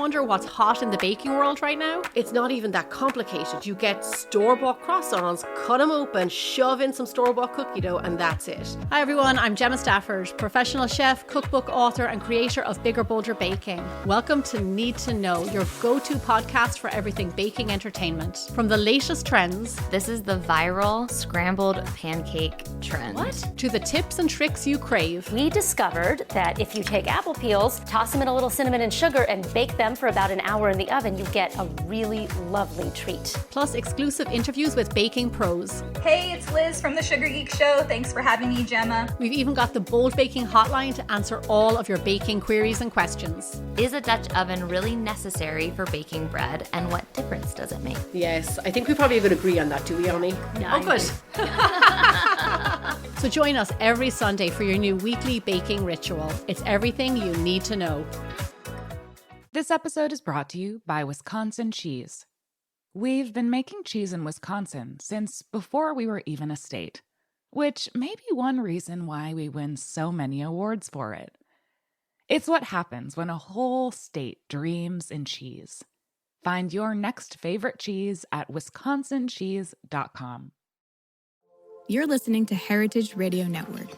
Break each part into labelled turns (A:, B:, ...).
A: wonder what's hot in the baking world right now? It's not even that complicated. You get store-bought croissants, cut them open, shove in some store-bought cookie dough, and that's it. Hi everyone, I'm Gemma Stafford, professional chef, cookbook author, and creator of Bigger Bolder Baking. Welcome to Need to Know, your go-to podcast for everything baking entertainment. From the latest trends,
B: this is the viral scrambled pancake trend.
A: What? To the tips and tricks you crave.
C: We discovered that if you take apple peels, toss them in a little cinnamon and sugar, and bake them for about an hour in the oven, you get a really lovely treat.
A: Plus exclusive interviews with baking pros.
D: Hey, it's Liz from the Sugar Geek Show. Thanks for having me, Gemma.
A: We've even got the Bold Baking Hotline to answer all of your baking queries and questions.
B: Is a Dutch oven really necessary for baking bread, and what difference does it make?
A: Yes, I think we probably would agree on that, do we, Oni?
C: Yeah,
A: good. So join us every Sunday for your new weekly baking ritual. It's everything you need to know.
E: This episode is brought to you by Wisconsin Cheese. We've been making cheese in Wisconsin since before we were even a state, which may be one reason why we win so many awards for it. It's what happens when a whole state dreams in cheese. Find your next favorite cheese at wisconsincheese.com.
F: You're listening to Heritage Radio Network.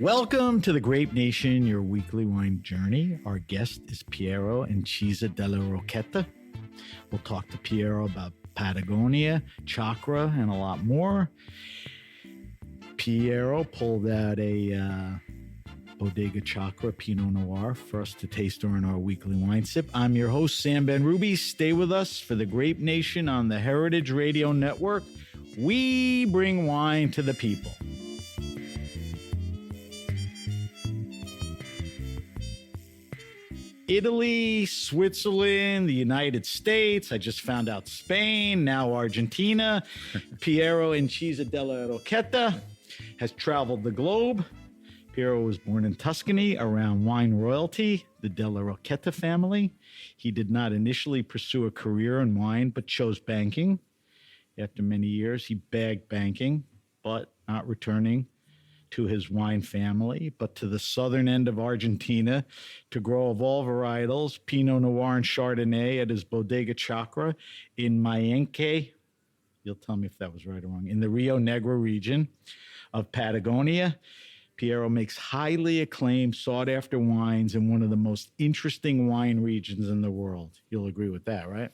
G: Welcome to the Grape Nation, your weekly wine journey. Our guest is Piero Incisa Della Rocchetta. We'll talk to Piero about Patagonia, Chakra, and a lot more. Piero pulled out a Bodega Chakra Pinot Noir for us to taste during our weekly wine sip. I'm your host, Sam Ben-Ruby. Stay with us for the Grape Nation on the Heritage Radio Network. We bring wine to the people. Italy, Switzerland, the United States. I just found out Spain, now Argentina. Piero Incisa Della Rocchetta has traveled the globe. Piero was born in Tuscany around wine royalty, the Della Rocchetta family. He did not initially pursue a career in wine, but chose banking. After many years, he bagged banking, but not returning to his wine family, but to the southern end of Argentina to grow of all varietals, Pinot Noir and Chardonnay at his Bodega Chakra in Mayenque. You'll tell me if that was right or wrong. In the Rio Negro region of Patagonia, Piero makes highly acclaimed, sought-after wines in one of the most interesting wine regions in the world. You'll agree with that, right?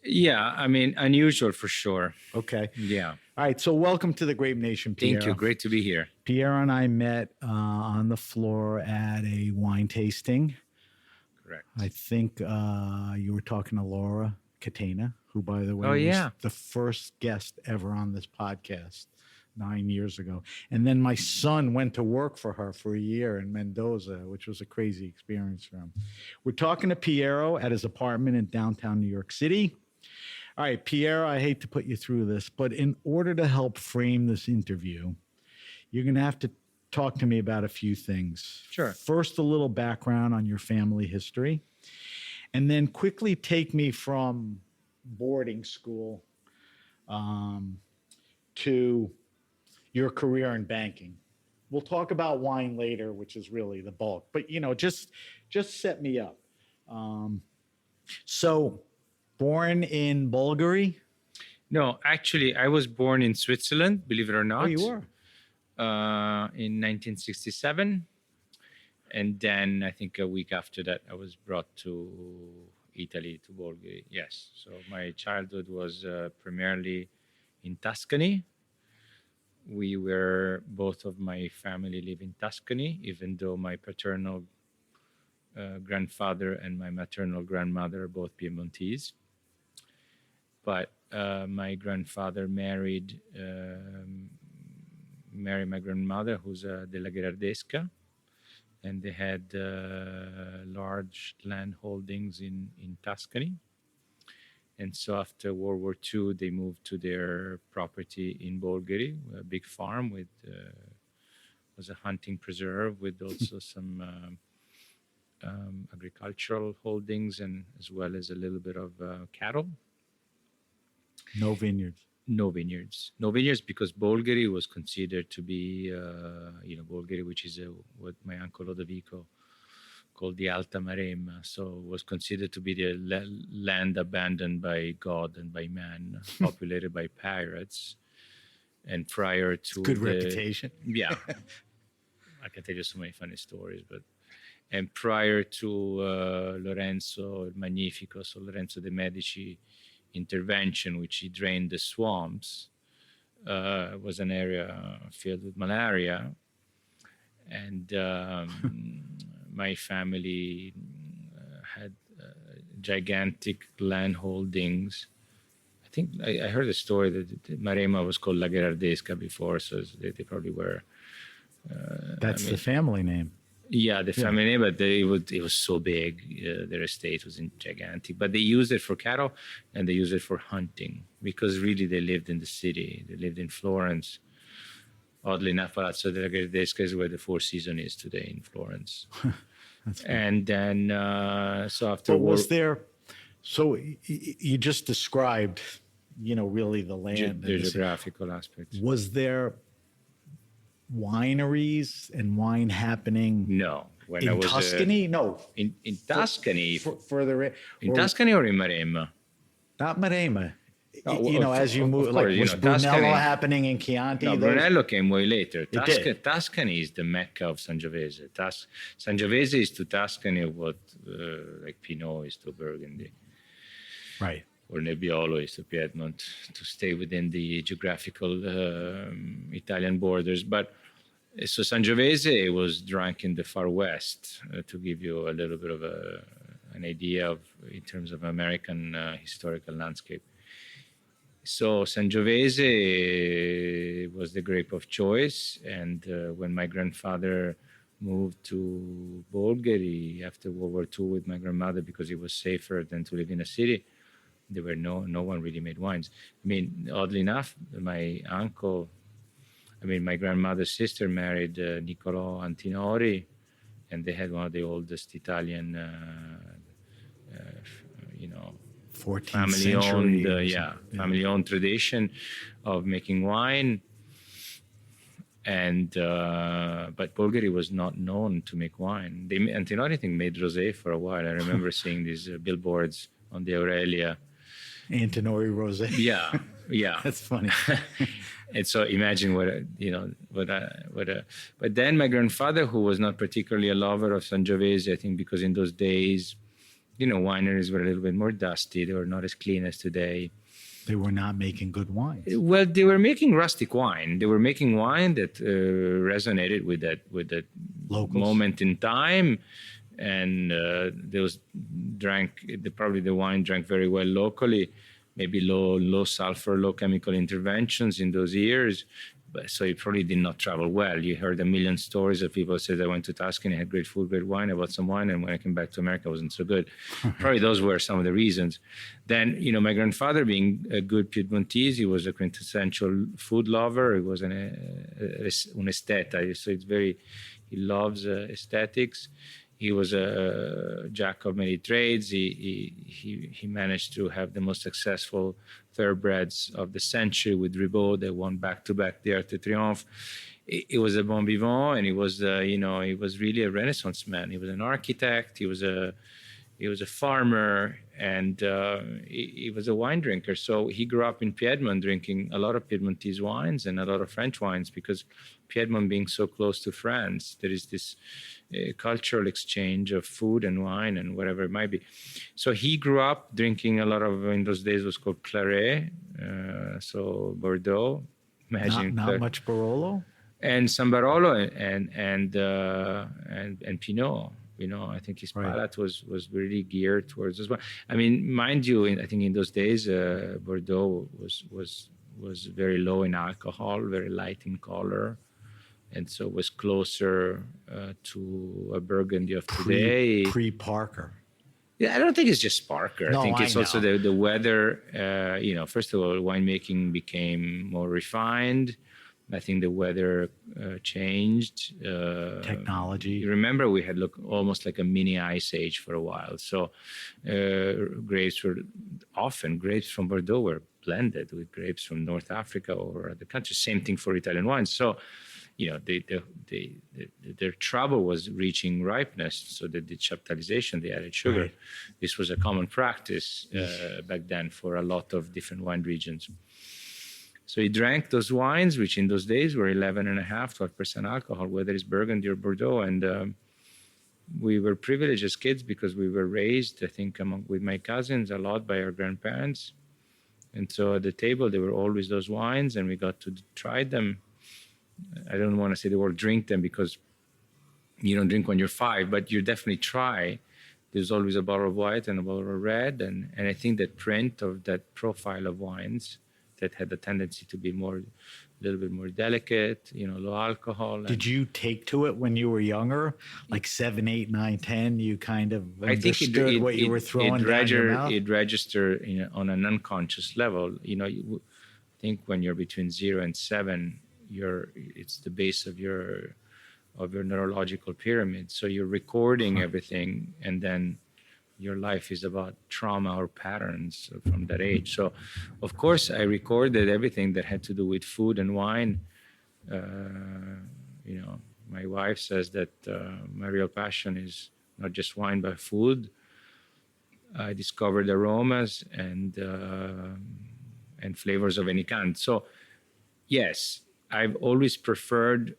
H: Yeah, I mean, unusual for sure.
G: Okay.
H: Yeah.
G: All right, so welcome to the Grape Nation, Piero.
H: Thank you. Great to be here.
G: Piero and I met on the floor at a wine tasting.
H: Correct.
G: I think you were talking to Laura Catena, who, by the way, was the first guest ever on this podcast 9 years ago. And then my son went to work for her for a year in Mendoza, which was a crazy experience for him. We're talking to Piero at his apartment in downtown New York City. All right, Piero, I hate to put you through this, but in order to help frame this interview, you're going to have to talk to me about a few things.
H: Sure.
G: First, a little background on your family history, and then quickly take me from boarding school to your career in banking. We'll talk about wine later, which is really the bulk, but, you know, just set me up. So born in Bulgaria?
H: No, actually, I was born in Switzerland, believe it or not.
G: Oh, you were?
H: In 1967. And then I think a week after that, I was brought to Italy, to Bulgaria. Yes. So my childhood was primarily in Tuscany. Both of my family live in Tuscany, even though my paternal grandfather and my maternal grandmother are both Piemontese. But my grandfather married my grandmother, who's a Della Gherardesca and they had large land holdings in Tuscany. And so after World War II, they moved to their property in Bolgheri, a big farm with was a hunting preserve with also some agricultural holdings, and as well as a little bit of cattle.
G: No vineyards.
H: No vineyards. No vineyards because Bolgheri was considered to be, Bolgheri, which is what my uncle Lodovico called the Alta Maremma. So was considered to be the land abandoned by God and by man, populated by pirates. And prior to
G: good reputation.
H: Yeah. I can tell you so many funny stories, and prior to Lorenzo il Magnifico, so Lorenzo de' Medici intervention, which he drained the swamps, was an area filled with malaria. And my family had gigantic land holdings. I think I heard a story that Maremma was called La Gherardesca before, so they probably were.
G: That's the family name.
H: Yeah, the family name, but it was so big. Their estate was gigantic. But they used it for cattle and they used it for hunting because really they lived in the city. They lived in Florence. Oddly enough, Palazzo della Gherardesca is where the Four Seasons is today in Florence. And then, so after
G: was there? So you just described, really the land,
H: the geographical aspects.
G: Was there wineries and wine happening?
H: No. When
G: in
H: I was
G: Tuscany? No.
H: In Tuscany.
G: Further
H: in Tuscany or in Maremma?
G: Not Maremma.
H: Oh,
G: as you move,
H: course,
G: was Brunello happening in Chianti?
H: No, Brunello came way later.
G: Did.
H: Tuscany is the Mecca of Sangiovese. Sangiovese is to Tuscany what like Pinot is to Burgundy.
G: Right.
H: Or Nebbiolo is to Piedmont, to stay within the geographical Italian borders. But so Sangiovese was drunk in the far west, to give you a little bit of an idea of in terms of American historical landscape. So Sangiovese was the grape of choice, and when my grandfather moved to Bolgheri after World War II with my grandmother because it was safer than to live in a city, there were no one really made wines. I mean, oddly enough, my grandmother's sister married Niccolò Antinori, and they had one of the oldest Italian,
G: 14th
H: family-owned,
G: century.
H: Family-owned tradition of making wine. And but Bolgheri was not known to make wine. Antinori, I think, made rosé for a while. I remember seeing these billboards on the Aurelia.
G: Antinori rosé.
H: Yeah.
G: That's funny.
H: And so imagine but then my grandfather, who was not particularly a lover of Sangiovese, I think because in those days, wineries were a little bit more dusty. They were not as clean as today.
G: They were not making good wines.
H: Well, they were making rustic wine. They were making wine that resonated with that
G: Locals.
H: Moment in time, and probably the wine drank very well locally. Maybe low sulfur, low chemical interventions in those years. But so it probably did not travel well. You heard a million stories of people said, I went to Tuscany, had great food, great wine. I bought some wine, and when I came back to America, it wasn't so good. Probably those were some of the reasons. Then, my grandfather, being a good Piedmontese, he was a quintessential food lover. He was an esteta, so he loves aesthetics. He was a jack of many trades. He managed to have the most successful thoroughbreds of the century with Ribot. They won back-to-back the Arc de Triomphe. He was a bon vivant, and he was really a Renaissance man. He was an architect. He was a farmer, and he was a wine drinker. So he grew up in Piedmont, drinking a lot of Piedmontese wines and a lot of French wines, because Piedmont being so close to France, there is this cultural exchange of food and wine and whatever it might be. So he grew up drinking a lot of, in those days, was called Claret, so Bordeaux.
G: Not much Barolo?
H: And some Barolo and Pinot. I think his palate was really geared towards as well. I mean, mind you, I think in those days, Bordeaux was very low in alcohol, very light in color, and so it was closer to a Burgundy of today.
G: Pre-Parker.
H: Yeah, I don't think it's just Parker.
G: No,
H: I think it's
G: I
H: also
G: know.
H: the weather. First of all, winemaking became more refined. I think the weather changed.
G: Technology.
H: You remember we had almost like a mini ice age for a while. So grapes from Bordeaux were blended with grapes from North Africa or other countries. Same thing for Italian wines. So, their trouble was reaching ripeness. So they did chaptalization, they added sugar.
G: Right.
H: This was a common practice back then for a lot of different wine regions. So he drank those wines, which in those days were 11.5%, 12% alcohol, whether it's Burgundy or Bordeaux. And we were privileged as kids because we were raised, I think, with my cousins a lot by our grandparents. And so at the table, there were always those wines, and we got to try them. I don't want to say the word drink them because you don't drink when you're 5, but you definitely try. There's always a bottle of white and a bottle of red. And I think that print of that profile of wines that had a tendency to be a little bit more delicate, low alcohol.
G: Did you take to it when you were younger, like 7, 8, 9, 10? You kind of understood what you were throwing down your mouth?
H: It registered on an unconscious level. I think when you're between 0 and 7, it's the base of your neurological pyramid. So you're recording everything, and then your life is about trauma or patterns from that age. So, of course, I recorded everything that had to do with food and wine. My wife says that my real passion is not just wine, but food. I discovered aromas and flavors of any kind. So, yes, I've always preferred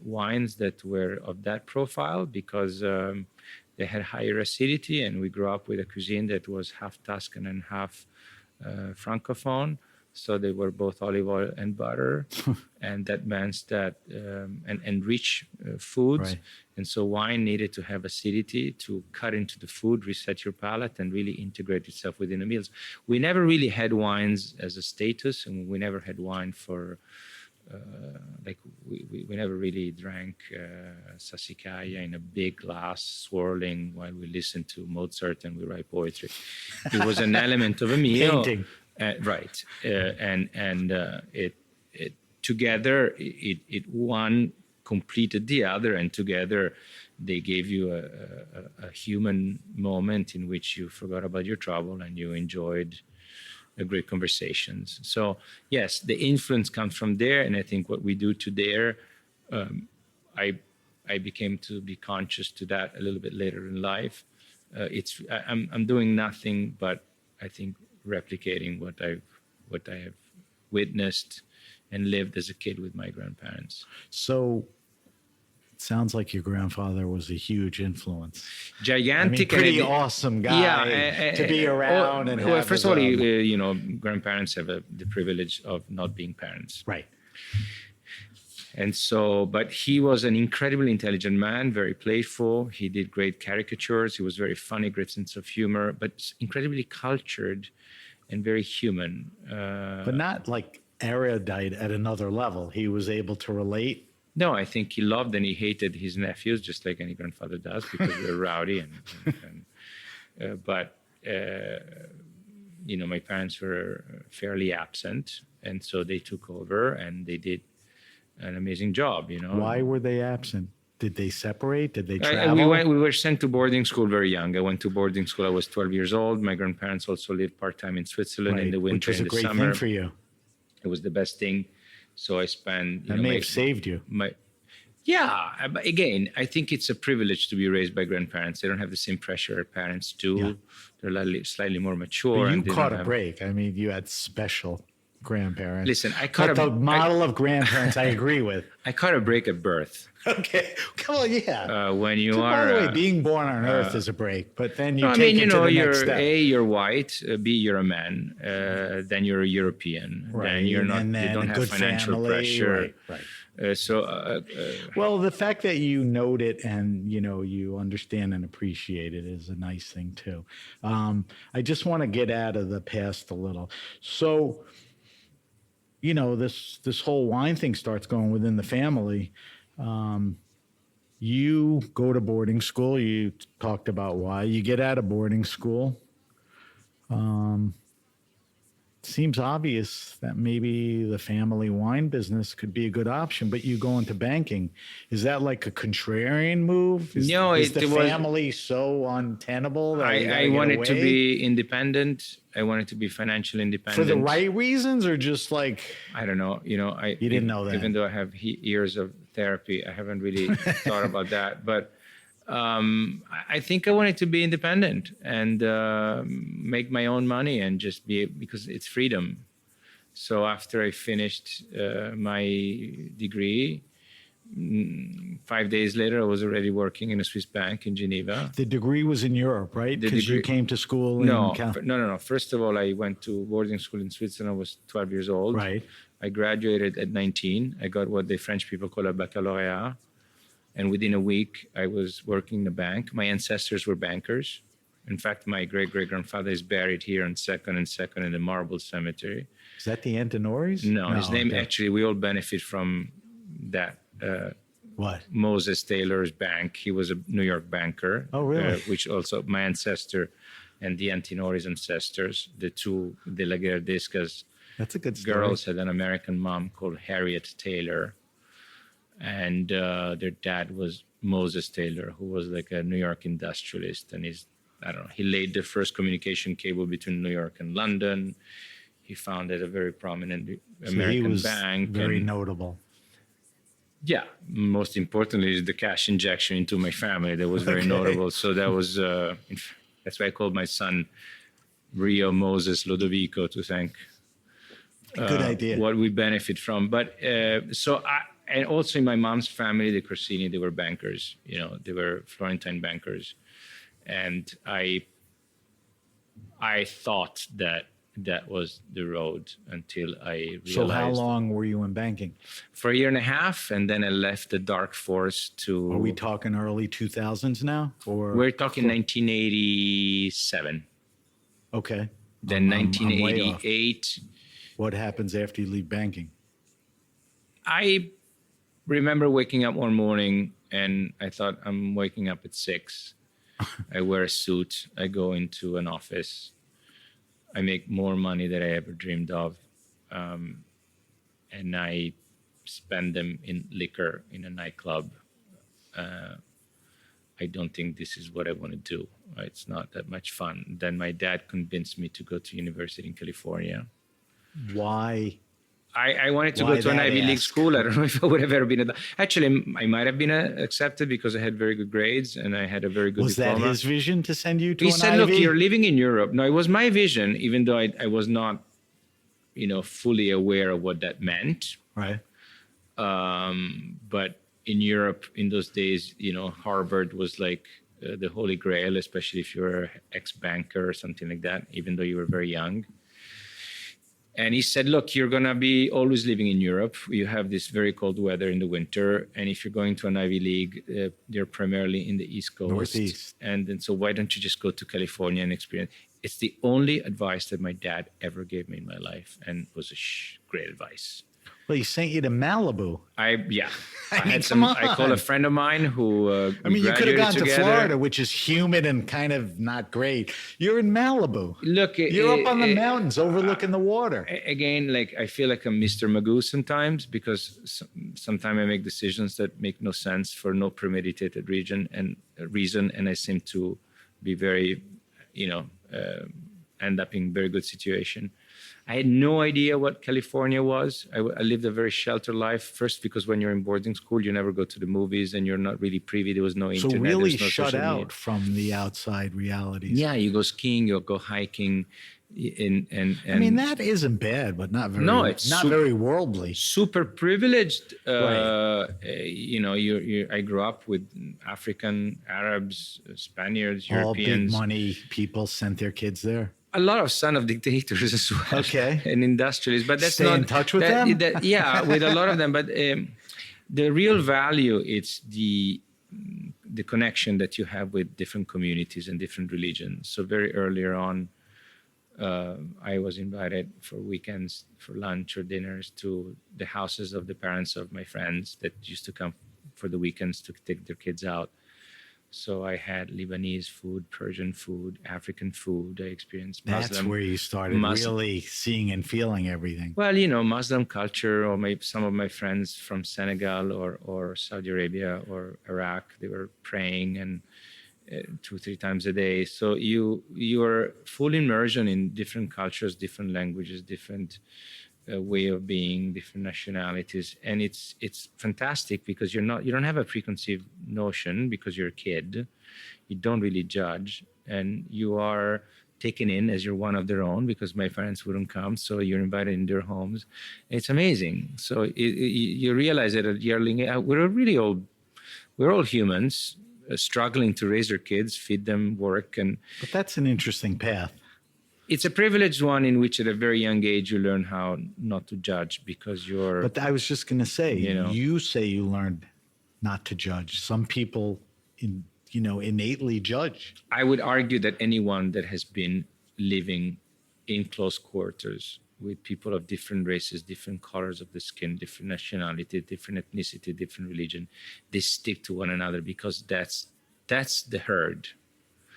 H: wines that were of that profile because they had higher acidity, and we grew up with a cuisine that was half Tuscan and half Francophone. So they were both olive oil and butter, and that meant that and rich foods.
G: Right.
H: And so wine needed to have acidity to cut into the food, reset your palate, and really integrate itself within the meals. We never really had wines as a status, and we never had wine for. We never really drank sassicaia in a big glass swirling while we listened to Mozart and we write poetry. It was an element of a meal.
G: Painting.
H: Right. It together, one completed the other, and together they gave you a human moment in which you forgot about your trouble and you enjoyed great conversations. So yes, the influence comes from there, and I think what we do to there, I became to be conscious to that a little bit later in life. I'm doing nothing but I think replicating what I have witnessed and lived as a kid with my grandparents.
G: So it sounds like your grandfather was a huge influence.
H: Gigantic.
G: Pretty awesome guy to be around.
H: First of all, grandparents have the privilege of not being parents.
G: Right.
H: And so, but he was an incredibly intelligent man, very playful. He did great caricatures. He was very funny, great sense of humor, but incredibly cultured and very human.
G: But not like erudite at another level. He was able to relate.
H: No, I think he loved and he hated his nephews, just like any grandfather does, because they're rowdy. But my parents were fairly absent, and so they took over and they did an amazing job.
G: Why were they absent? Did they separate? Did they travel?
H: We were sent to boarding school very young. I went to boarding school. I was 12 years old. My grandparents also lived part-time in Switzerland in the winter and the summer. Which was a great
G: thing for you.
H: It was the best thing. So I spent...
G: That may have saved you.
H: Yeah. But again, I think it's a privilege to be raised by grandparents. They don't have the same pressure parents do. Yeah. They're slightly more mature.
G: But you caught a break. I mean, you had special grandparents.
H: Listen, the
G: model of grandparents I agree with.
H: I caught a break at birth.
G: Okay. Well, yeah.
H: When you
G: by the way, being born on Earth is a break, but then you take it to the next step.
H: You're white. B, you're a man. Then you're a European.
G: Right.
H: Then you're not. You don't have financial pressure.
G: Right.
H: Well,
G: the fact that you note it and you understand and appreciate it is a nice thing too. I just want to get out of the past a little. So this whole wine thing starts going within the family. You go to boarding school. You talked about why you get out of boarding school. Seems obvious that maybe the family wine business could be a good option, but you go into banking. Is that like a contrarian move?
H: No,
G: is the
H: it was
G: family so untenable that
H: I wanted to be independent. I wanted to be financially independent
G: for the right reasons, or just like
H: I don't know.
G: You didn't know that.
H: Even though I have years of therapy, I haven't really thought about that. But I think I wanted to be independent and make my own money and just because it's freedom. So after I finished my degree, 5 days later, I was already working in a Swiss bank in Geneva.
G: The degree was in Europe, right? Because you came to school
H: No. First of all, I went to boarding school in Switzerland. I was 12 years old.
G: Right.
H: I graduated at 19. I got what the French people call a baccalaureate. And within a week, I was working in the bank. My ancestors were bankers. In fact, my great-great-grandfather is buried here on 2nd and 2nd in the Marble Cemetery.
G: Is that the Antinori's?
H: No, his name, actually, we all benefit from that.
G: What?
H: Moses Taylor's bank. He was a New York banker.
G: Oh, really?
H: Which also my ancestor and the Antinori's ancestors, the two Della
G: That's a good story.
H: girls had an American mom called Harriet Taylor. And their dad was Moses Taylor, who was like a New York industrialist. And he laid the first communication cable between New York and London. He founded a very prominent American bank.
G: Very notable.
H: Yeah, most importantly is the cash injection into my family. That was very notable. So that was, that's why I called my son Rio Moses Lodovico, to thank
G: good idea.
H: What we benefit from. But and also in my mom's family, the Corsini, they were bankers. They were Florentine bankers, and I thought that was the road until I realized.
G: So how long were you in banking?
H: For a year and a half, and then I left the dark force to.
G: Are we talking early 2000s now, or
H: we're talking 1987?
G: Okay.
H: Then 1988.
G: What happens after you leave banking?
H: I remember waking up one morning and I thought, I'm waking up at 6. I wear a suit. I go into an office. I make more money than I ever dreamed of. And I spend them in liquor in a nightclub. I don't think this is what I want to do. It's not that much fun. Then my dad convinced me to go to university in California.
G: Why?
H: I wanted to go to an Ivy League school. I don't know if I would have ever been. Actually, I might have been accepted because I had very good grades and I had a very good diploma.
G: Was that his vision to send you to
H: an
G: Ivy?
H: He said, look, you're living in Europe. No, it was my vision, even though I was not, fully aware of what that meant.
G: Right.
H: But in Europe in those days, Harvard was like the holy grail, especially if you were an ex-banker or something like that, even though you were very young. And he said, look, you're going to be always living in Europe. You have this very cold weather in the winter. And if you're going to an Ivy League, they're primarily in the East Coast.
G: Northeast.
H: And then so why don't you just go to California and experience? It's the only advice that my dad ever gave me in my life, and was great advice.
G: Well, he sent you to Malibu.
H: I call a friend of mine who
G: you could have gone to Florida, which is humid and kind of not great. You're in Malibu.
H: Look,
G: you're up on the mountains overlooking the water.
H: Again, I feel like I'm Mr. Magoo sometimes, because sometimes I make decisions that make no sense for no premeditated reason, and I seem to be very, end up in very good situation. I had no idea what California was. I lived a very sheltered life. First, because when you're in boarding school, you never go to the movies and you're not really privy. There was no internet.
G: So really
H: no
G: shut out from the outside realities.
H: Yeah, you go skiing, you go hiking. And
G: that isn't bad, but not very. No, it's not very worldly.
H: Super privileged.
G: Right.
H: I grew up with African, Arabs, Spaniards,
G: All
H: Europeans.
G: Big money people sent their kids there.
H: A lot of son of dictators as well.
G: Okay.
H: And industrialists, but that's
G: Stay
H: not
G: in touch with them.
H: Yeah, with a lot of them. But the real value, it's the connection that you have with different communities and different religions. So very earlier on, I was invited for weekends for lunch or dinners to the houses of the parents of my friends that used to come for the weekends to take their kids out. So I had Lebanese food, Persian food, African food. I experienced Muslim.
G: That's where you started really seeing and feeling everything.
H: Well, Muslim culture, or maybe some of my friends from Senegal or Saudi Arabia or Iraq, they were praying and 2-3 times a day. So you are full immersion in different cultures, different languages, different way of being, different nationalities, and it's fantastic because you don't have a preconceived notion because you're a kid. You don't really judge, and you are taken in as you're one of their own because my parents wouldn't come, so you're invited in their homes. It's amazing. So you realize that at yearling, we're all humans struggling to raise their kids, feed them, work,
G: but that's an interesting path.
H: It's a privileged one in which at a very young age you learn how not to judge because you're...
G: But I was just going to say, you say you learned not to judge. Some people, innately judge.
H: I would argue that anyone that has been living in close quarters with people of different races, different colors of the skin, different nationality, different ethnicity, different religion, they stick to one another because that's the herd.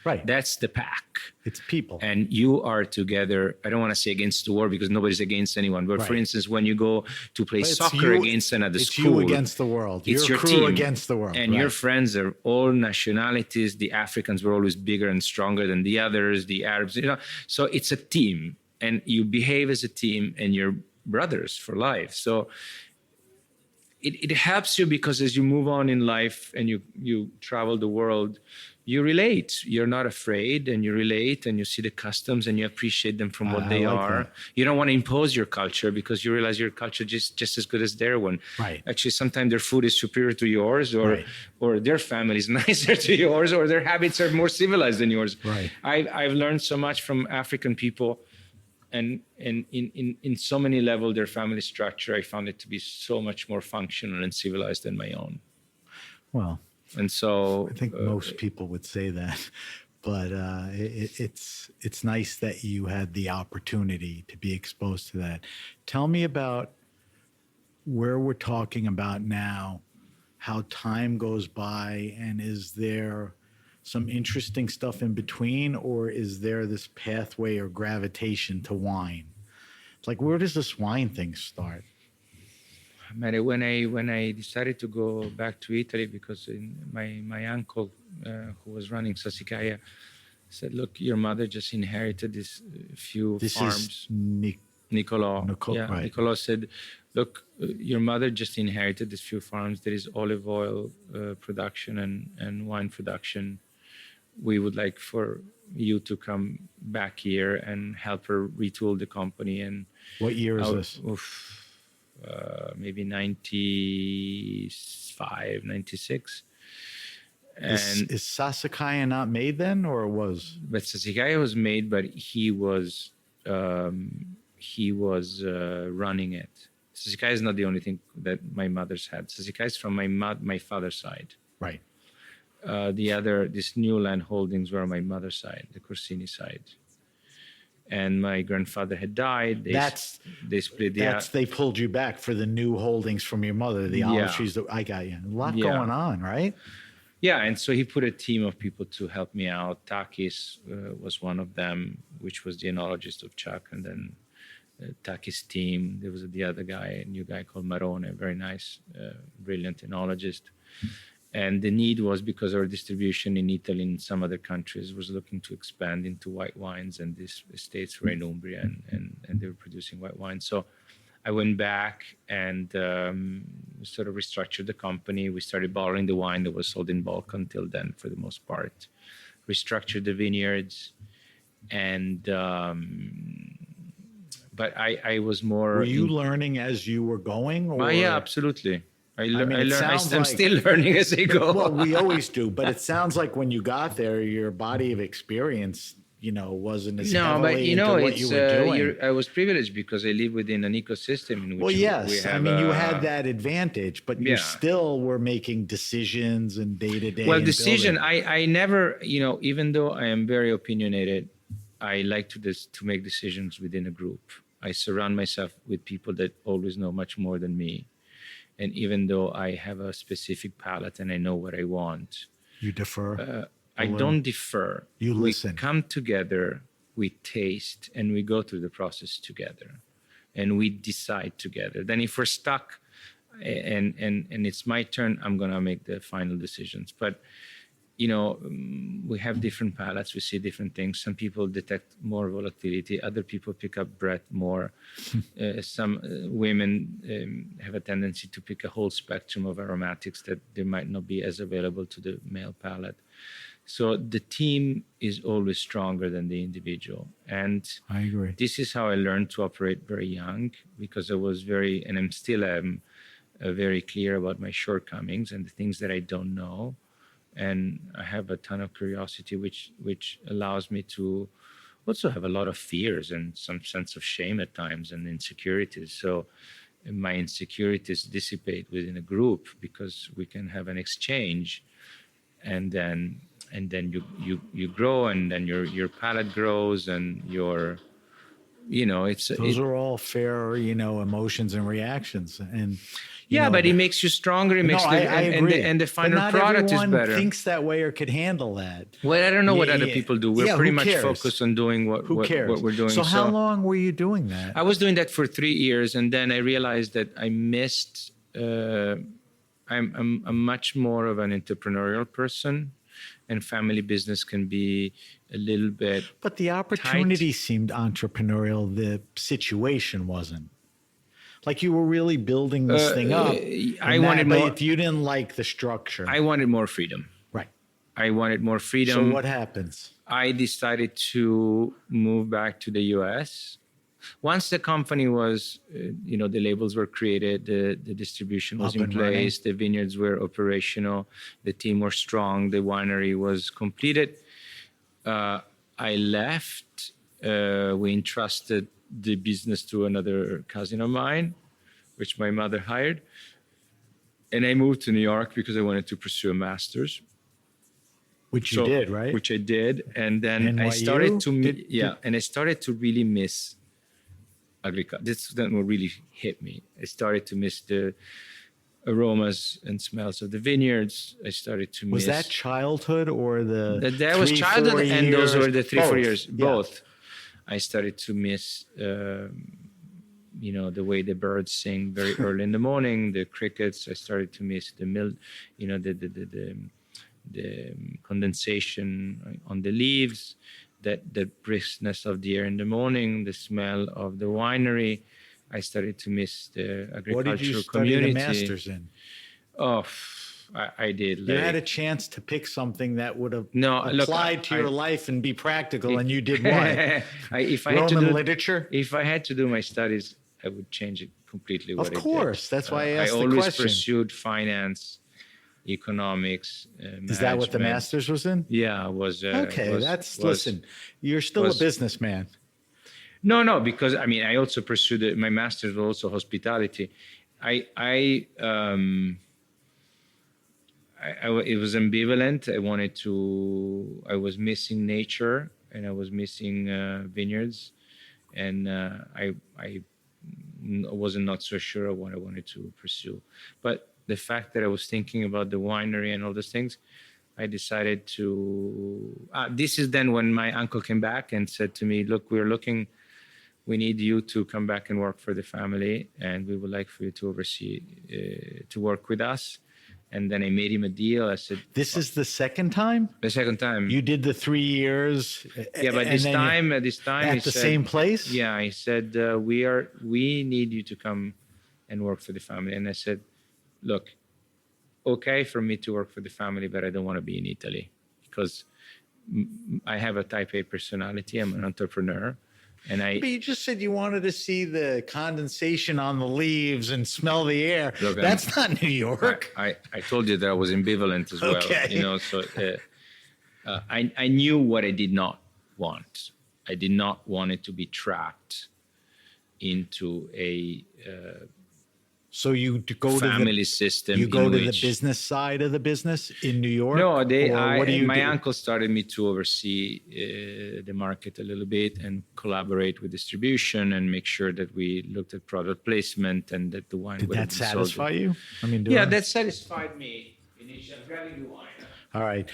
G: Right.
H: That's the pack.
G: It's people.
H: And you are together. I don't want to say against the war because nobody's against anyone. But for instance, when you go to play soccer against another school.
G: It's you against the world.
H: It's your
G: crew
H: team
G: against the world.
H: And your friends are all nationalities. The Africans were always bigger and stronger than the others, the Arabs, So it's a team. And you behave as a team and you're brothers for life. So it helps you because as you move on in life and you travel the world, you relate. You're not afraid, and you relate, and you see the customs, and you appreciate them from what they are. That. You don't want to impose your culture because you realize your culture is just as good as their one.
G: Right.
H: Actually, sometimes their food is superior to yours, or their family is nicer to yours, or their habits are more civilized than yours.
G: Right.
H: I've learned so much from African people, and in so many levels, their family structure, I found it to be so much more functional and civilized than my own.
G: Well.
H: And so
G: I think most people would say that, but it's nice that you had the opportunity to be exposed to that. Tell me about where we're talking about now, how time goes by, and is there some interesting stuff in between, or is there this pathway or gravitation to wine? It's like, where does this wine thing start?
H: When I decided to go back to Italy, because my uncle who was running Sassicaia said, "Look, your mother just inherited this few farms." Nicolò.
G: Right.
H: Nicolò said, "Look, your mother just inherited these few farms. There is olive oil production and wine production. We would like for you to come back here and help her retool the company." And
G: what year is this?
H: Maybe 95, 96. And
G: is Sassicaia not made then, or was?
H: But Sassicaia was made, but he was running it. Sassicaia is not the only thing that my mother's had. Sassicaia is from my father's side.
G: Right.
H: This new land holdings were on my mother's side, the Corsini side. And my grandfather had died. They split
G: they pulled you back for the new holdings from your mother, the olive trees. I got you. A lot going on, right?
H: Yeah, and so he put a team of people to help me out. Takis was one of them, which was the enologist of Chuck, and then Takis' team. There was the other guy, a new guy called Marone, a very nice, brilliant enologist. And the need was because our distribution in Italy and some other countries was looking to expand into white wines, and these estates were in Umbria, and they were producing white wine. So I went back and sort of restructured the company. We started bottling the wine that was sold in bulk until then, for the most part. Restructured the vineyards, and but I was more.
G: Were you learning as you were going? Or?
H: Yeah, absolutely. I'm still learning as I go.
G: Well, we always do, but it sounds like when you got there, your body of experience, wasn't as heavily into what you were doing.
H: I was privileged because I live within an ecosystem in which
G: we have. You had that advantage, but you still were making decisions and day to day.
H: Well, I never, even though I am very opinionated, I like to make decisions within a group. I surround myself with people that always know much more than me. And even though I have a specific palate and I know what I want,
G: You defer.
H: I don't defer.
G: You listen.
H: We come together, we taste, and we go through the process together, and we decide together. Then if we're stuck and it's my turn, I'm going to make the final decisions. But we have different palates. We see different things. Some people detect more volatility. Other people pick up breath more. Some women have a tendency to pick a whole spectrum of aromatics that they might not be as available to the male palate. So the team is always stronger than the individual. And
G: I agree.
H: This is how I learned to operate very young, because I was and I'm still very clear about my shortcomings and the things that I don't know. And I have a ton of curiosity, which allows me to also have a lot of fears and some sense of shame at times and insecurities. So my insecurities dissipate within a group because we can have an exchange, and then you grow, and then your palate grows, and
G: those are all fair, emotions and reactions. And
H: but it makes you stronger. It makes
G: I agree.
H: And the final
G: but not
H: product is
G: everyone
H: better.
G: Thinks that way or could handle that.
H: Well, I don't know what other people do. We're pretty much focused on doing what we're doing.
G: So how long were you doing that?
H: I was doing that for 3 years, and then I realized that I missed. I'm much more of an entrepreneurial person, and family business can be a little bit.
G: But the opportunity seemed entrepreneurial. The situation wasn't. Like you were really building this thing up.
H: I wanted more.
G: But you didn't like the structure.
H: I wanted more freedom.
G: Right.
H: I wanted more freedom.
G: So what happens?
H: I decided to move back to the U.S. Once the company was, the labels were created, the distribution was in place, the vineyards were operational, the team were strong, the winery was completed. I left. We entrusted the business to another cousin of mine, which my mother hired. And I moved to New York because I wanted to pursue a master's.
G: Which you did, right?
H: Which I did. And then
G: NYU?
H: I started to, and I started to really miss agriculture. This is what really hit me. I started to miss the aromas and smells of the vineyards. I started to miss.
G: Was that childhood or
H: that was childhood, and those were the 3-4 years, both.
G: Yeah.
H: I started to miss, the way the birds sing very early in the morning, the crickets. I started to miss the the condensation on the leaves, the briskness of the air in the morning, the smell of the winery. I started to miss the agricultural community.
G: What did you study the master's in?
H: Oh, I did.
G: You had a chance to pick something that would have applied to your life and be practical, and you did what? Roman literature?
H: If I had to do my studies, I would change it completely.
G: Of course. That's why I asked the question.
H: I always pursued finance, economics, management.
G: Is that what the master's was in?
H: Yeah, it was.
G: Listen, you're still a businessman.
H: No, because I also pursued my master's was also hospitality. It was ambivalent. I was missing nature, and I was missing vineyards, and I was not so sure of what I wanted to pursue. But the fact that I was thinking about the winery and all those things, I decided to. This is then when my uncle came back and said to me, "Look, we need you to come back and work for the family, and we would like for you to oversee, to work with us." And then I made him a deal. I said,
G: "This is the second time."
H: The second time.
G: You did the 3 years.
H: Yeah, but this time,
G: at the same place.
H: Yeah, he said, "We need you to come and work for the family." And I said, "Look, okay for me to work for the family, but I don't want to be in Italy because I have a type A personality. I'm an entrepreneur." But
G: you just said you wanted to see the condensation on the leaves and smell the air.
H: Look,
G: that's not New York.
H: I told you that I was ambivalent as well.
G: Okay.
H: So I knew what I did not want. I did not want it to be trapped into a
G: So you go
H: family system.
G: You go
H: in
G: to
H: which,
G: the business side of the business in New York?
H: No,
G: what do you
H: my
G: do?
H: uncle started me to oversee the market a little bit and collaborate with distribution and make sure that we looked at product placement and that the wine
G: Did
H: would
G: that
H: have been sold.
G: satisfy you? I mean,
H: That satisfied me initially. I'm grabbing the wine.
G: All right.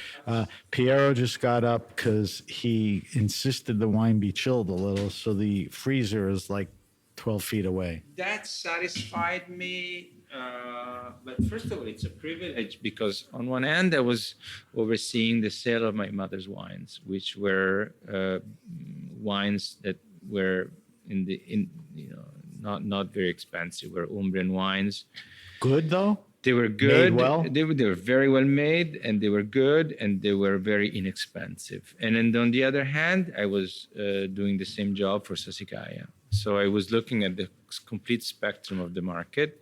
G: Piero just got up because he insisted the wine be chilled a little, so the freezer is like 12 feet away.
H: That satisfied me. But first of all, it's a privilege because on one hand, I was overseeing the sale of my mother's wines, which were wines that were not very expensive, were Umbrian wines.
G: Good though?
H: They were good.
G: Made well?
H: They were very well made, and they were good, and they were very inexpensive. And then on the other hand, I was doing the same job for Sassicaia. So I was looking at the complete spectrum of the market.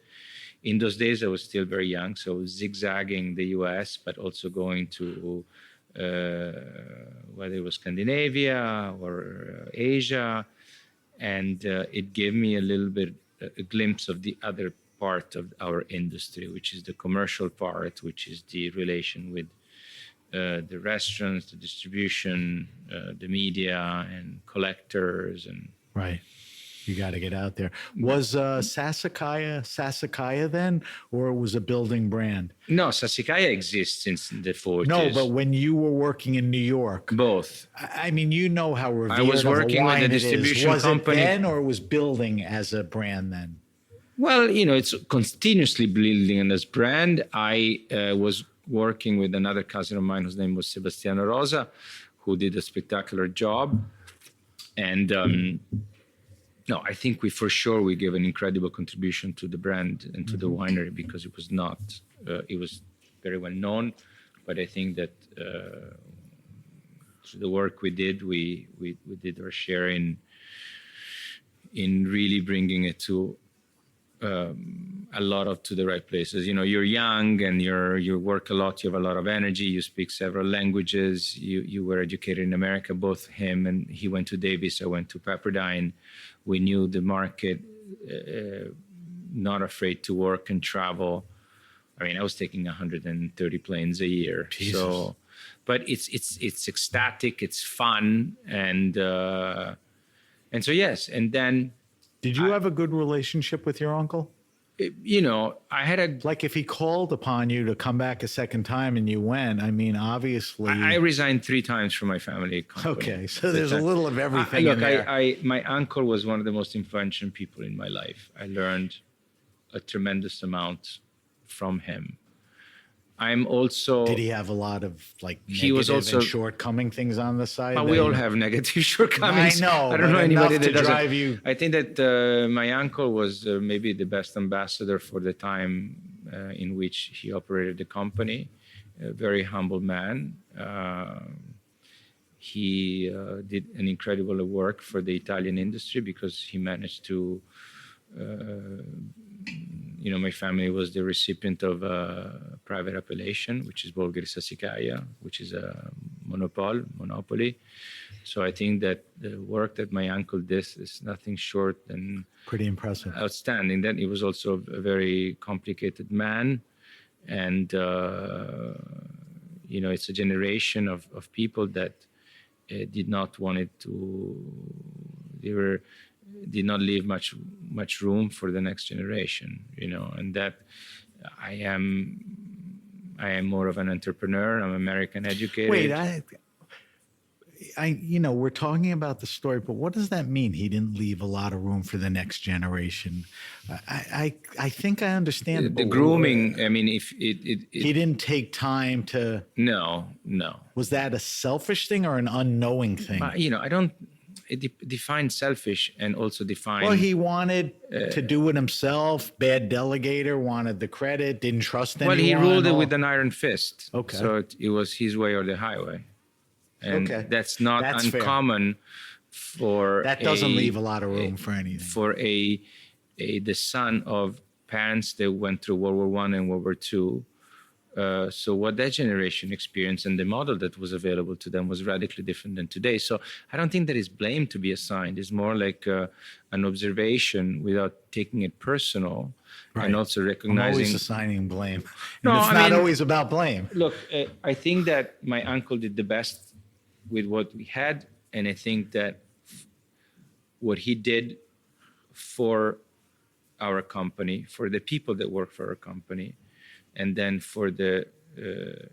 H: In those days, I was still very young, so I was zigzagging the US, but also going to whether it was Scandinavia or Asia. And it gave me a little bit a glimpse of the other part of our industry, which is the commercial part, which is the relation with the restaurants, the distribution, the media, and collectors. And
G: right. You got to get out there. Was Sassicaia then, or it was a building brand?
H: No, Sassicaia exists since the 40s.
G: No, but when you were working in New York,
H: both.
G: I mean, you know how revered
H: I was working
G: of a wine
H: with a
G: it is.
H: distribution
G: Was
H: company.
G: it then, or was building as a brand then?
H: Well, it's continuously building this brand. I was working with another cousin of mine whose name was Sebastiano Rosa, who did a spectacular job. And no, I think we gave an incredible contribution to the brand and to the winery because it was not, it was very well known. But I think that through the work we did, we did our share in really bringing it to a lot of to the right places. You're young and you work a lot. You have a lot of energy. You speak several languages. You were educated in America. Both him and he went to Davis. I went to Pepperdine. We knew the market. Not afraid to work and travel. I mean, I was taking 130 planes a year.
G: Jesus.
H: So, but it's ecstatic. It's fun and so yes. And then.
G: Did you have a good relationship with your uncle?
H: I had
G: like if he called upon you to come back a second time and you went, I mean, obviously.
H: I resigned 3 times from my family company.
G: Okay, so there's a little of everything in there.
H: My uncle was one of the most influential people in my life. I learned a tremendous amount from him. I'm also.
G: Did he have a lot of
H: he was also
G: and shortcoming things on the side?
H: We all have negative shortcomings.
G: I know.
H: I don't know anybody that doesn't.
G: Drive you.
H: I think that my uncle was maybe the best ambassador for the time in which he operated the company. A very humble man. He did an incredible work for the Italian industry because he managed to. My family was the recipient of a private appellation, which is Bolgheri Sassicaia, which is a monopoly. So I think that the work that my uncle did is nothing short than
G: pretty impressive,
H: outstanding. Then he was also a very complicated man, and it's a generation of people that did not want it to. Did not leave much room for the next generation, and that I am more of an entrepreneur. I'm American educated.
G: Wait, we're talking about the story, but what does that mean? He didn't leave a lot of room for the next generation. I think I understand
H: the grooming. I mean, if it
G: he didn't take time to.
H: No.
G: Was that a selfish thing or an unknowing thing?
H: I don't. It defined selfish and also defined.
G: Well, he wanted to do it himself. Bad delegator, wanted the credit, didn't trust anyone.
H: Well, he ruled it with an iron fist.
G: Okay.
H: So it was his way or the highway. And that's not uncommon for.
G: That doesn't leave a lot of room for anything.
H: For the son of parents that went through World War I and World War II, So what that generation experienced and the model that was available to them was radically different than today. So I don't think that is blame to be assigned. It's more like an observation without taking it personal, and also
G: I'm
H: recognizing.
G: always assigning blame. And
H: No,
G: it's
H: I
G: not
H: mean,
G: always about blame.
H: Look, I think that my uncle did the best with what we had, and I think that what he did for our company, for the people that work for our company, and then for the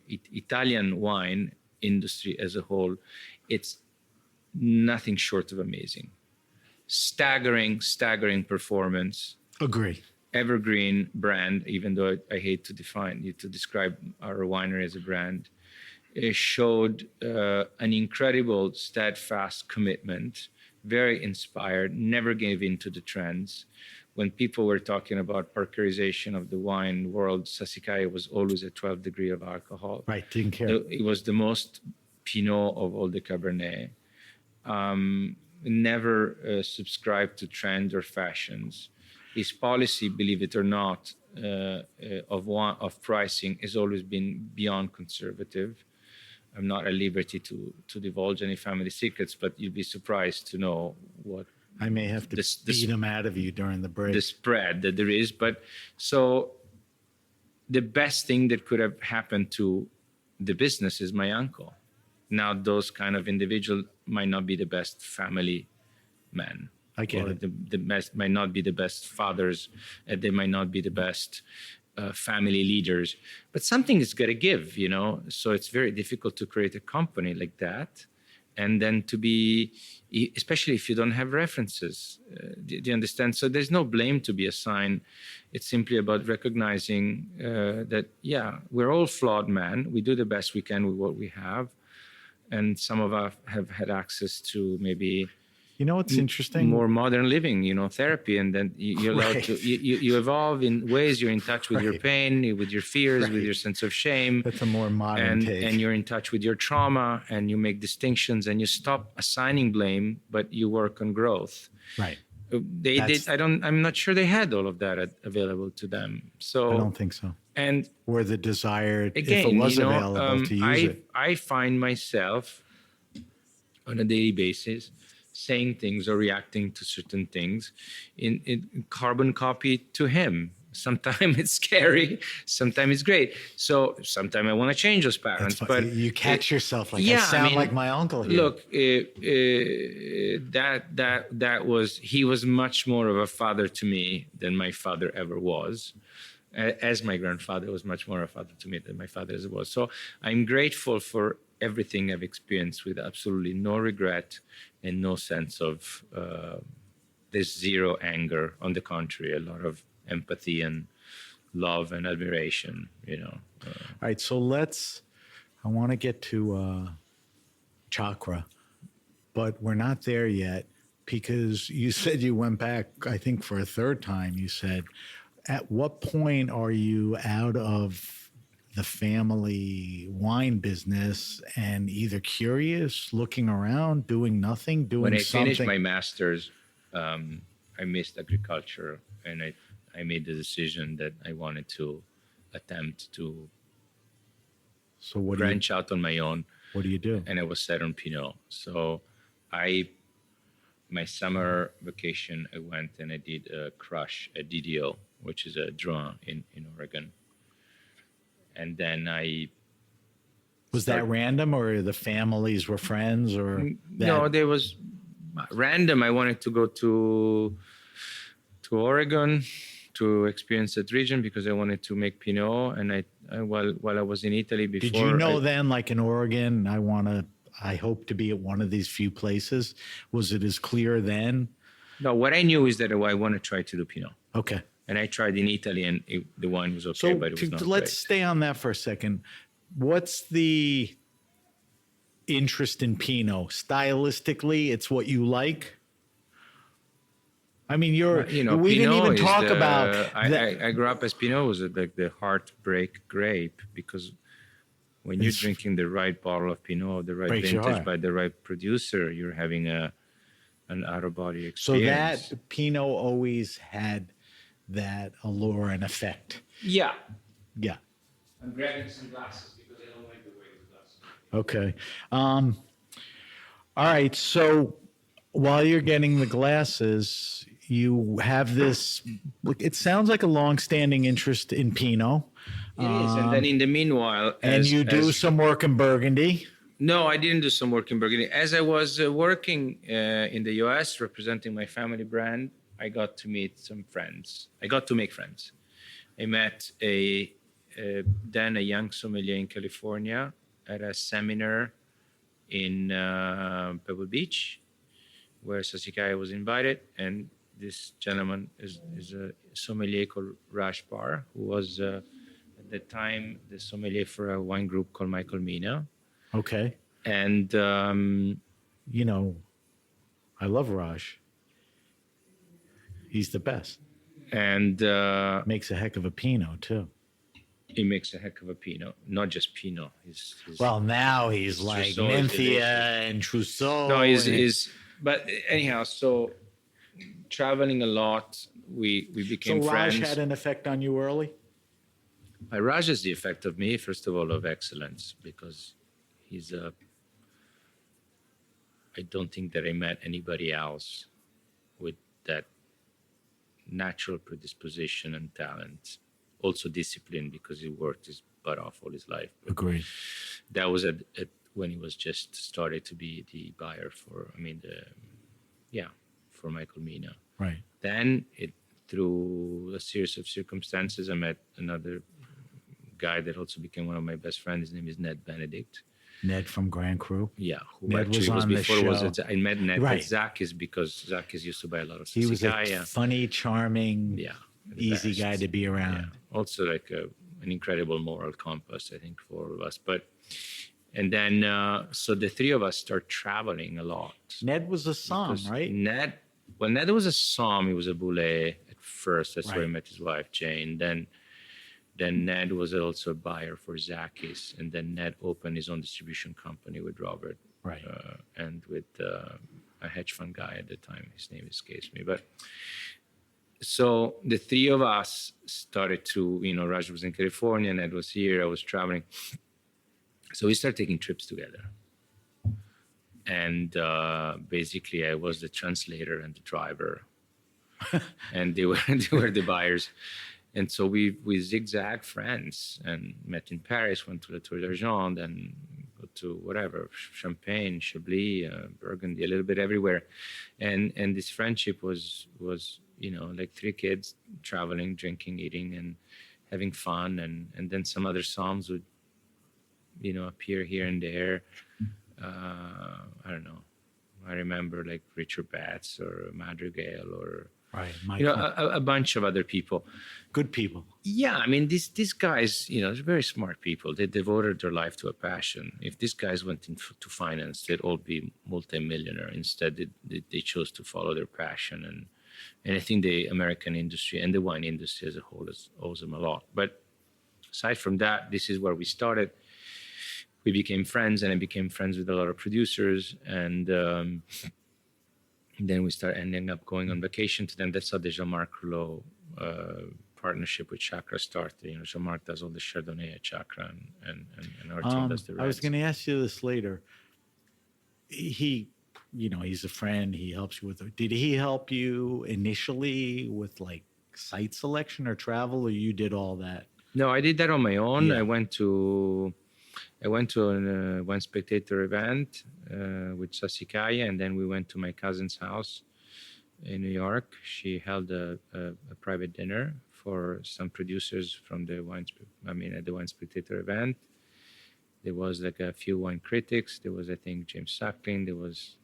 H: Italian wine industry as a whole, it's nothing short of amazing. Staggering performance.
G: Agree.
H: Evergreen brand, even though I hate to describe our winery as a brand. It showed an incredible, steadfast commitment, very inspired, never gave in to the trends. When people were talking about parkerization of the wine world, Sassicaia was always at 12 degrees of alcohol.
G: Right, didn't care.
H: It was the most Pinot of all the Cabernet. Never subscribed to trend or fashions. His policy, believe it or not, of pricing has always been beyond conservative. I'm not at liberty to divulge any family secrets, but you'd be surprised to know what
G: I may have to beat them out of you during the break.
H: The spread that there is. But so the best thing that could have happened to the business is my uncle. Now, those kind of individuals might not be the best family men.
G: I get it.
H: The best might not be the best fathers. They might not be the best family leaders. But something is got to give, you know. So it's very difficult to create a company like that, and then to be, especially if you don't have references. Do you understand? So there's no blame to be assigned. It's simply about recognizing that, yeah, we're all flawed men. We do the best we can with what we have, and some of us have had access to maybe.
G: You know what's interesting?
H: More modern living, you know, therapy, and then you're allowed
G: Right.
H: to you evolve in ways. You're in touch with your
G: Right.
H: pain, with your fears,
G: Right.
H: with your sense of shame.
G: That's a more modern take.
H: And you're in touch with your trauma, and you make distinctions, and you stop assigning blame, but you work on growth.
G: Right.
H: They did. I'm not sure they had all of that available to them. So
G: I don't think so.
H: And
G: Or the desire, if
H: again,
G: it was
H: you know,
G: available, to use it.
H: I find myself on a daily basis saying things or reacting to certain things in carbon copy to him. Sometimes it's scary, sometimes it's great. So sometimes I want to change those patterns.
G: That's
H: But
G: you catch yourself like,
H: yeah,
G: I sound
H: I mean,
G: like my uncle here.
H: Look, that was, he was much more of a father to me than my father ever was. As my grandfather was much more a father to me than my father ever was. So I'm grateful for everything I've experienced with absolutely no regret and no sense of there's zero anger. On the contrary, a lot of empathy and love and admiration, you know.
G: All right, so I want to get to chakra, but we're not there yet because you said you went back, I think for a third time. You said, at what point are you out of the family wine business and either curious, looking around, doing nothing, doing
H: when I
G: something?
H: finished my master's, I missed agriculture, and I made the decision that I wanted to attempt to branch out on my own.
G: What do you do?
H: And I was set on Pinot. So my summer vacation, I went and I did a crush at DDO, which is a Drouin in Oregon. And then
G: Was that random, or the families were friends, or
H: No, there was random. I wanted to go to Oregon to experience that region because I wanted to make Pinot. And I while I was in Italy before.
G: Did you know then, like in Oregon, I hope to be at one of these few places? Was it as clear then?
H: No, what I knew is that I want to try to do Pinot.
G: Okay.
H: And I tried in Italy, and the wine was okay, but it was not
G: let's
H: great.
G: stay on that for a second. What's the interest in Pinot? Stylistically, it's what you like? I mean, we didn't even talk about
H: I grew up as Pinot was like the heartbreak grape, because when you're drinking the right bottle of Pinot, the right
G: breaks your
H: vintage
G: heart.
H: by the right producer, you're having an out-of-body
G: So
H: experience.
G: that Pinot always had that allure and effect.
H: Yeah.
G: Yeah.
H: I'm grabbing some glasses because I don't like the way the glasses.
G: Okay. All right. So while you're getting the glasses, you have this. It sounds like a long-standing interest in Pinot,
H: It is. And then in the meanwhile,
G: and you do some work in Burgundy.
H: No, I didn't do some work in Burgundy. As I was working in the US representing my family brand, I got to meet some friends. I got to make friends. I met then a young sommelier in California at a seminar in Pebble Beach, where Sassicaia was invited. And this gentleman is a sommelier called Raj Par, who was at the time the sommelier for a wine group called Michael Mina.
G: Okay.
H: And,
G: you know, I love Raj. He's the best.
H: And
G: makes a heck of a Pinot, too.
H: He makes a heck of a Pinot, not just Pinot.
G: Well, now he's like Nymphia and Trousseau.
H: No, but anyhow, so traveling a lot, we became friends.
G: So Raj had an effect on you early?
H: Raj has the effect of me, first of all, of excellence, because I don't think that I met anybody else with that natural predisposition and talent. Also discipline, because he worked his butt off all his life. But
G: agreed.
H: That was when he was just started to be the buyer for Michael Mina.
G: Right.
H: Then through a series of circumstances, I met another guy that also became one of my best friends. His name is Ned Benedict.
G: Ned from Grand Cru.
H: Yeah, who
G: Ned
H: actually was before
G: the
H: was
G: show.
H: I met Ned
G: Right.
H: at Zakis because Zakis used to buy a lot of
G: He was a
H: Sassicaia.
G: funny, charming, easy
H: best.
G: guy to be around.
H: Yeah. Also like an incredible moral compass, I think, for all of us. And then, so the three of us start traveling a lot.
G: Ned was a Somm, right?
H: Ned was a Somm. He was a Boulay at first. That's where he met his wife, Jane. Then Ned was also a buyer for Zakis. And then Ned opened his own distribution company with Robert.
G: Right.
H: And with a hedge fund guy at the time. His name escapes me. But so the three of us started to, Raj was in California, Ned was here, I was traveling. So we started taking trips together. And basically I was the translator and the driver. And they were the buyers. And so we zigzag friends and met in Paris, went to the Tour d'Argent, and go to whatever, Champagne, Chablis, Burgundy, a little bit everywhere. And this friendship was like three kids traveling, drinking, eating, and having fun. And then some other songs would, appear here and there. I don't know. I remember like Richard Betts or Madrigal or a bunch of other people.
G: Good people.
H: Yeah, I mean these guys, they're very smart people. They devoted their life to a passion. If these guys went into finance, they'd all be multimillionaire. Instead, they chose to follow their passion, and I think the American industry and the wine industry as a whole owes them a lot. But aside from that, this is where we started. We became friends, and I became friends with a lot of producers, and then we started ending up going on vacation to them. That's how the Jean-Marc Rouleau partnership with Chakra started. Jean-Marc does all the Chardonnay at Chakra, and our team does the rest.
G: I was going to ask you this later. He, he's a friend. He helps you with. Did he help you initially with like site selection or travel, or you did all that?
H: No, I did that on my own.
G: Yeah.
H: I went to a Wine Spectator event with Sassicaia, and then we went to my cousin's house in New York. She held a private dinner for some producers from the at the Wine Spectator event. There was like a few wine critics. There was, I think, James Suckling. There was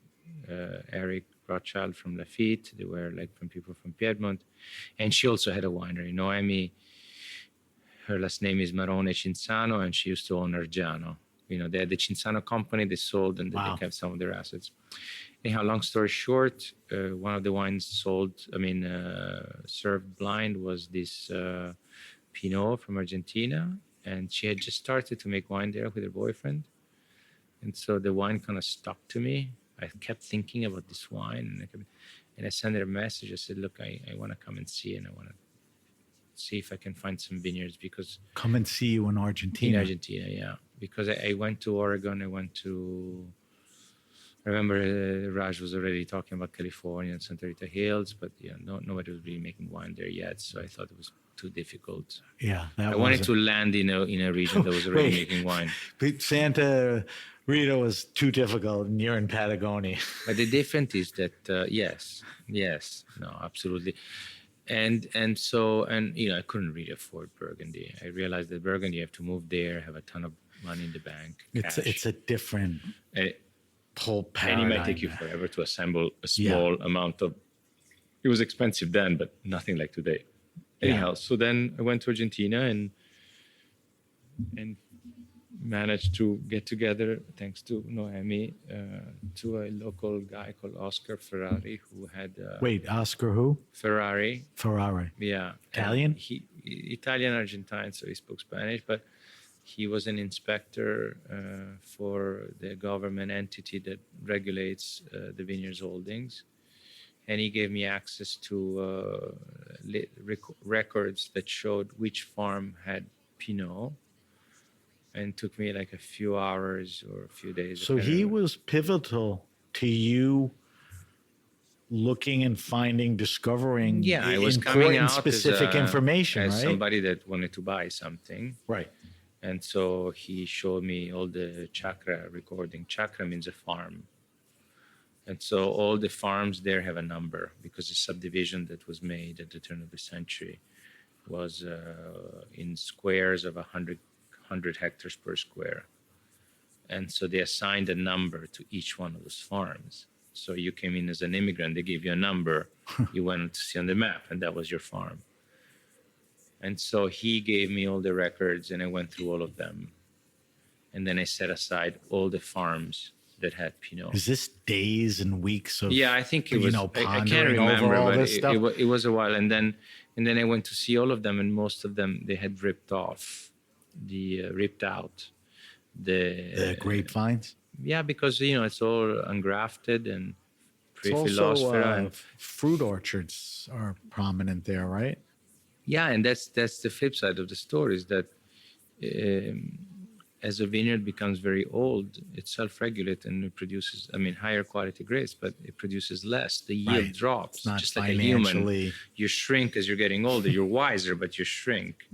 H: Eric Rothschild from Lafite. There were like from people from Piedmont, and she also had a winery. Noemi. Her last name is Marone Cinzano, and she used to own Argiano. They had the Cinzano company. They sold, and they kept some of their assets. Anyhow, long story short, one of the wines served blind was this Pinot from Argentina, and she had just started to make wine there with her boyfriend. And so the wine kind of stuck to me. I kept thinking about this wine, and I sent her a message. I said, look, I want to come and see, and I want to see if I can find some vineyards because
G: Come and see you in Argentina.
H: in Argentina, yeah. Because I went to Oregon, I remember Raj was already talking about California and Santa Rita Hills, but nobody was really making wine there yet. So I thought it was too difficult.
G: Yeah,
H: I wanted to land in a region that was already making wine.
G: But Santa Rita was too difficult, and you're in Patagonia.
H: But the difference is that yes, no, absolutely, and I couldn't really afford Burgundy. I realized that Burgundy, you have to move there, have a ton of money in the bank.
G: It's a different whole paradigm.
H: And it might take you forever to assemble a small amount of. It was expensive then, but nothing like today. Anyhow, so then I went to Argentina and managed to get together, thanks to Noemi, to a local guy called Oscar Ferrari, who had...
G: Wait, Oscar who?
H: Ferrari. Yeah.
G: Italian?
H: Italian Argentine, so he spoke Spanish, but he was an inspector for the government entity that regulates the vineyards holdings. And he gave me access to records that showed which farm had Pinot. And it took me like a few hours or a few days.
G: So he was pivotal to you looking and discovering
H: I was coming out
G: specific information,
H: as
G: right?
H: somebody that wanted to buy something.
G: Right.
H: And so he showed me all the chakra recording. Chakra means a farm. And so all the farms there have a number because the subdivision that was made at the turn of the century was in squares of 100 hectares per square. And so they assigned a number to each one of those farms. So you came in as an immigrant, they gave you a number, you went to see on the map, and that was your farm. And so he gave me all the records, and I went through all of them. And then I set aside all the farms that had Pinot.
G: Is this days and weeks of?
H: Yeah, I think it was. I can't remember, but it was a while. And then I went to see all of them, and most of them they had ripped out the
G: grapevines.
H: Yeah, because it's all ungrafted and
G: It's also fruit orchards are prominent there, right?
H: Yeah, and that's the flip side of the story is that as a vineyard becomes very old, it self-regulates and it produces, higher quality grapes, but it produces less. The yield drops. Just like a human, you shrink as you're getting older. You're wiser, but you shrink.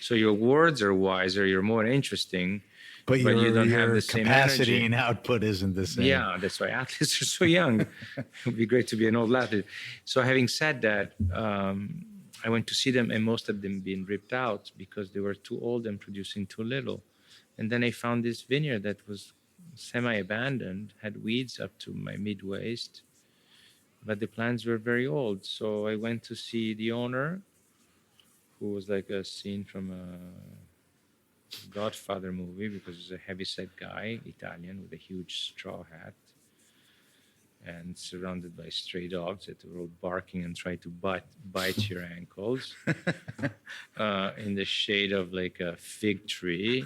H: So your words are wiser. You're more interesting, but you don't have the same
G: capacity
H: energy.
G: And output isn't the same.
H: Yeah, that's why athletes are so young. It would be great to be an old athlete. So having said that, I went to see them, and most of them being ripped out because they were too old and producing too little. And then I found this vineyard that was semi-abandoned, had weeds up to my mid-waist, but the plants were very old. So I went to see the owner, who was like a scene from a Godfather movie because he's a heavyset guy, Italian, with a huge straw hat and surrounded by stray dogs that were all barking and trying to bite your ankles in the shade of like a fig tree.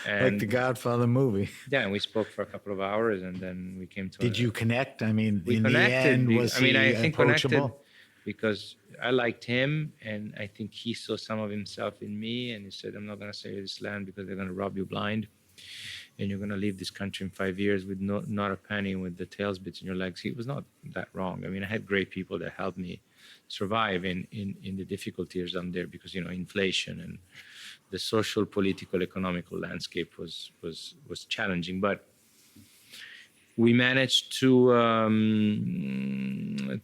H: And
G: like the Godfather movie.
H: Yeah, and we spoke for a couple of hours, and then we came to.
G: Did you connect? I mean,
H: we
G: in
H: connected.
G: the end, was he
H: I think
G: approachable?
H: Connected because I liked him, and I think he saw some of himself in me, and he said, "I'm not going to sell you this land because they're going to rob you blind." And you're going to leave this country in 5 years with not a penny, with the tails between your legs. He was not that wrong. I had great people that helped me survive in the difficult years I'm there because, inflation and the social, political, economical landscape was challenging. But we managed to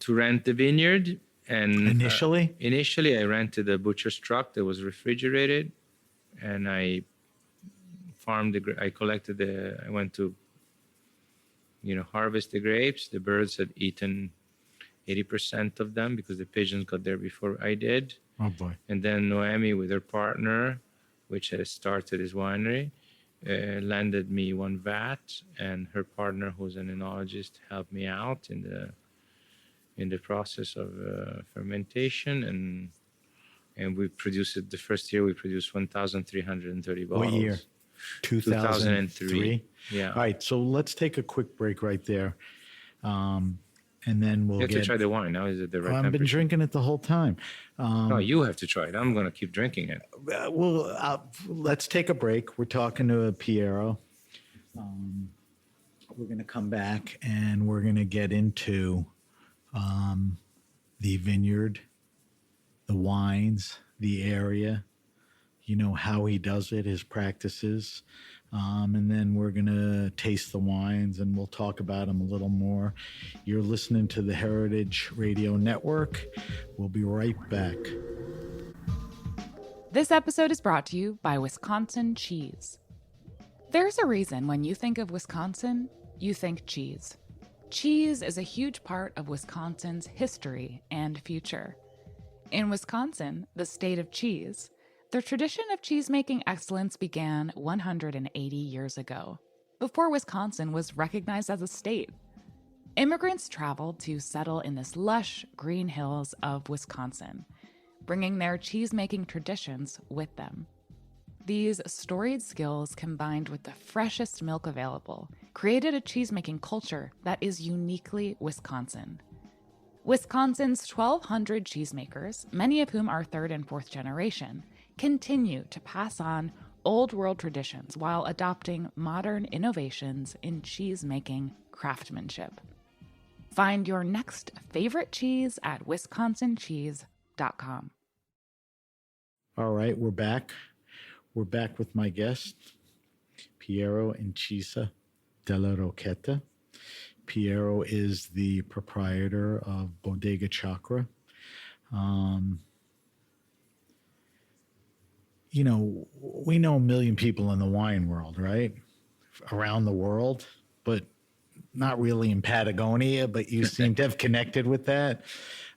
H: rent the vineyard. And initially I rented a butcher's truck that was refrigerated, and I went to, harvest the grapes. The birds had eaten 80% of them because the pigeons got there before I did.
G: Oh boy.
H: And then Noemi with her partner, which had started his winery, landed me one vat, and her partner, who's an enologist, helped me out in the process of fermentation. And we produced it. The first year we produced 1,330 bottles.
G: What year? 2003.
H: Yeah.
G: All right. So let's take a quick break right there. and then we'll
H: You have
G: get.
H: to try the wine. Now is it the right
G: I've been
H: temperature?
G: drinking it the whole time.
H: No, you have to try it. I'm going to keep drinking it.
G: Let's take a break. We're talking to Piero. We're going to come back and we're going to get into the vineyard, the wines, the area, how he does it, his practices. And then we're going to taste the wines and we'll talk about them a little more. You're listening to the Heritage Radio Network. We'll be right back.
E: This episode is brought to you by Wisconsin Cheese. There's a reason when you think of Wisconsin, you think cheese. Cheese is a huge part of Wisconsin's history and future. In Wisconsin, the state of cheese, the tradition of cheese-making excellence began 180 years ago, before Wisconsin was recognized as a state. Immigrants traveled to settle in this lush green hills of Wisconsin, bringing their cheese-making traditions with them. These storied skills, combined with the freshest milk available, created a cheese-making culture that is uniquely Wisconsin. Wisconsin's 1,200 cheesemakers, many of whom are third and fourth generation, continue to pass on old world traditions while adopting modern innovations in cheese-making craftsmanship. Find your next favorite cheese at wisconsincheese.com.
G: All right, we're back. We're back with my guest, Piero Incisa Della Rocchetta. Piero is the proprietor of Bodega Chakra. We know a million people in the wine world, right? Around the world, but not really in Patagonia, but you seem to have connected with that.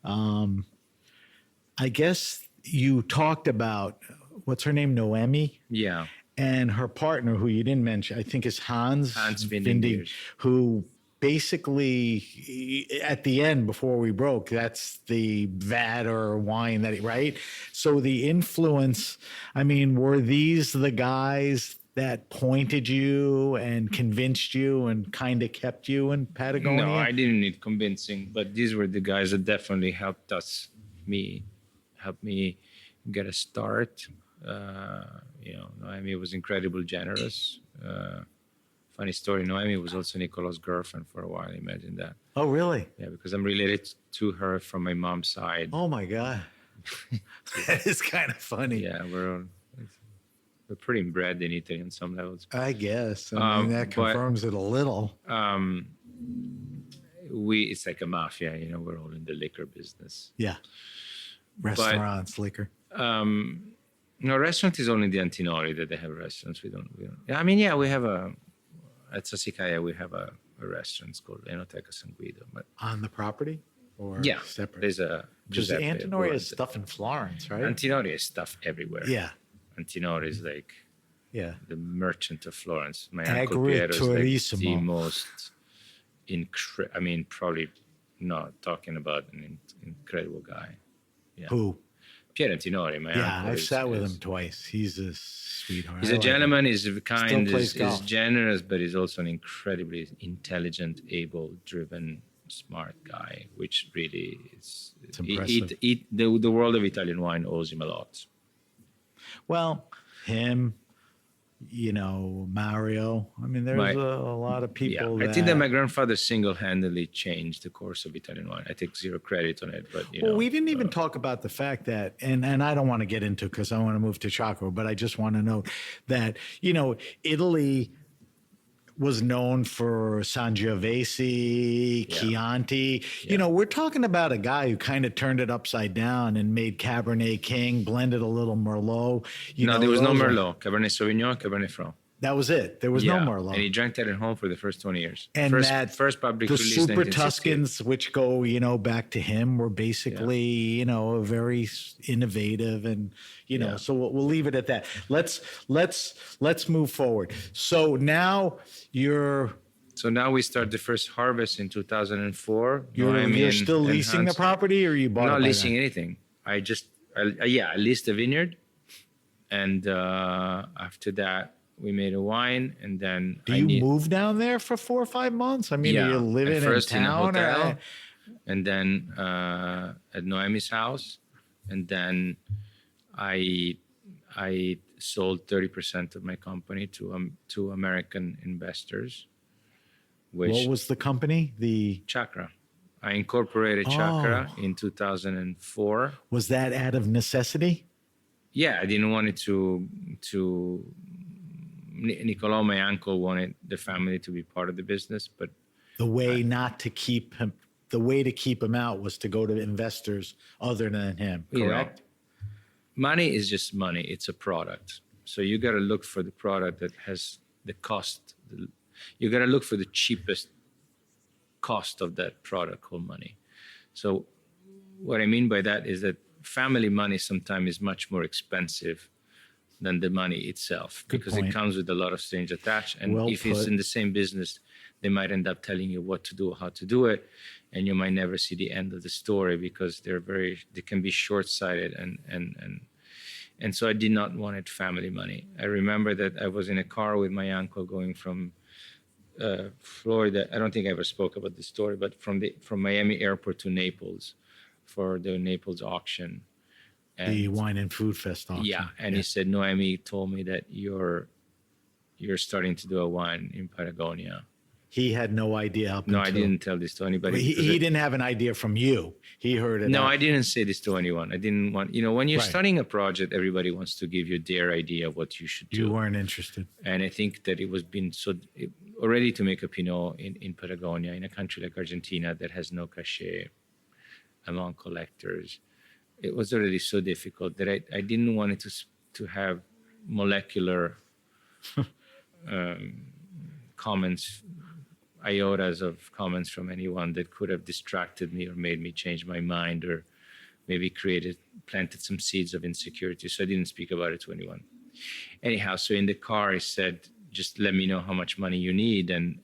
G: I guess you talked about, what's her name, Noemi?
H: Yeah.
G: And her partner, who you didn't mention, I think is Hans
H: Vindig,
G: who basically, at the end, before we broke, that's the vat or wine right? So the influence, were these the guys that pointed you and convinced you and kind of kept you in Patagonia?
H: No, I didn't need convincing, but these were the guys that definitely helped me get a start. Noemi was incredibly generous. Funny story, Noemi was also Nicolo's girlfriend for a while. Imagine that.
G: Oh, really?
H: Yeah, because I'm related to her from my mom's side.
G: Oh, my God. That is kind of funny.
H: Yeah, we're pretty inbred in Italy on some levels.
G: I guess. That confirms it a little.
H: It's like a mafia, we're all in the liquor business.
G: Yeah. Restaurants, liquor.
H: No, restaurant is only the Antinori that they have restaurants. We don't. We have at Sassicaia, we have a restaurant. It's called Enoteca San Guido. But
G: on the property? Or
H: yeah,
G: separate?
H: There's a...
G: Because Antinori has stuff in Florence, right?
H: Antinori has stuff everywhere.
G: Yeah.
H: Antinori is like the merchant of Florence. My uncle Piero is like the most probably not talking about an incredible guy. Yeah.
G: Who?
H: Piero Antinori, my uncle.
G: I've sat with him twice. He's a sweetheart.
H: He's a gentleman. He's kind. He's generous, but he's also an incredibly intelligent, able, driven, smart guy. Which really is
G: impressive.
H: The world of Italian wine owes him a lot.
G: Well, him, Mario. There's a lot of people.
H: I think that my grandfather single-handedly changed the course of Italian wine. I take zero credit on it, but
G: we didn't even talk about the fact that, and I don't want to get into because I want to move to Chacro, but I just want to note that Italy was known for Sangiovese, Chianti.
H: Yeah.
G: We're talking about a guy who kind of turned it upside down and made Cabernet King, blended a little Merlot.
H: There was no Merlot. Cabernet Sauvignon, Cabernet Franc.
G: That was it. There was no Merlot.
H: And he drank that at home for the first 20 years.
G: And
H: first public
G: the
H: release,
G: Super Tuscans, which go, back to him, were basically, very innovative, and So we'll leave it at that. Let's move forward. So now
H: we start the first harvest in 2004.
G: You're still leasing the property, or you bought it?
H: Not leasing anything. I leased a vineyard, and after that, we made a wine, and then
G: move down there for 4 or 5 months? Are you living in town?
H: In a hotel. and then at Noemi's house, and then I sold 30% of my company to American investors.
G: What was the company? The
H: Chakra. I incorporated Chakra in 2004.
G: Was that out of necessity?
H: Yeah, I didn't want it to Nicolò, my uncle, wanted the family to be part of the business, but
G: the way to keep him out was to go to investors other than him, correct?
H: Money is just money. It's a product. So you got to look for the product that has the cost. You got to look for the cheapest cost of that product called money. So what I mean by that is that family money sometimes is much more expensive than the money itself, because it comes with a lot of strings attached. And if it's in the same business, they might end up telling you what to do, how to do it, and you might never see the end of the story because they can be short-sighted and so I did not want it family money. I remember that I was in a car with my uncle going from Florida. I don't think I ever spoke about this story, but from Miami airport to Naples for the Naples auction. And
G: the Wine and Food Fest auction.
H: Yeah, and he said, Noemi told me that you're starting to do a wine in Patagonia.
G: He had no idea.
H: No, I didn't tell this to anybody.
G: He didn't have an idea from you. He heard it.
H: No, I didn't say this to anyone. I didn't want, when you're starting a project, everybody wants to give you their idea of what you should do.
G: You weren't interested.
H: And I think that it was already to make a Pinot in Patagonia, in a country like Argentina that has no cachet among collectors. It was already so difficult that I didn't want it to have molecular comments, iotas of comments from anyone that could have distracted me or made me change my mind or maybe planted some seeds of insecurity. So I didn't speak about it to anyone. Anyhow, so in the car, I said, just let me know how much money you need and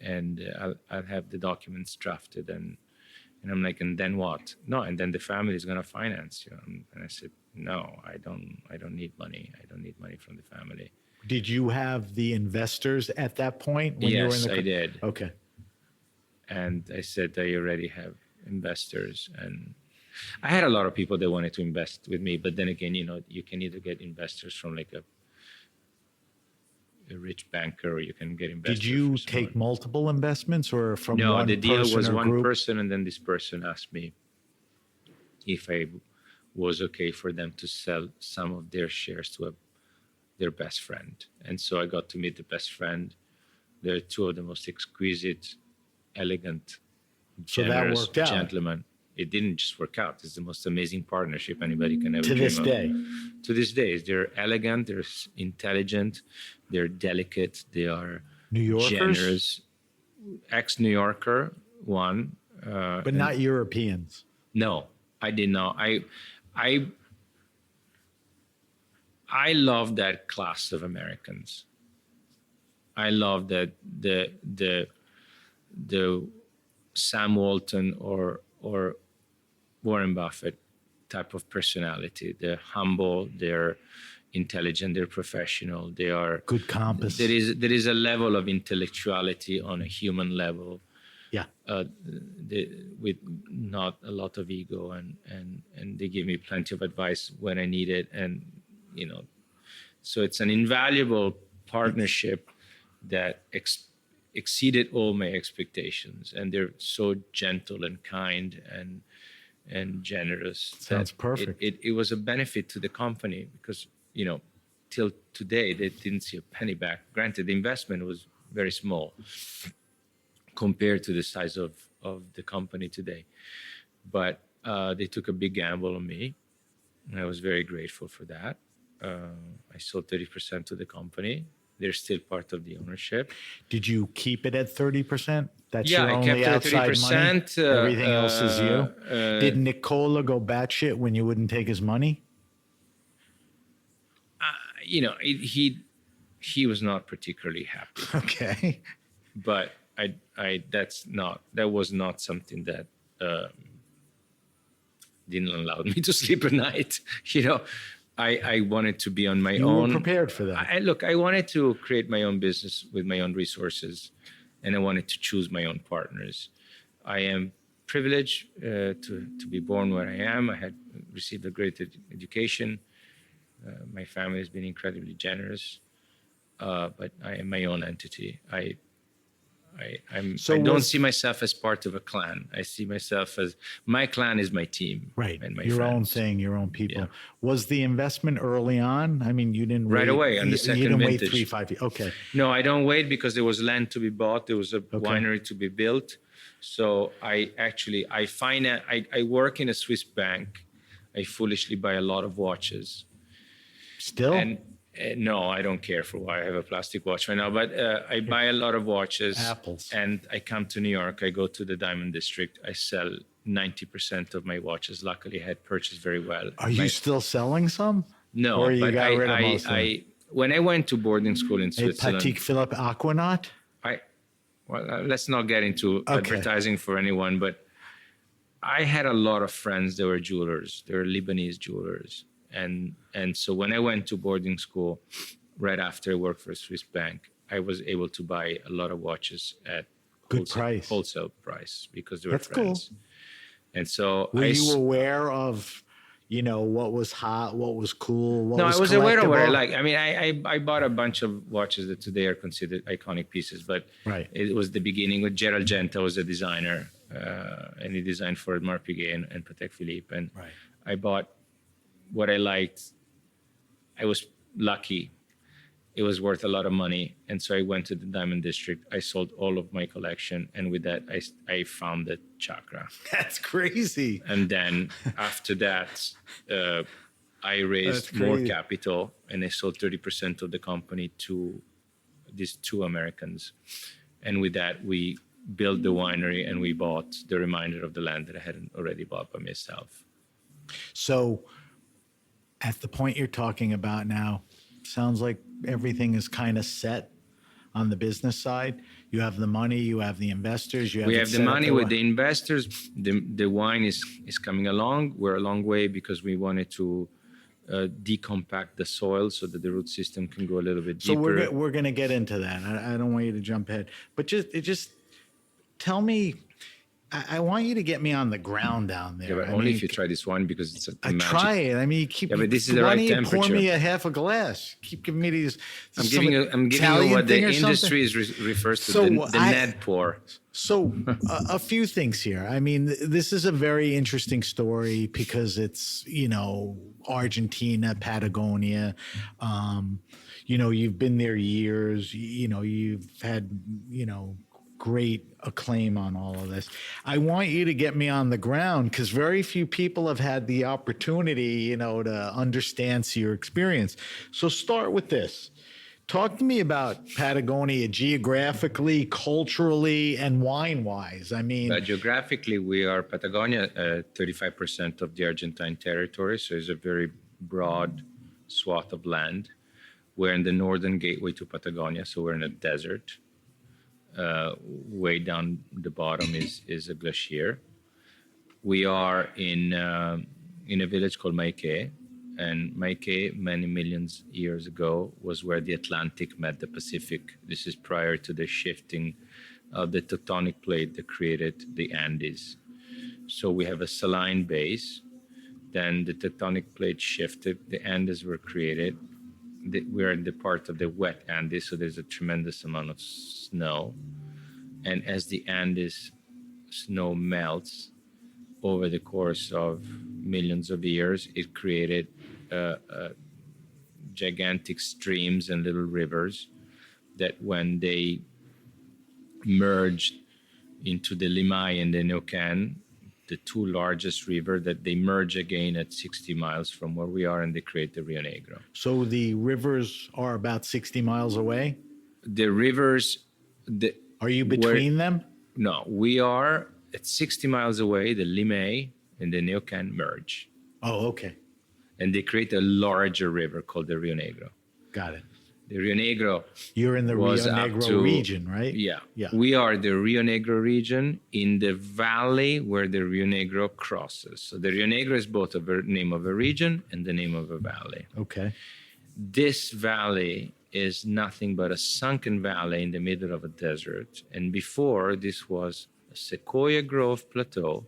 H: I'll have the documents drafted. And I'm like, and then what? No, and then the family is going to finance you. And I said, no, I don't need money. I don't need money from the family.
G: Did you have the investors at that point?
H: Yes, I did.
G: Okay.
H: And I said, I already have investors. And I had a lot of people that wanted to invest with me. But then again, you can either get investors from like a rich banker, or you can get investors.
G: Did you take multiple investments or from one person?
H: No, the deal was one
G: group?
H: person. And then this person asked me if I was okay for them to sell some of their shares to their best friend. And so I got to meet the best friend. They're two of the most exquisite, elegant, generous gentlemen. It didn't just work out. It's the most amazing partnership anybody can ever dream of. To this day, they're elegant, they're intelligent, they're delicate, they are
G: New Yorkers?
H: Generous. Ex-New Yorker, one.
G: But not Europeans.
H: No, I did not. I love that class of Americans. I love that the Sam Walton or Warren Buffett type of personality. They're humble, they're intelligent, they're professional, they are
G: good compass.
H: There is a level of intellectuality on a human level.
G: Yeah.
H: With not a lot of ego, and they give me plenty of advice when I need it, and so it's an invaluable partnership that exceeded all my expectations, and they're so gentle and kind and generous.
G: Sounds perfect.
H: It was a benefit to the company because till today they didn't see a penny back. Granted, the investment was very small compared to the size of the company today, but they took a big gamble on me, and I was very grateful for that. I sold 30% to the company. They're still part of the ownership.
G: Did you keep it at 30%? That's
H: your
G: only outside
H: 30%,
G: money? Everything else is you? Did Nicola go batshit when you wouldn't take his money?
H: He was not particularly happy.
G: Okay.
H: But that was not something that didn't allow me to sleep at night. I wanted to be on my own.
G: You were prepared for that.
H: I wanted to create my own business with my own resources, and I wanted to choose my own partners. I am privilege to be born where I am. I had received a great education. My family has been incredibly generous, but I am my own entity. I don't see myself as part of a clan. I see myself as my clan is my team.
G: Right.
H: And my
G: your
H: friends.
G: own thing, your own people.
H: Yeah.
G: Was the investment early on? I mean, you didn't
H: Right away on the second
G: You didn't
H: vintage.
G: wait 3-5 years. Okay.
H: No, I don't wait because there was land to be bought. There was a winery to be built. So I work in a Swiss bank. I foolishly buy a lot of watches.
G: Still?
H: And no, I don't care for why I have a plastic watch right now, but I buy a lot of watches.
G: Apples.
H: And I come to New York. I go to the Diamond District. I sell 90% of my watches. Luckily, I had purchased very well.
G: Are you still selling some?
H: No,
G: or you
H: but
G: got rid of most of them?
H: when I went to boarding school in
G: A
H: Switzerland,
G: Patek Philippe Aquanaut?
H: let's not get into advertising for anyone, but I had a lot of friends that were jewelers. They were Lebanese jewelers. And so when I went to boarding school, right after I worked for a Swiss bank, I was able to buy a lot of watches at wholesale price because they were friends.
G: Cool.
H: And so
G: were you aware of, what was hot, what was cool, what was
H: I was aware of what I
G: collectible?
H: like. I mean, I bought a bunch of watches that today are considered iconic pieces, but it was the beginning with Gerald Genta was a designer, and he designed for Audemars Piguet and Patek Philippe. And I bought what I liked. I was lucky. It was worth a lot of money. And so I went to the Diamond District. I sold all of my collection. And with that, I founded Chakra.
G: That's crazy.
H: And then after that, I raised more capital and I sold 30% of the company to these two Americans. And with that, we built the winery and we bought the remainder of the land that I hadn't already bought by myself.
G: So at the point you're talking about now, sounds like everything is kind of set on the business side. You have the money, you have the investors.
H: We have the money with the investors. The wine is coming along. We're a long way because we wanted to decompact the soil so that the root system can go a little bit deeper.
G: So we're going to get into that. I don't want you to jump ahead, but just tell me. I want you to get me on the ground down there.
H: Yeah, but only if you try this wine because it's a magic.
G: Try it. I mean, you keep.
H: Yeah, but this is the right temperature.
G: Pour me a half a keep giving me these.
H: I'm giving you what the industry refers to, the Ned pour.
G: So a few things here. I mean, this is a very interesting story because it's, Argentina, Patagonia. You've been there years. You've had, great acclaim on all of this. I want you to get me on the ground because very few people have had the opportunity, to understand your experience. So start with this. Talk to me about Patagonia geographically, culturally, and wine-wise. I mean,
H: geographically, we are Patagonia, 35% of the Argentine territory. So it's a very broad swath of land. We're in the northern gateway to Patagonia, so we're in a desert. Way down the bottom is a glacier. We are in a village called Maique, and Maique many millions years ago was where the Atlantic met the Pacific. This is prior to the shifting of the tectonic plate that created the Andes. So we have a saline base. Then the tectonic plate shifted. The Andes were created. We're in the part of the wet Andes, so there's a tremendous amount of snow. And as the Andes snow melts over the course of millions of years, it created gigantic streams and little rivers that when they merged into the Limay and the Neuquén, the two largest rivers, that they merge again at 60 miles from where we are, and they create the Rio Negro.
G: So the rivers are about 60 miles away?
H: The rivers...
G: Are you between them?
H: No, we are at 60 miles away. The Limay and the Neuquén merge.
G: Oh, okay.
H: And they create a larger river called the Rio Negro.
G: Got it.
H: The Rio Negro.
G: You're in the Rio Negro region, right?
H: Yeah. We are the Rio Negro region in the valley where the Rio Negro crosses. So the Rio Negro is both the name of a region and the name of a valley.
G: Okay.
H: This valley is nothing but a sunken valley in the middle of a desert. And before, this was Sequoia Grove Plateau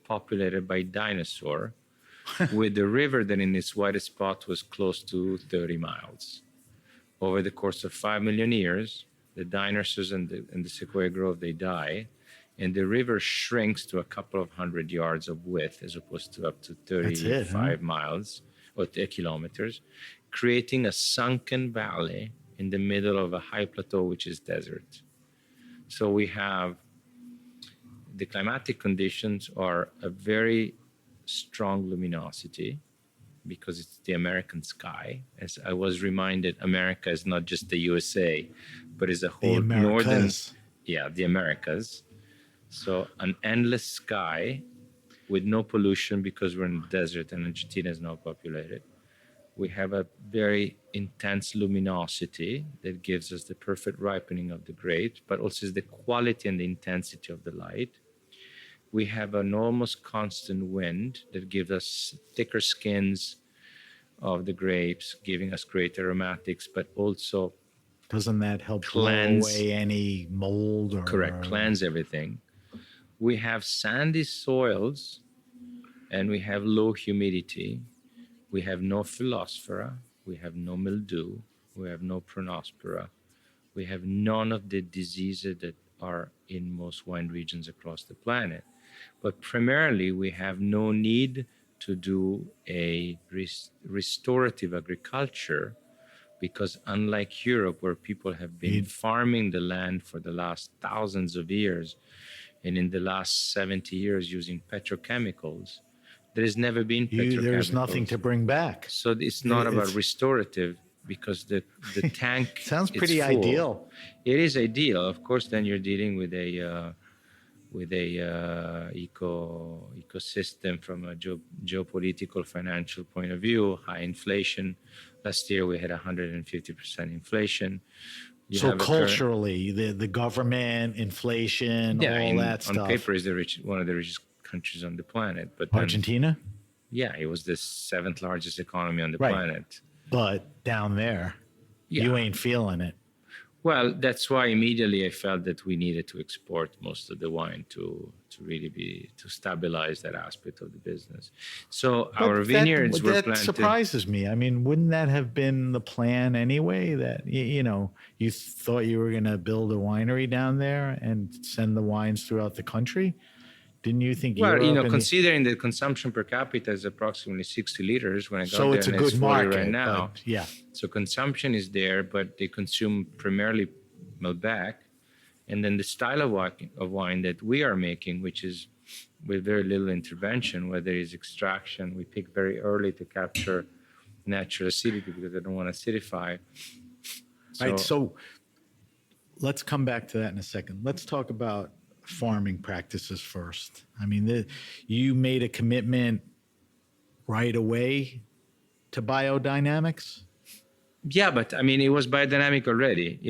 H: populated by dinosaur with the river that in its widest spot was close to 30 miles. Over the course of 5 million years, the dinosaurs in the Sequoia Grove, they die, and the river shrinks to a couple of 100 yards of width as opposed to up to 35 miles or kilometers, creating a sunken valley in the middle of a high plateau, which is desert. So we have the climatic conditions are a very strong luminosity because it's the American sky. As I was reminded, America is not just the USA, but is a whole northern, the Americas. So an endless sky with no pollution because we're in the desert and Argentina is not populated. We have a very intense luminosity that gives us the perfect ripening of the grapes, but also is the quality and the intensity of the light. We have an almost constant wind that gives us thicker skins of the grapes, giving us great aromatics, but also
G: doesn't that help
H: cleanse
G: blow away any mold? Or
H: correct, cleanse everything. We have sandy soils, and we have low humidity. We have no Philospora, we have no mildew, we have no Pronospora. We have none of the diseases that are in most wine regions across the planet. But primarily, we have no need to do a restorative agriculture because unlike Europe, where people have been farming the land for the last thousands of years, and in the last 70 years using petrochemicals, there has never been petrochemicals.
G: There's nothing to bring back.
H: So it's not about restorative because the tank
G: sounds pretty
H: full.
G: ideal.
H: It is ideal. Of course, then you're dealing with a ecosystem from a geopolitical, financial point of view, high inflation. Last year, we had 150% inflation.
G: So culturally, the government, inflation, all that stuff.
H: On paper, is one of the richest countries on the planet. But
G: Argentina?
H: It was the 7th largest economy on the planet.
G: But down there, you ain't feeling it.
H: Well, that's why immediately I felt that we needed to export most of the wine to really stabilize that aspect of the business. So our vineyards were planted. That
G: surprises me. I mean, wouldn't that have been the plan anyway? That you thought you were going to build a winery down there and send the wines throughout the country? Didn't you think?
H: Well, considering the consumption per capita is approximately 60 liters when I got there,
G: so it's a good market
H: right now.
G: Yeah.
H: So consumption is there, but they consume primarily Malbec, and then the style of wine that we are making, which is with very little intervention, whether it's extraction, we pick very early to capture natural acidity because I don't want to acidify.
G: Right. So let's come back to that in a second. Let's talk about farming practices first. I mean, you made a commitment right away to biodynamics.
H: Yeah, but I mean, it was biodynamic already.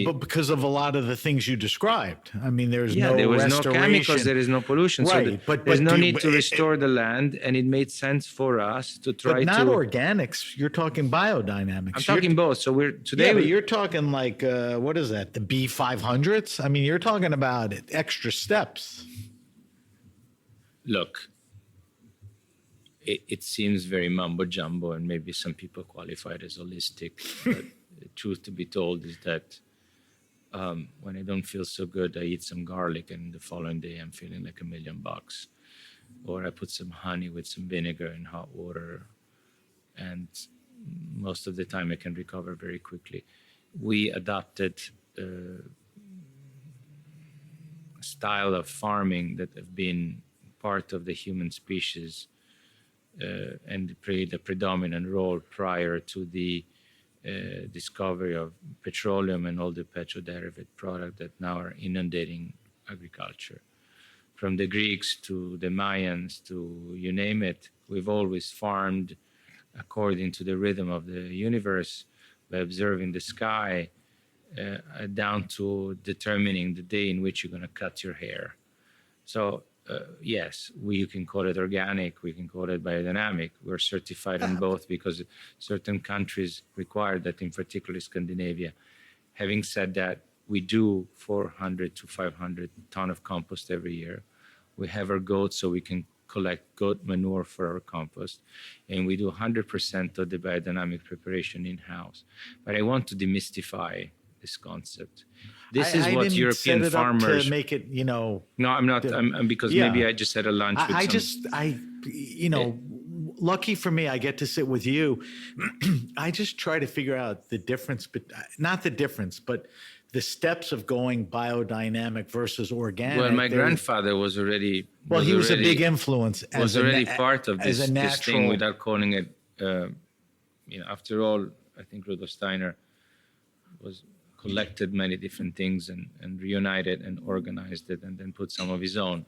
H: But
G: because of a lot of the things you described. I mean, there was no
H: chemicals, there is no pollution.
G: Right,
H: so there's no need to restore the land, and it made sense for us to try to.
G: But not organics. You're talking biodynamics.
H: I'm talking both. So
G: but you're talking like what is that? The B500s? I mean, you're talking about extra steps.
H: Look. It seems very mumbo jumbo, and maybe some people qualify it as holistic. But the truth to be told is that when I don't feel so good, I eat some garlic, and the following day I'm feeling like $1,000,000. Or I put some honey with some vinegar in hot water, and most of the time I can recover very quickly. We adopted a style of farming that have been part of the human species. And played a predominant role prior to the discovery of petroleum and all the petroderivative products that now are inundating agriculture. From the Greeks to the Mayans to you name it, we've always farmed according to the rhythm of the universe by observing the sky down to determining the day in which you're going to cut your hair. So yes, you can call it organic, we can call it biodynamic. We're certified in both because certain countries require that, in particular Scandinavia. Having said that, we do 400 to 500 ton of compost every year. We have our goats so we can collect goat manure for our compost. And we do 100% of the biodynamic preparation in-house. But I want to demystify this concept. This is what European farmers
G: to make it,
H: No, I'm not. Because maybe I just had a lunch with
G: lucky for me, I get to sit with you. I just try to figure out the difference, but not the difference, but the steps of going biodynamic versus organic.
H: Well, my grandfather was already.
G: He was a big influence.
H: Was already part of this thing without calling it. After all, I think Rudolf Steiner collected many different things and reunited and organized it and then put some of his own.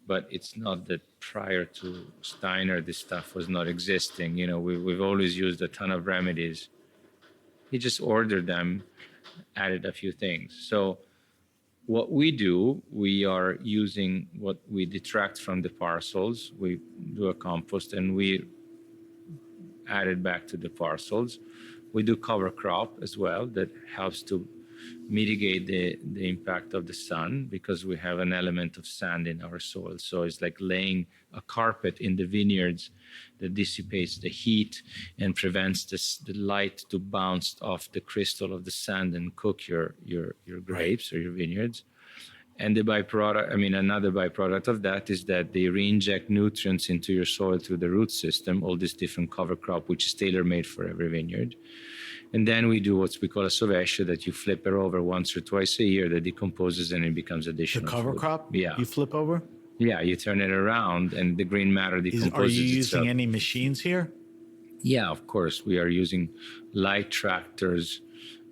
H: But it's not that prior to Steiner, this stuff was not existing. We've always used a ton of remedies. He just ordered them, added a few things. So what we do, we are using what we detract from the parcels. We do a compost and we add it back to the parcels. We do cover crop as well that helps to mitigate the impact of the sun because we have an element of sand in our soil. So it's like laying a carpet in the vineyards that dissipates the heat and prevents the light to bounce off the crystal of the sand and cook your grapes or your vineyards. And another byproduct of that is that they re-inject nutrients into your soil through the root system, all this different cover crop, which is tailor-made for every vineyard. And then we do what we call a sovescia, that you flip it over once or twice a year, that decomposes and it becomes additional.
G: The cover
H: food.
G: crop?
H: Yeah.
G: You flip over?
H: Yeah, you turn it around and the green matter decomposes.
G: Are you using
H: itself.
G: any machines here?
H: Yeah, of course. We are using light tractors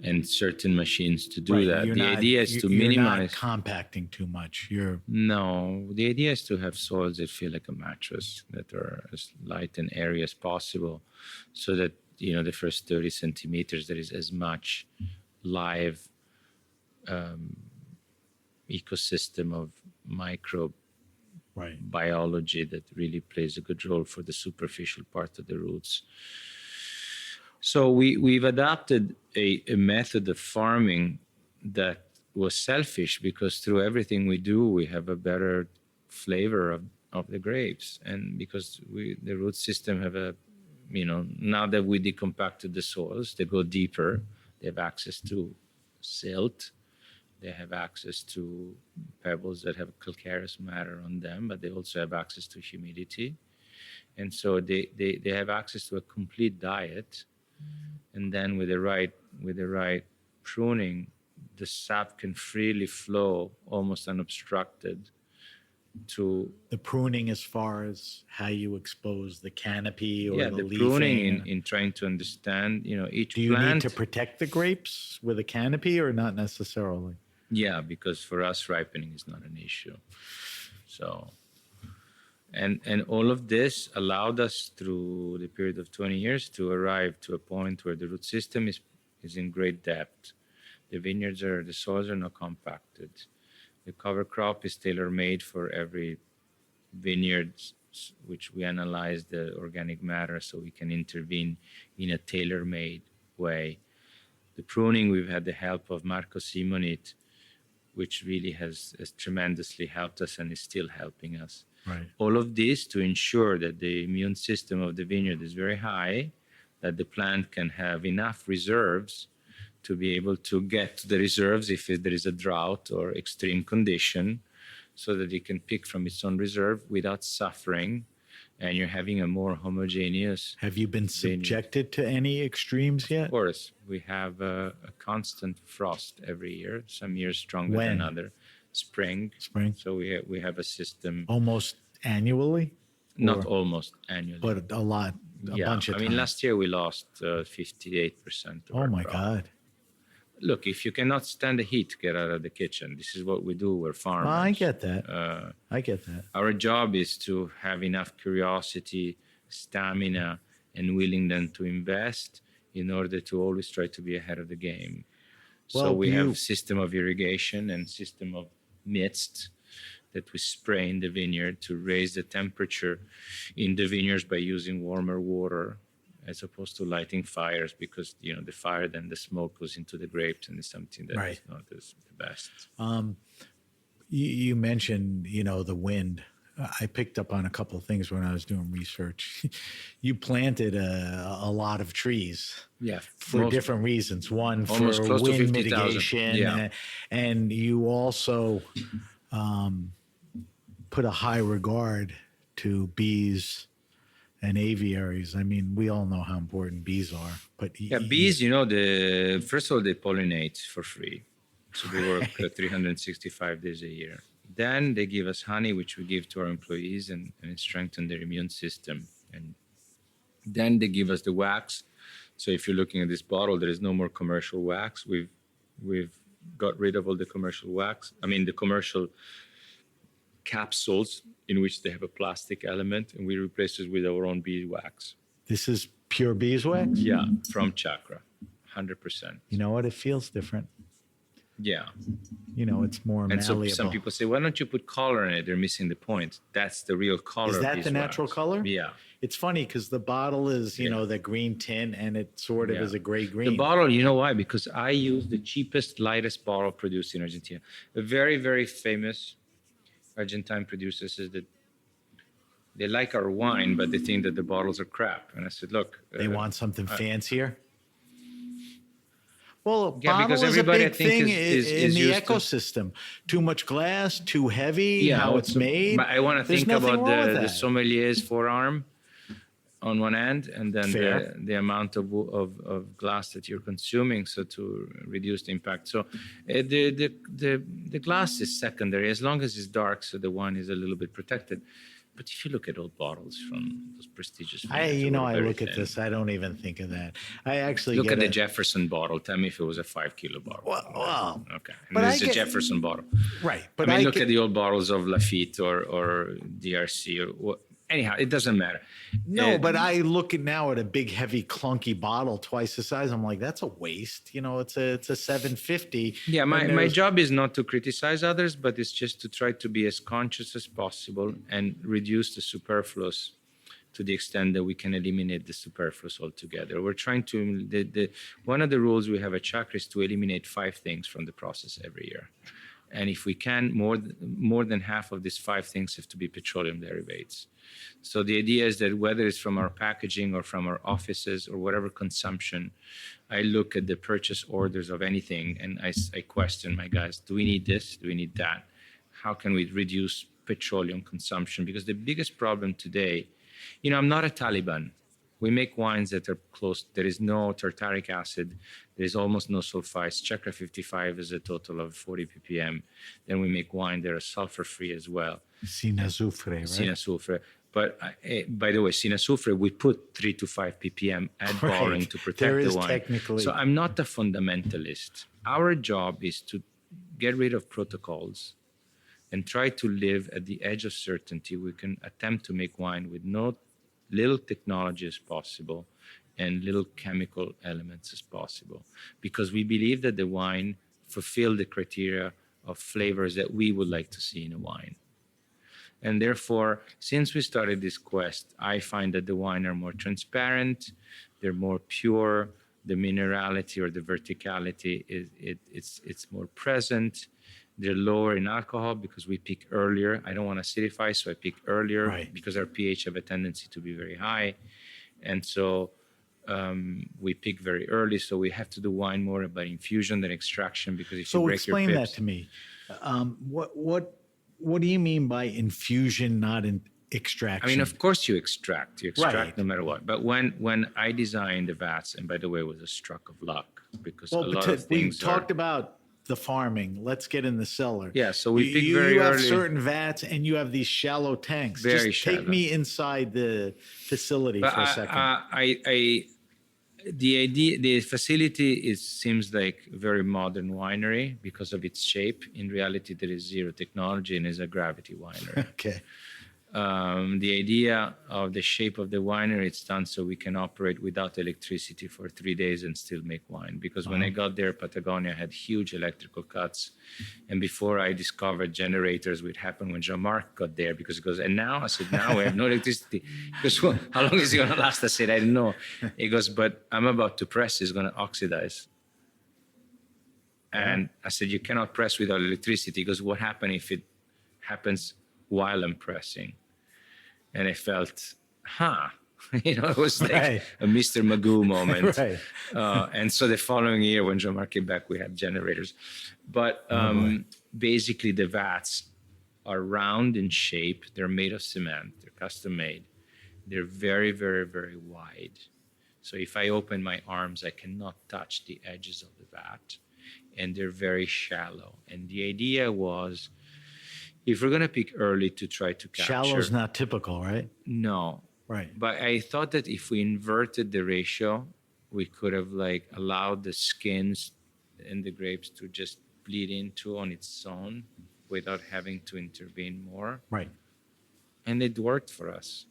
H: and certain machines to do that. The idea is to minimize.
G: You're not compacting too much.
H: No, the idea is to have soils that feel like a mattress, that are as light and airy as possible, so that the first 30 centimeters there is as much live ecosystem of microbiology that really plays a good role for the superficial part of the roots. So we've adopted a method of farming that was selfish because through everything we do, we have a better flavor of the grapes. And because the root system have now that we decompacted the soils, they go deeper, they have access to silt, they have access to pebbles that have calcareous matter on them, but they also have access to humidity. And so they have access to a complete diet. And then with the right pruning, the sap can freely flow almost unobstructed to
G: the pruning as far as how you expose the canopy or the leafing.
H: Pruning in trying to understand, each
G: Do you
H: plant.
G: need to protect the grapes with a canopy or not necessarily?
H: Yeah, because for us, ripening is not an issue. So, and all of this allowed us through the period of 20 years to arrive to a point where the root system is in great depth. The soils are not compacted. The cover crop is tailor-made for every vineyard, which we analyze the organic matter so we can intervene in a tailor-made way. The pruning, we've had the help of Marco Simonit, which really has tremendously helped us and is still helping us.
G: Right.
H: All of this to ensure that the immune system of the vineyard is very high, that the plant can have enough reserves to be able to get to the reserves if there is a drought or extreme condition, so that it can pick from its own reserve without suffering, and you're having a more homogeneous.
G: Have you been subjected to any extremes yet?
H: Of course. We have a constant frost every year, some years stronger than others. Spring. So we have a system.
G: Almost annually?
H: Not almost annually.
G: But a lot, a bunch of times.
H: Last year we lost 58% of our
G: my
H: crop.
G: God.
H: Look, if you cannot stand the heat, get out of the kitchen. This is what we do. We're farmers.
G: I get that.
H: Our job is to have enough curiosity, stamina, and willingness to invest in order to always try to be ahead of the game. So we have a system of irrigation and system of mist that we spray in the vineyard to raise the temperature in the vineyards by using warmer water. as opposed to lighting fires, because the fire, then the smoke goes into the grapes, and it's something that is not the best.
G: You mentioned, the wind. I picked up on a couple of things when I was doing research. You planted a lot of trees, for different reasons. One for
H: close to
G: wind
H: 50,000.
G: mitigation, and you also put a high regard to bees and aviaries. I mean, we all know how important bees are, but
H: bees, first of all, they pollinate for free. So they work 365 days a year. Then they give us honey, which we give to our employees, and it strengthens their immune system. And then they give us the wax. So if you're looking at this bottle, there is no more commercial wax. We've got rid of all the commercial wax. I mean, the commercial capsules in which they have a plastic element, and we replace it with our own beeswax.
G: This is pure beeswax?
H: Yeah, from Chakra, 100%.
G: You know what? It feels different.
H: Yeah.
G: It's more malleable.
H: And so some people say, why don't you put color in it? They're missing the point. That's the real color.
G: Is
H: of
G: that the natural color?
H: Yeah.
G: It's funny because the bottle is, the green tint, and it sort of is a gray green.
H: The bottle, you know why? Because I use the cheapest, lightest bottle produced in Argentina. A very, very famous Argentine producer says that they like our wine, but they think that the bottles are crap. And I said, look.
G: They want something fancier? Well,
H: Yeah, because
G: bottle is a
H: everybody,
G: big
H: I think,
G: thing
H: is
G: in the
H: used to-
G: ecosystem. Too much glass, too heavy, how it's made.
H: But I want to
G: There's
H: think
G: nothing
H: about
G: wrong with
H: the
G: that.
H: sommelier's forearm on one end, and then
G: Fair.
H: the amount of glass that you're consuming, so to reduce the impact. So the glass is secondary, as long as it's dark, so the wine is a little bit protected. But if you look at old bottles from those prestigious vineyards,
G: I
H: very
G: look at
H: thin.
G: this, I don't even think of that. I actually
H: Look
G: get
H: at the
G: a-
H: Jefferson bottle. Tell me if it was a 5-kilo bottle.
G: Well,
H: Okay. And
G: but
H: this is
G: I
H: a
G: get-
H: Jefferson bottle.
G: right. But
H: I mean, look
G: get-
H: at the old bottles of Lafite or DRC or what. Anyhow, it doesn't matter.
G: No, but I look at now at a big, heavy, clunky bottle twice the size. I'm like, that's a waste. It's a 750.
H: Yeah,
G: And
H: my
G: there's-
H: job is not to criticize others, but it's just to try to be as conscious as possible and reduce the superfluous to the extent that we can eliminate the superfluous altogether. We're trying to, one of the rules we have at Chakra is to eliminate 5 things from the process every year. And if we can, more than half of these 5 things have to be petroleum derivatives. So the idea is that whether it's from our packaging or from our offices or whatever consumption, I look at the purchase orders of anything and I question my guys, do we need this? Do we need that? How can we reduce petroleum consumption? Because the biggest problem today, I'm not a Taliban. We make wines that are close. There is no tartaric acid. There is almost no sulfites. Chakra 55 is a total of 40 ppm. Then we make wine that are sulfur-free as well.
G: Sin azufre, right?
H: Sin azufre. But by the way, sin azufre, we put 3 to 5 ppm at
G: Right.
H: barring to protect
G: There
H: the
G: is
H: wine.
G: technically-
H: So I'm not a fundamentalist. Our job is to get rid of protocols and try to live at the edge of certainty. We can attempt to make wine with no little technology as possible and little chemical elements as possible, because we believe that the wine fulfill the criteria of flavors that we would like to see in a wine. And therefore, since we started this quest, I find that the wine are more transparent, they're more pure, the minerality or the verticality it's more present. They're lower in alcohol because we pick earlier. I don't want to acidify, so I pick earlier,
G: Right.
H: because our pH have a tendency to be very high. And so we pick very early. So we have to do wine more about infusion than extraction, because if you
G: So
H: break your
G: explain that
H: pips,
G: to me. What do you mean by infusion, not in extraction?
H: I mean, of course you extract
G: Right.
H: no matter what. But when I designed the vats, and by the way, it was a stroke of luck, because a lot of
G: we
H: things
G: talked about the farming. Let's get in the cellar.
H: Yeah, so we pick
G: you
H: very
G: have
H: early.
G: certain vats, and you have these shallow tanks.
H: Very
G: Just take
H: shallow.
G: me inside the facility
H: But
G: for a second.
H: the facility seems like a very modern winery because of its shape. In reality, there is zero technology and is a gravity winery.
G: Okay.
H: The idea of the shape of the winery, it's done so we can operate without electricity for 3 days and still make wine. Because when I got there, Patagonia had huge electrical cuts. And before I discovered generators, would happen when Jean-Marc got there, because he goes, and now? I said, now we have no electricity. He goes, well, how long is it going to last? I said, I don't know. He goes, but I'm about to press, it's going to oxidize. And I said, you cannot press without electricity. He goes, what happens if it happens while I'm pressing? And I felt, it was like a Mr. Magoo moment.
G: Right.
H: And so the following year, when Jean-Marc came back, we had generators. But basically, the vats are round in shape. They're made of cement. They're custom made. They're very, very, very wide. So if I open my arms, I cannot touch the edges of the vat. And they're very shallow. And the idea was, if we're going to pick early to try to capture...
G: Shallow's not typical, right?
H: No.
G: Right.
H: But I thought that if we inverted the ratio, we could have allowed the skins and the grapes to just bleed into on its own without having to intervene more.
G: Right.
H: And it worked for us.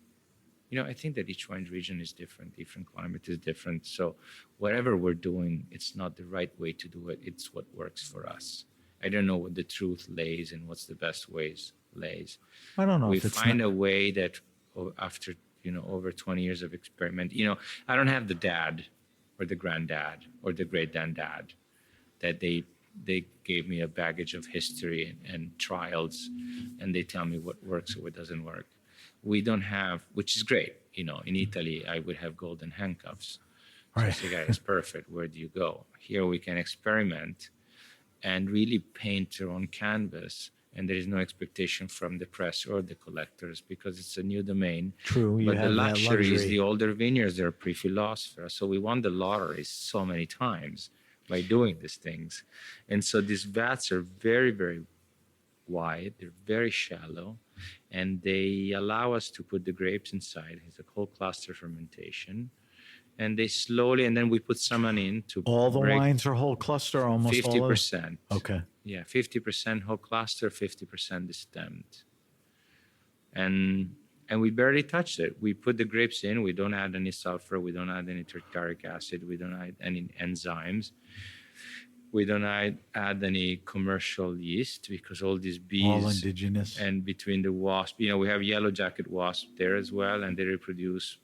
H: I think that each wine region is different. Different climate is different. So whatever we're doing, it's not the right way to do it. It's what works for us. I don't know what the truth lays and what's the best ways lays.
G: I don't know.
H: We find a way that after, over 20 years of experiment, I don't have the dad or the granddad or the great-granddad that they gave me a baggage of history and trials, and they tell me what works or what doesn't work. We don't have, which is great. In Italy, I would have golden handcuffs. So I say, guys, perfect. Where do you go? Here we can experiment and really paint their own canvas. And there is no expectation from the press or the collectors because it's a new domain.
G: True.
H: But the luxury is the older vineyards, they're pre-philosopher. So we won the lottery so many times by doing these things. And so these vats are very, very wide. They're very shallow. And they allow us to put the grapes inside. It's a cold cluster fermentation. And they slowly, and then we put someone in to
G: all the wines are whole cluster, almost
H: 50%.
G: Okay.
H: Yeah, 50% whole cluster, 50% destemmed. And we barely touched it. We put the grapes in. We don't add any sulfur. We don't add any tartaric acid. We don't add any enzymes. We don't add any commercial yeast because all these bees.
G: All indigenous.
H: And between the wasp, we have yellow jacket wasp there as well, and they reproduce.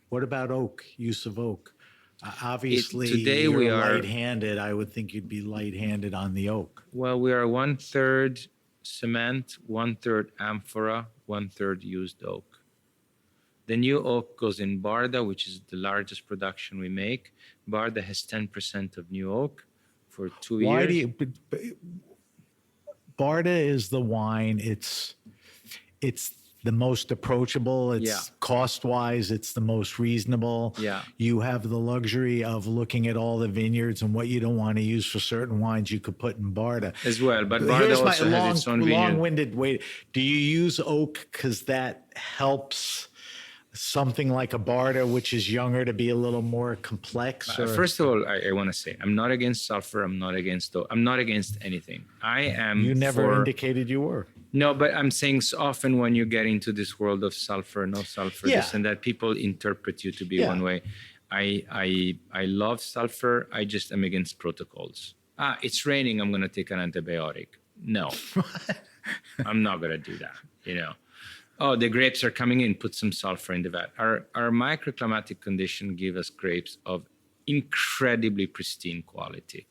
G: What about oak, use of oak? Obviously,
H: today
G: you're
H: we are
G: light-handed. I would think you'd be light-handed on the oak.
H: Well, we are 1/3 cement, 1/3 amphora, 1/3 used oak. The new oak goes in Barda, which is the largest production we make. Barda has 10% of new oak for 2 years.
G: Why do you? Barda is the wine. It's the most approachable. It's cost-wise, it's the most reasonable.
H: Yeah.
G: You have the luxury of looking at all the vineyards and what you don't want to use for certain wines you could put in Barda.
H: As well, but Barda also has its own vineyard.
G: Long-winded way. Do you use oak because that helps something like a Barda, which is younger, to be a little more complex?
H: First of all, I want to say, I'm not against sulfur. I'm not against anything. I am.
G: You never indicated you were.
H: No, but I'm saying so often when you get into this world of sulfur, no sulfur, this and that, people interpret you to be one way. I love sulfur. I just am against protocols. It's raining. I'm going to take an antibiotic. No, I'm not going to do that. Oh, the grapes are coming in. Put some sulfur in the vat. Our microclimatic condition give us grapes of incredibly pristine quality.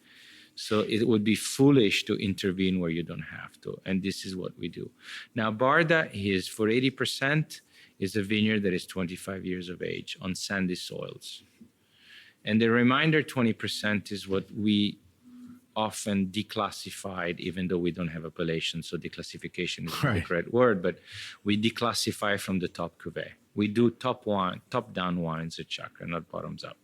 H: So it would be foolish to intervene where you don't have to. And this is what we do. Now, Barda is for 80% is a vineyard that is 25 years of age on sandy soils. And the remainder 20% is what we often declassified, even though we don't have appellation. So declassification is not the correct word, but we declassify from the top cuvée. We do top-down wines at Chakra, not bottoms up.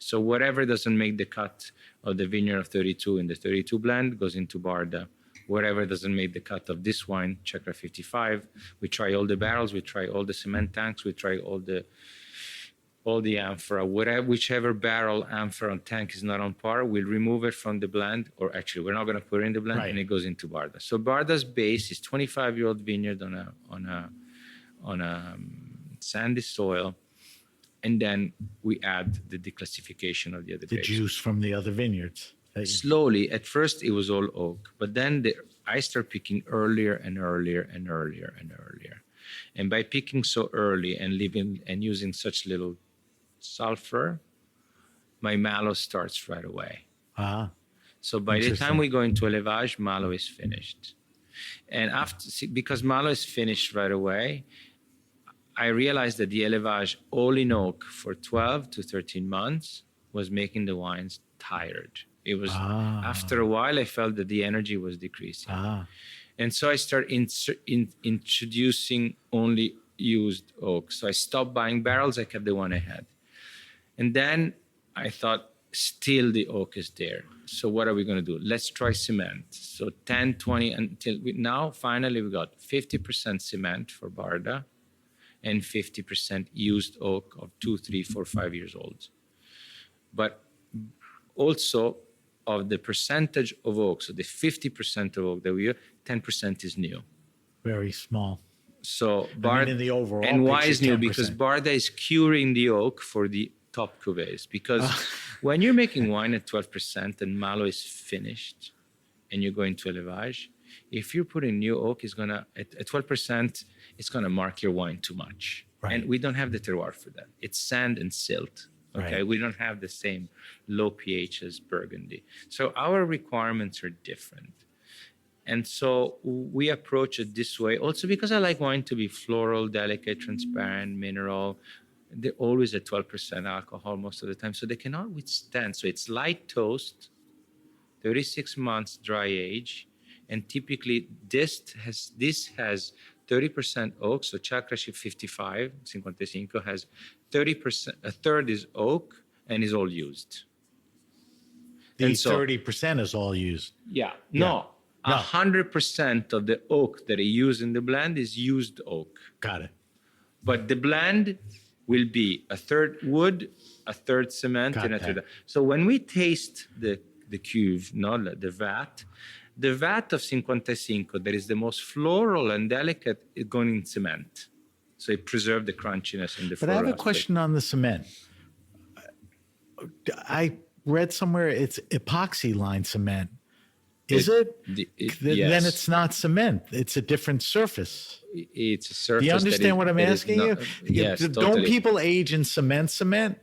H: So whatever doesn't make the cut of the vineyard of 32 in the 32 blend goes into Barda. Whatever doesn't make the cut of this wine, Chakra 55, we try all the barrels, we try all the cement tanks, we try all all the amphora, whichever barrel amphora tank is not on par, we'll remove it from the blend, or actually we're not going to put it in the blend, and it goes into Barda. So Barda's base is 25-year-old vineyard on a sandy soil, and then we add the declassification of the other grapes.
G: The juice from the other vineyards.
H: Slowly, at first it was all oak, but then I start picking earlier and earlier and earlier and earlier. And by picking so early and using such little sulfur, my malo starts right away. So by the time we go into élevage, malo is finished. And because malo is finished right away, I realized that the élevage all in oak for 12 to 13 months was making the wines tired. It was after a while, I felt that the energy was decreasing. And so I started introducing only used oak. So I stopped buying barrels. I kept the one I had. And then I thought, still the oak is there. So what are we going to do? Let's try cement. So 10, 20, until now, finally, we got 50% cement for Barda and 50% used oak of 2, 3, 4, 5 years old. But also of the percentage of oak, so the 50% of oak that we use, 10% is new.
G: Very small.
H: So
G: in the overall
H: and why is new?
G: 10%.
H: Because Barda is curing the oak for the top cuvées. Because when you're making wine at 12% and malo is finished, and you're going to élevage, if you're putting new oak, is gonna at 12%, it's gonna mark your wine too much. And we don't have the terroir for that. It's sand and silt. Okay, we don't have the same low pH as Burgundy. So our requirements are different. And so we approach it this way. Also because I like wine to be floral, delicate, transparent, mineral. They're always at 12% alcohol most of the time. So they cannot withstand. So it's light toast, 36 months dry age. And typically this has 30% oak. So Chakraship 55 has 30%, a third is oak and is all used.
G: The 30% is all used.
H: No. 100% of the oak that I use in the blend is used oak.
G: Got it.
H: But the blend will be a third wood, a third cement, and a third. So when we taste the cuve, not the vat of 55, that is the most floral and delicate, is going in cement. So it preserves the crunchiness and the floral.
G: But I have a
H: aspect.
G: question on the cement. I read somewhere it's epoxy line cement. Is it?
H: Yes.
G: Then it's not cement. It's a different surface.
H: It's a surface.
G: Do you understand what I'm asking you?
H: Yes,
G: Don't
H: totally.
G: people age in cement?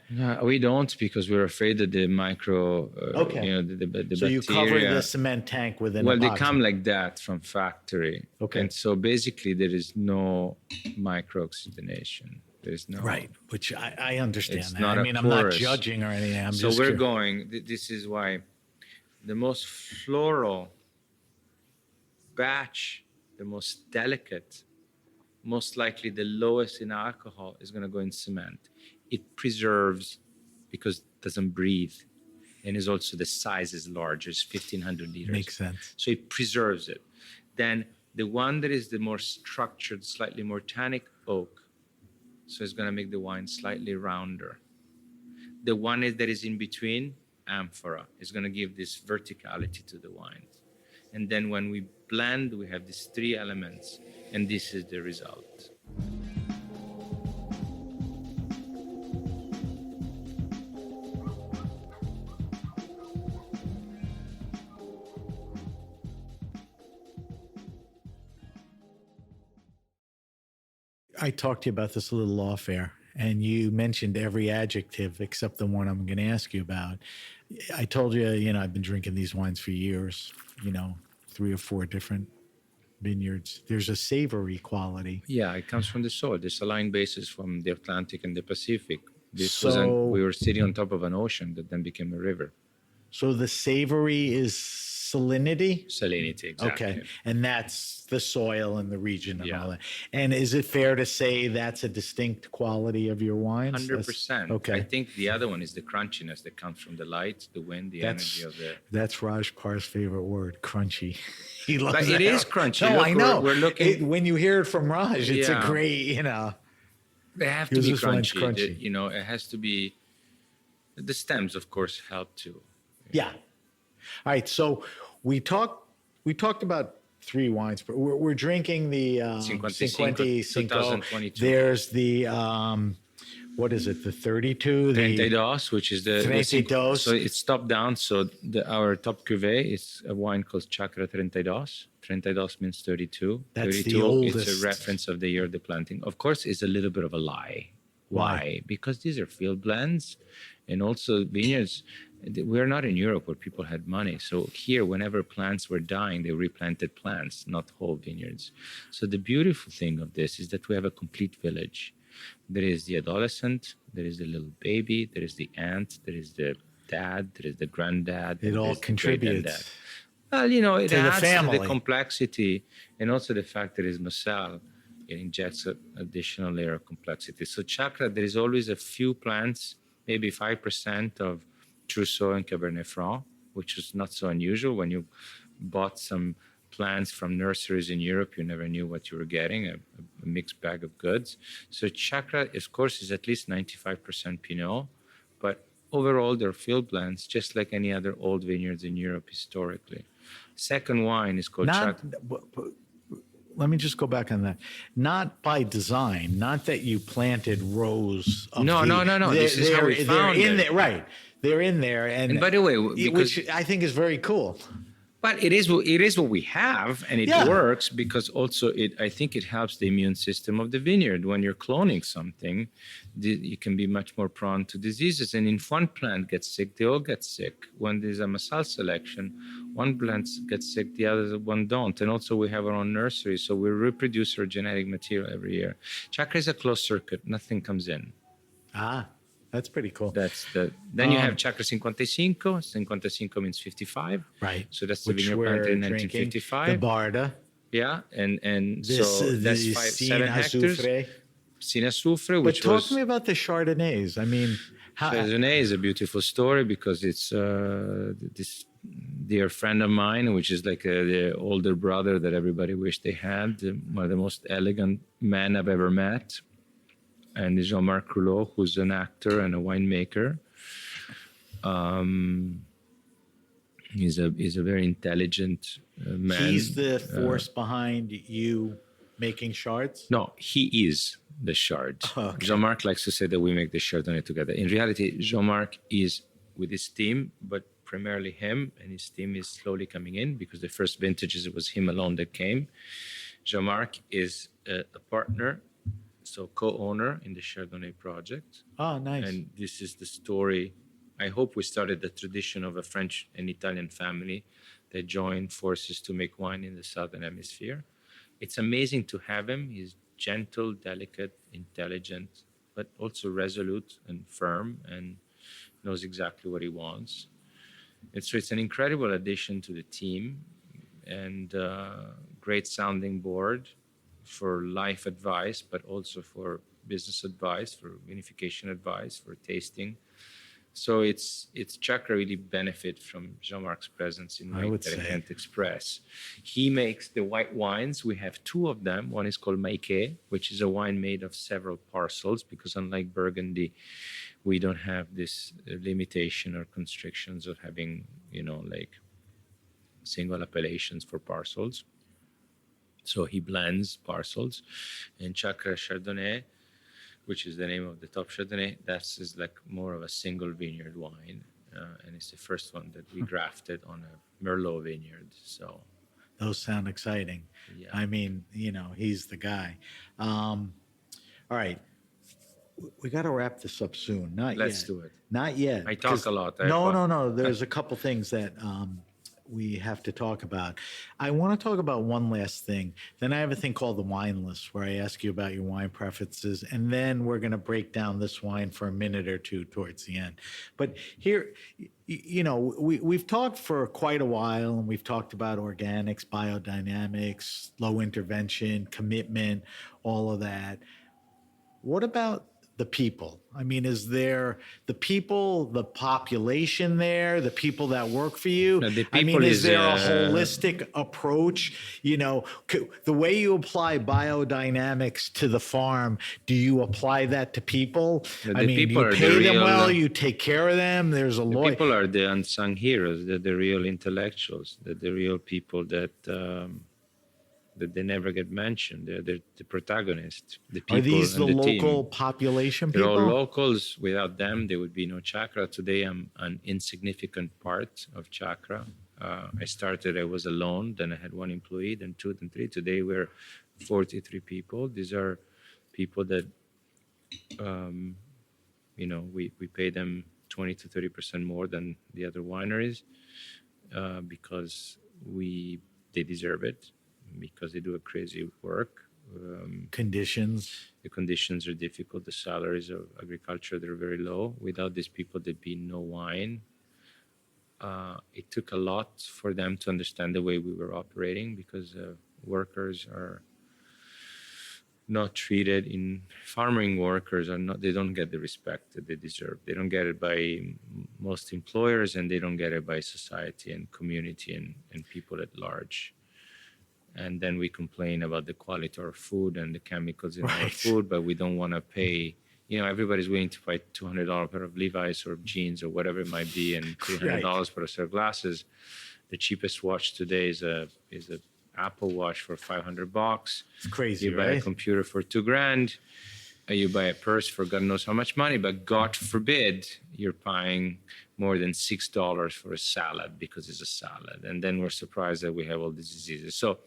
H: No, we don't, because we're afraid that the micro, the
G: so
H: bacteria.
G: you cover the cement tank with an epoxy.
H: They come like that from factory.
G: Okay.
H: And so basically there is no micro-oxygenation. There's no.
G: Right, which I understand
H: It's
G: that.
H: not
G: I'm not judging or anything.
H: So we're going, this is why the most floral batch, the most delicate, most likely the lowest in alcohol is going to go in cement. It preserves because it doesn't breathe, and is also the size is large. It's 1,500 liters.
G: Makes sense.
H: So it preserves it. Then the one that is the more structured, slightly more tannic oak, so it's going to make the wine slightly rounder. The one that is in between, amphora, is going to give this verticality to the wine. And then when we blend, we have these three elements, and this is the result.
G: I talked to you about this a little off air, and you mentioned every adjective except the one I'm going to ask you about. I told you, I've been drinking these wines for years, 3 or 4 different vineyards. There's a savory quality.
H: Yeah, it comes from the soil. The saline basis from the Atlantic and the Pacific. We were sitting on top of an ocean that then became a river.
G: So the savory is salinity?
H: Salinity, exactly.
G: Okay. And that's the soil and the region and
H: Yeah.
G: all that. And is it fair to say that's a distinct quality of your wines?
H: 100%.
G: Okay.
H: I think the other one is the crunchiness that comes from the light, the wind, the energy of the...
G: That's Raj Par's favorite word, crunchy. He loves
H: But it is crunchy.
G: No,
H: Look,
G: I know.
H: We're looking...
G: When you hear it from Raj, it's a
H: Yeah.
G: great,
H: They have to
G: Because
H: be
G: this wine's
H: crunchy.
G: crunchy.
H: You know, it has to be. The stems, of course, help too.
G: Yeah. All right. So we talked about three wines, but we're drinking the
H: 55,
G: 55.
H: 2022.
G: There's the what is it? The 32. The
H: 32, which is the
G: 32.
H: So it's top down. So our top cuvee is a wine called Chakra 32. 32 means 32.
G: That's
H: 32
G: the oldest.
H: It's a reference of the year of the planting. Of course, it's a little bit of a lie. Why? Because these are field blends, and also vineyards. We're not in Europe where people had money. So here, whenever plants were dying, they replanted plants, not whole vineyards. So the beautiful thing of this is that we have a complete village. There is the adolescent, there is the little baby, there is the aunt, there is the dad, there is the granddad.
G: It all contributes.
H: Well, you know, it
G: to the
H: adds to
G: family.
H: the complexity, and also the fact that it's Moselle. It injects an additional layer of complexity. So Chakra, there is always a few plants, maybe 5% of Trousseau and Cabernet Franc, which is not so unusual. When you bought some plants from nurseries in Europe, you never knew what you were getting, a mixed bag of goods. So Chakra, of course, is at least 95% Pinot, but overall, they're field blends, just like any other old vineyards in Europe historically. Second wine is called Chakra.
G: Let me just go back on that. Not by design, not that you planted rows of
H: No. This is how we found
G: they're in
H: it.
G: there, right. They're in there. And
H: by the way, because,
G: which I think is very cool.
H: but it is what we have, and it works because also I think it helps the immune system of the vineyard. When you're cloning something, you can be much more prone to diseases. And if one plant gets sick, they all get sick. When there's a Massal selection, one plant gets sick, the other one don't. And also we have our own nursery, so we reproduce our genetic material every year. Chakra is a closed circuit; nothing comes in.
G: That's pretty cool.
H: Then you have Chakra 55. 55 means 55.
G: Right.
H: So that's the
G: Which
H: vineyard
G: we're
H: planted in
G: drinking.
H: 1955.
G: The Barda.
H: Yeah, and
G: This,
H: so that's
G: the
H: 7 hectares. Sina Soufre,
G: But
H: which
G: talk
H: was
G: to me about the Chardonnays. I mean,
H: Chardonnay is a beautiful story because it's this dear friend of mine, which is like the older brother that everybody wished they had, one of the most elegant men I've ever met. And Jean-Marc Rouleau, who's an actor and a winemaker. He's a very intelligent man.
G: he's the force behind you making shards?
H: No, he is the shard.
G: Okay.
H: Jean-Marc likes to say that we make the Chardonnay together. In reality, Jean-Marc is with his team, but primarily him, and his team is slowly coming in because the first vintages, it was him alone that came. Jean-Marc is a partner, so co-owner in the Chardonnay project.
G: Oh, nice.
H: And this is the story. I hope we started the tradition of a French and Italian family that joined forces to make wine in the Southern Hemisphere. It's amazing to have him. He's gentle, delicate, intelligent, but also resolute and firm and knows exactly what he wants. And so it's an incredible addition to the team and great sounding board for life advice, but also for business advice, for vinification advice, for tasting. So it's Chakra really benefit from Jean-Marc's presence in Maïk that I can't express. He makes the white wines. We have two of them. One is called Maïké, which is a wine made of several parcels, because unlike Burgundy, we don't have this limitation or constrictions of having, like single appellations for parcels. So he blends parcels. And Chakra Chardonnay, which is the name of the top Chardonnay, is like more of a single vineyard wine. And it's the first one that we grafted on a Merlot vineyard. So
G: those sound exciting.
H: Yeah.
G: I mean, he's the guy. All right. We got to wrap this up soon.
H: Let's do it.
G: Not yet.
H: I talk a lot.
G: No. There's a couple things that we have to talk about. I want to talk about one last thing. Then I have a thing called the wine list where I ask you about your wine preferences, and then we're going to break down this wine for a minute or two towards the end. But here, we've talked for quite a while, and we've talked about organics, biodynamics, low intervention, commitment, all of that. What about the people? I mean, is there the people, the population there, the people that work for you?
H: No, the
G: I mean,
H: people
G: is
H: is,
G: there a holistic approach? You know, the way you apply biodynamics to the farm, do you apply that to people?
H: The
G: I mean,
H: people
G: you
H: are the
G: pay them
H: real-
G: well, you take care of them. There's a
H: The
G: lawyer.
H: people are the unsung heroes. They're the real intellectuals. They're the real people that they never get mentioned. They're the protagonists. The people
G: Are these the
H: and the
G: local
H: team.
G: population
H: They're all
G: people?
H: locals. Without them, there would be no chakra. Today, I'm an insignificant part of chakra. I started, I was alone. Then I had one employee, then two, then three. Today, we're 43 people. These are people that, we pay them 20 to 30% more than the other wineries because they deserve it, because they do a crazy work.
G: Conditions.
H: The conditions are difficult. The salaries of agriculture, they're very low. Without these people, there'd be no wine. It took a lot for them to understand the way we were operating, because workers are not treated farming workers are not, they don't get the respect that they deserve. They don't get it by most employers, and they don't get it by society and community and people at large. And then we complain about the quality of our food and the chemicals in our food, but we don't want to pay. Everybody's willing to pay $200 pair of Levi's or jeans or whatever it might be, and $300 for a set of glasses. The cheapest watch today is a Apple Watch for $500.
G: It's crazy,
H: You buy a computer for $2,000. You buy a purse for God knows how much money, but God forbid you're paying more than $6 for a salad because it's a salad. And then we're surprised that we have all these diseases. So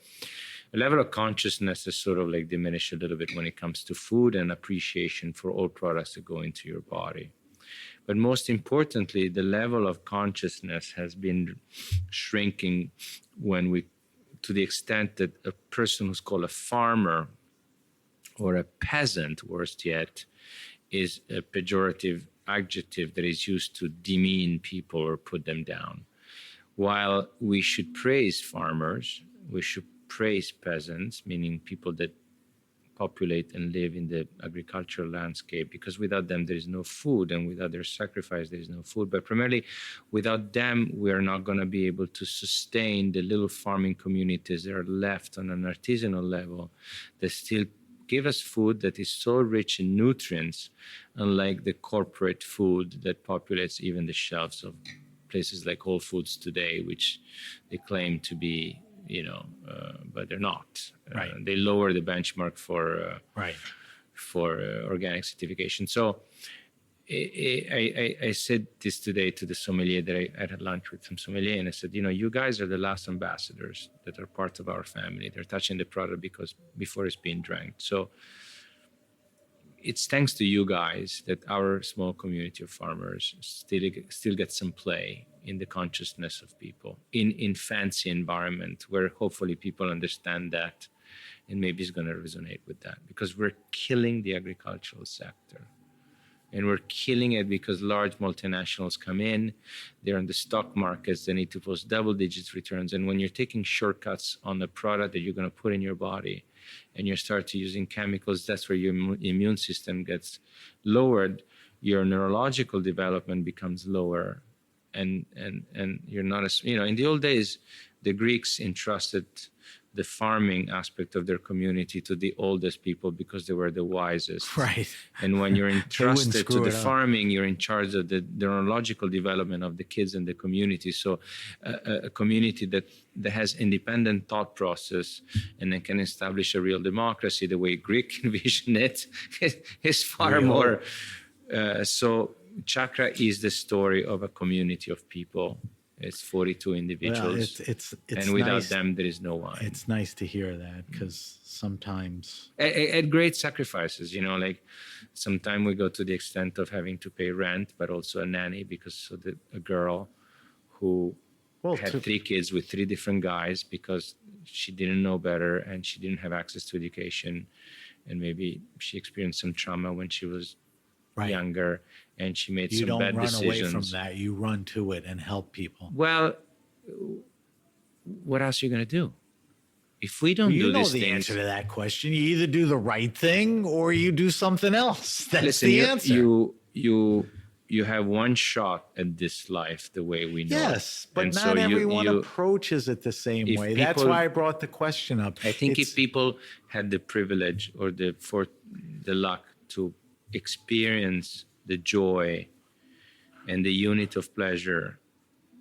H: a level of consciousness is sort of like diminished a little bit when it comes to food and appreciation for all products that go into your body. But most importantly, the level of consciousness has been shrinking to the extent that a person who's called a farmer or a peasant, worse yet, is a pejorative adjective that is used to demean people or put them down. While we should praise farmers, we should praise peasants, meaning people that populate and live in the agricultural landscape, because without them there is no food, and without their sacrifice there is no food. But primarily, without them, we are not going to be able to sustain the little farming communities that are left on an artisanal level that still give us food that is so rich in nutrients, unlike the corporate food that populates even the shelves of places like Whole Foods today, which they claim to be, but they're not. They lower the benchmark for organic certification. So I said this today to the sommelier that I had lunch with some sommelier, and I said, you guys are the last ambassadors that are part of our family. They're touching the product before it's being drank. So it's thanks to you guys that our small community of farmers still get some play in the consciousness of people in fancy environment where hopefully people understand that, and maybe it's going to resonate with that, because we're killing the agricultural sector. And we're killing it because large multinationals come in, they're in the stock markets, they need to post double-digit returns. And when you're taking shortcuts on the product that you're going to put in your body, and you start using chemicals, that's where your immune system gets lowered, your neurological development becomes lower, and you're not as, in the old days, the Greeks entrusted the farming aspect of their community to the oldest people because they were the wisest.
G: Right.
H: And when you're entrusted to the farming, you're in charge of the neurological development of the kids in the community. So a community that has independent thought process and then can establish a real democracy the way Greek envisioned it is far more. So chakra is the story of a community of people. It's 42 individuals.
G: It's
H: and without
G: nice.
H: them, there is no wine.
G: It's nice to hear that, because sometimes...
H: At great sacrifices, like sometimes we go to the extent of having to pay rent, but also a nanny, because a girl who had 3 kids with 3 different guys because she didn't know better and she didn't have access to education. And maybe she experienced some trauma when she was younger, and she made some bad decisions.
G: You don't run away from that. You run to it and help people.
H: Well, what else are you going to do? If we don't
G: You
H: do
G: know
H: these
G: the
H: things,
G: answer to that question. You either do the right thing or you do something else. That's
H: listen,
G: the answer.
H: you have one shot at this life the way we know
G: Yes,
H: it.
G: but
H: And
G: not
H: so
G: everyone approaches it the same
H: if
G: way. That's
H: people-
G: why I brought the question up.
H: I think if people had the privilege or the luck to experience the joy and the unit of pleasure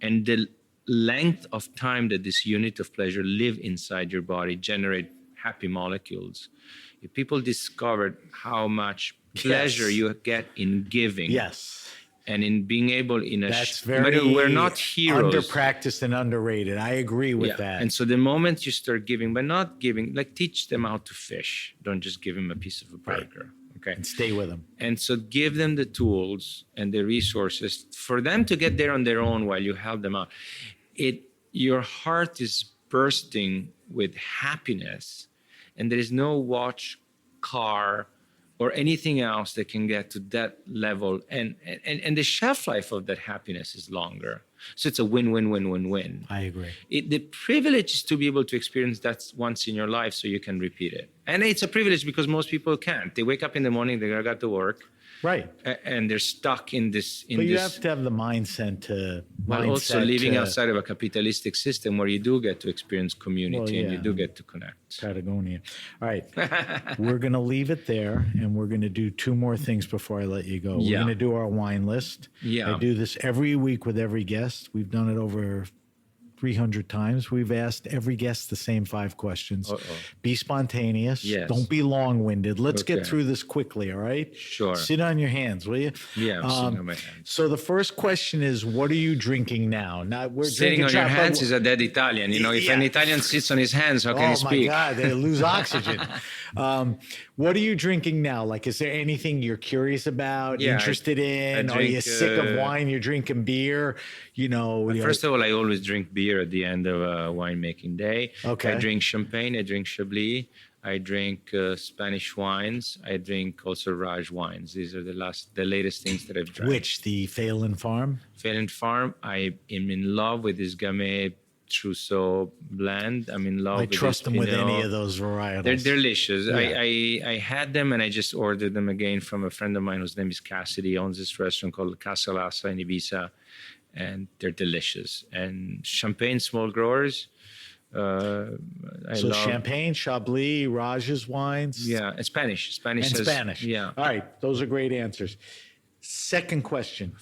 H: and the length of time that this unit of pleasure live inside your body, generate happy molecules. If people discovered how much pleasure you get in giving, and in being able
G: that's very
H: we're not heroes,
G: under-practiced and underrated. I agree with that.
H: And so the moment you start giving, but not giving, like teach them how to fish. Don't just give them a piece of a burger. Okay.
G: And stay with them.
H: And so give them the tools and the resources for them to get there on their own while you help them out. Your heart is bursting with happiness, and there is no watch, car, or anything else that can get to that level. And the shelf life of that happiness is longer. So it's a win-win-win-win-win.
G: I agree.
H: The privilege is to be able to experience that once in your life so you can repeat it. And it's a privilege because most people can't. They wake up in the morning, they got to work.
G: Right.
H: And they're stuck in this.
G: But you have to have the mindset to.
H: But also living outside of a capitalistic system where you do get to experience community and you do get to connect.
G: Patagonia. All right. We're going to leave it there, and we're going to do two more things before I let you go. We're going to do our wine list.
H: Yeah.
G: I do this every week with every guest. We've done it over 300 times. We've asked every guest the same 5 questions. Be spontaneous.
H: Yes.
G: Don't be long-winded. Let's get through this quickly, all right?
H: Sure.
G: Sit on your hands, will you?
H: Yeah, I'm sitting on my hands.
G: So the first question is, what are you drinking now? Now we're
H: sitting on your hands is a dead Italian. You know, if an Italian sits on his hands, how can he speak?
G: Oh my God, they lose oxygen. What are you drinking now? Like, is there anything you're curious about, interested in? Are you sick of wine? You're drinking beer? First
H: of all, I always drink beer at the end of a winemaking day.
G: Okay.
H: I drink champagne. I drink Chablis. I drink Spanish wines. I drink also Raj wines. These are the latest things that I've drank.
G: Which, the Phelan Farm?
H: Phelan Farm. I am in love with this Gamay Trousseau blend. I'm in love with this. I
G: trust them with any of those varietals.
H: They're delicious.
G: Yeah.
H: I had them and I just ordered them again from a friend of mine whose name is Cassidy. He owns this restaurant called Casa Lassa in Ibiza. And they're delicious. And champagne, small growers.
G: Champagne, Chablis, Raj's wines.
H: Yeah, and Spanish.
G: Spanish.
H: Yeah.
G: All right, those are great answers. Second question.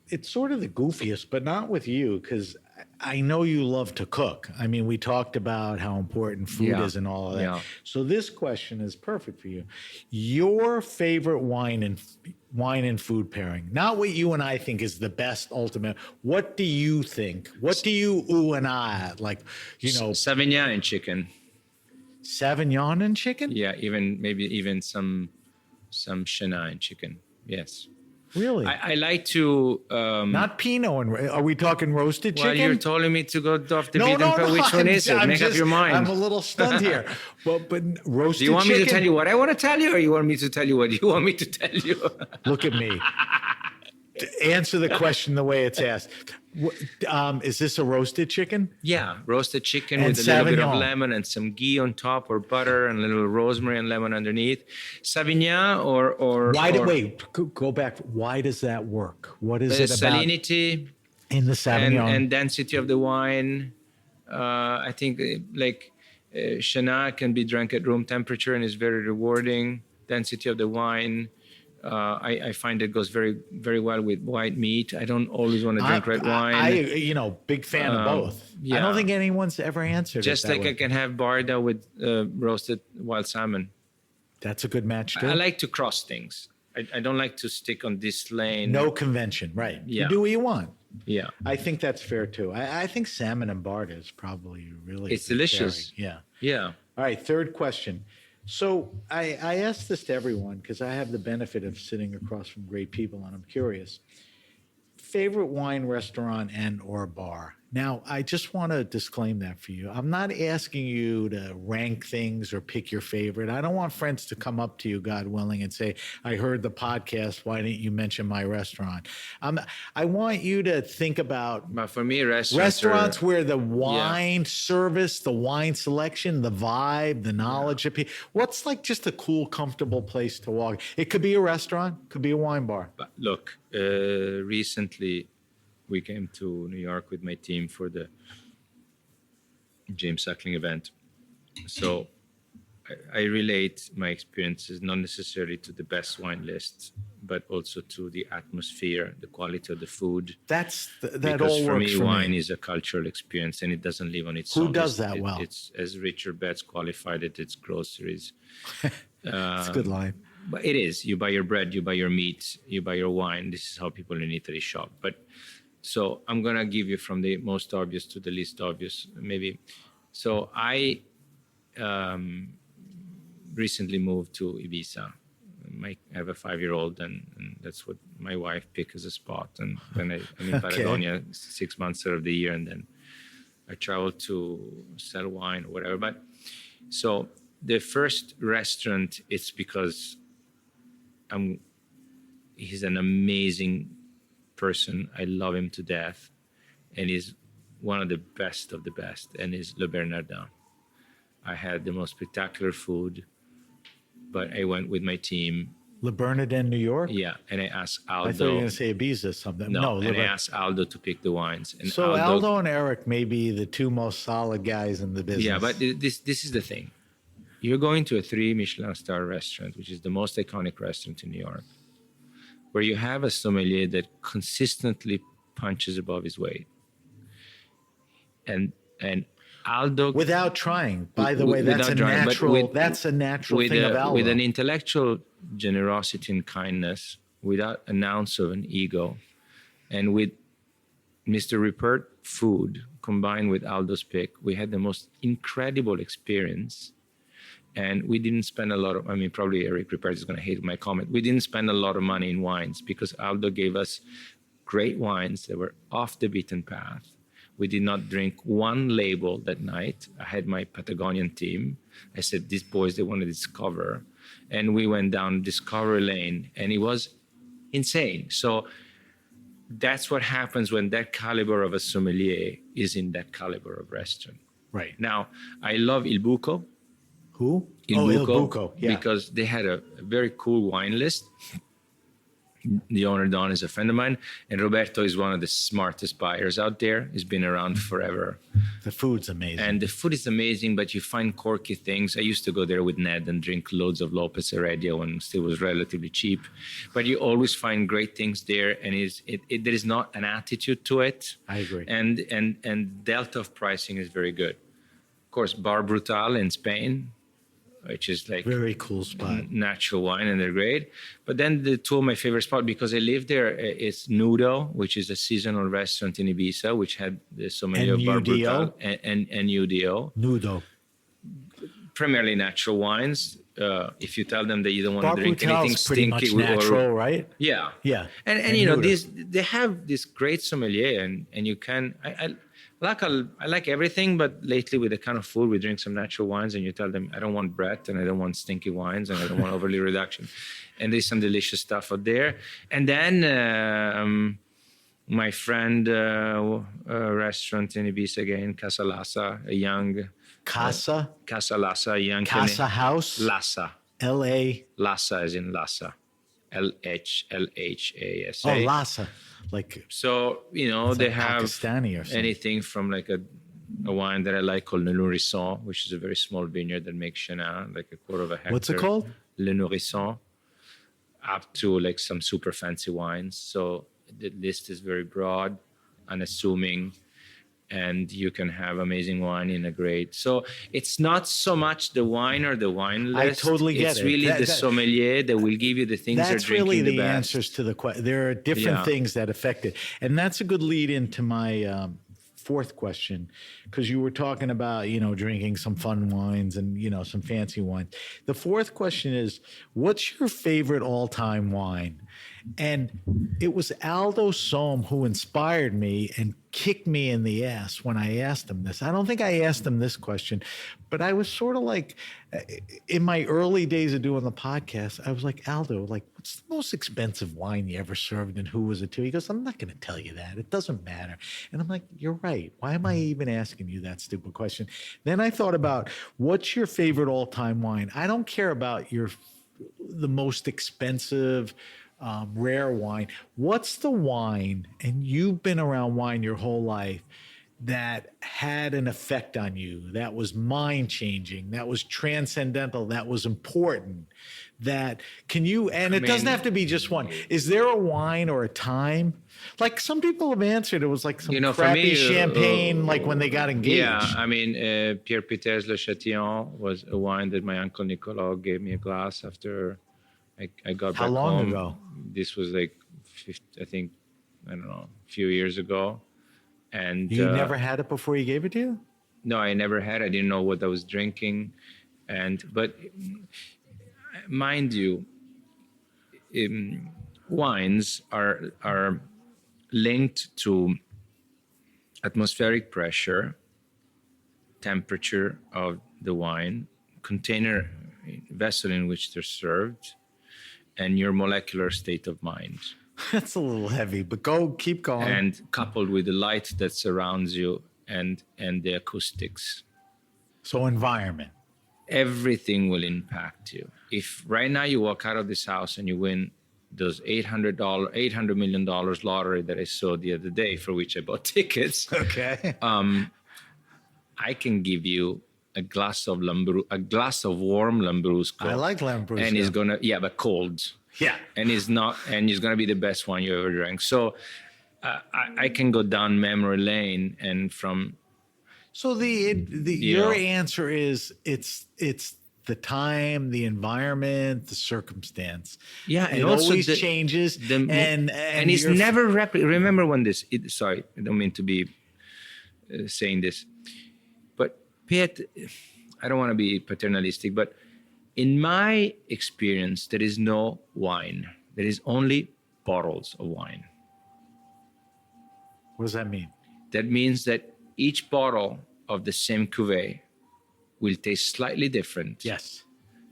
G: It's sort of the goofiest, but not with you, because I know you love to cook. I mean, we talked about how important food is and all of that.
H: Yeah.
G: So this question is perfect for you. Your favorite wine and food pairing, not what you and I think is the best ultimate. What do you think? What do you ooh and ah at? Like,
H: Sauvignon and chicken.
G: Sauvignon and chicken?
H: Yeah, even some Chenin and chicken. Yes.
G: Really?
H: I like to...
G: Not Pinot. Are we talking roasted chicken?
H: Well, you're telling me to go off the beaten path. Which one is it? Make up your mind.
G: I'm a little stunned here. But roasted chicken...
H: Do you want me to tell you what I want to tell you, or you want me to tell you what you want me to tell you?
G: Look at me. Answer the question the way it's asked. Is this a roasted chicken?
H: Yeah, roasted chicken
G: and
H: with a little bit of
G: Sauvignon.
H: lemon and some ghee on top, or butter and a little rosemary and lemon underneath. Sauvignon or
G: go back. Why does that work? What is it about?
H: Salinity
G: in the Sauvignon
H: and density of the wine. I think Chenin can be drank at room temperature and is very rewarding. Density of the wine. I find it goes very, very well with white meat. I don't always want to drink red wine.
G: Big fan of both. Yeah. I don't think anyone's ever answered
H: just
G: it that
H: like
G: way.
H: I can have Barda with roasted wild salmon.
G: That's a good match too.
H: I like to cross things. I don't like to stick on this lane.
G: No convention, right?
H: Yeah.
G: You do what you want.
H: Yeah.
G: I think that's fair too. I think salmon and Barda is probably really.
H: It's delicious.
G: Pairing.
H: Yeah. Yeah.
G: All right. Third question. So I ask this to everyone because I have the benefit of sitting across from great people, and I'm curious. Favorite wine restaurant and or bar? Now, I just want to disclaim that for you. I'm not asking you to rank things or pick your favorite. I don't want friends to come up to you, God willing, and say, I heard the podcast. Why didn't you mention my restaurant? I want you to think about
H: But for me,
G: restaurants where the wine service, the wine selection, the vibe, the knowledge of people. What's like just a cool, comfortable place to walk? It could be a restaurant, could be a wine bar.
H: But look, recently we came to New York with my team for the James Suckling event. So I relate my experiences not necessarily to the best wine list, but also to the atmosphere, the quality of the food.
G: That
H: because
G: all
H: for
G: works
H: me,
G: for
H: wine
G: me.
H: is a cultural experience, and it doesn't live on its
G: Who
H: own.
G: does that well?
H: It's as Richard Betts qualified it. It's groceries.
G: It's a good line.
H: But it is. You buy your bread, you buy your meat, you buy your wine. This is how people in Italy shop. But so I'm gonna give you from the most obvious to the least obvious, maybe. So I recently moved to Ibiza. I have a 5-year-old, and that's what my wife picked as a spot. And then I'm in Patagonia 6 months out of the year, and then I travel to sell wine or whatever. But so the first restaurant, it's because he's an amazing person. I love him to death, and he's one of the best, and is Le Bernardin. I had the most spectacular food, but I went with my team.
G: Le Bernardin, New York?
H: Yeah, and I asked Aldo.
G: I thought you were going to say Ibiza or something.
H: No, and I asked Aldo to pick the wines. And
G: so Aldo and Eric may be the two most solid guys in the business.
H: Yeah, but this is the thing. You're going to a 3 Michelin star restaurant, which is the most iconic restaurant in New York, where you have a sommelier that consistently punches above his weight. And Aldo,
G: without trying, by the way, that's a natural thing of Aldo.
H: With an intellectual generosity and kindness, without an ounce of an ego, and with Mr. Rupert food combined with Aldo's pick, we had the most incredible experience. And we didn't spend a lot of, probably Eric Rupert is going to hate my comment. We didn't spend a lot of money in wines because Aldo gave us great wines that were off the beaten path. We did not drink one label that night. I had my Patagonian team. I said, these boys, they want to discover. And we went down Discovery Lane, and it was insane. So that's what happens when that caliber of a sommelier is in that caliber of restaurant.
G: Right.
H: Now, I love Il Buco.
G: Who?
H: Il
G: Buco, yeah.
H: Because they had a very cool wine list. The owner, Don, is a friend of mine, and Roberto is one of the smartest buyers out there. He's been around forever.
G: The food's amazing.
H: And the food is amazing, but you find quirky things. I used to go there with Ned and drink loads of Lopez Heredia when it still was relatively cheap. But you always find great things there, and there is not an attitude to it.
G: I agree.
H: And delta of pricing is very good. Of course, Bar Brutal in Spain, which is like
G: very cool spot,
H: natural wine, and they're great. But then the two of my favorite spots, because I live there, is Nudo, which is a seasonal restaurant in Ibiza, which had the sommelier of Bar Brutal, and UDO.
G: Nudo.
H: Primarily natural wines. If you tell them that you don't want to drink anything
G: pretty
H: stinky,
G: much natural, right?
H: Yeah,
G: yeah.
H: And you know, they have this great sommelier, and you can. I like everything, but lately with the kind of food, we drink some natural wines, and you tell them, I don't want bread, and I don't want stinky wines, and I don't want overly reduction. And there's some delicious stuff out there. And then my friend restaurant in Ibiza again, Casa Lassa, a young...
G: Casa
H: Lassa, a young...
G: Casa House?
H: Lassa.
G: L-A?
H: Lassa as in Lassa. L-H-A-S-A.
G: Oh, Lassa. Like,
H: so, you know, they have
G: Pakistani or something.
H: Anything from like a wine that I like called Le Nourrisson, which is a very small vineyard that makes Chenin, like a quarter of a hectare.
G: What's it called?
H: Le Nourrisson, up to like some super fancy wines. So the list is very broad, unassuming, and you can have amazing wine in a great. So it's not so much the wine or the wine list.
G: I totally get it.
H: It's really the sommelier that will give you the things they're
G: that's
H: drinking
G: really
H: the best.
G: Answers to the question. There are different things that affect it. And that's a good lead into my fourth question, because you were talking about, you know, drinking some fun wines and, you know, some fancy wines. The fourth question is, what's your favorite all-time wine? And it was Aldo Sohm who inspired me and kicked me in the ass when I asked him this. I don't think I asked him this question, but I was sort of like, in my early days of doing the podcast, I was like, Aldo, like, what's the most expensive wine you ever served and who was it to? He goes, I'm not going to tell you that. It doesn't matter. And I'm like, you're right. Why am I even asking you that stupid question? Then I thought about, what's your favorite all-time wine? I don't care about the most expensive rare wine. What's the wine, and you've been around wine your whole life, that had an effect on you, that was mind-changing, that was transcendental, that was important, that it doesn't have to be just one. Is there a wine or a time? Like some people have answered, it was like some crappy champagne, like when they got engaged.
H: Yeah, I mean, Pierre Piters Le Châtillon was a wine that my uncle Nicolas gave me a glass after I got back home.
G: How long ago?
H: This was like, I think, I don't know, a few years ago. And
G: you never had it before he gave it to you?
H: No, I never had. I didn't know what I was drinking. But mind you, wines are linked to atmospheric pressure, temperature of the wine, container, vessel in which they're served, and your molecular state of mind.
G: That's a little heavy, but keep going.
H: And coupled with the light that surrounds you and the acoustics.
G: So environment.
H: Everything will impact you. If right now you walk out of this house and you win those $800 million lottery that I saw the other day, for which I bought tickets.
G: Okay.
H: I can give you a glass of warm Lambrusco.
G: I like Lambrusco.
H: And it's gonna, but cold.
G: Yeah.
H: And it's gonna be the best wine you ever drank. So I can go down memory lane and from.
G: So your answer is it's the time, the environment, the circumstance.
H: Yeah,
G: and it always changes. And
H: it's never remember when sorry, I don't mean to be saying this, but Piet, I don't want to be paternalistic, but in my experience, there is no wine. There is only bottles of wine.
G: What does that mean?
H: That means that each bottle of the same cuvée will taste slightly different.
G: Yes.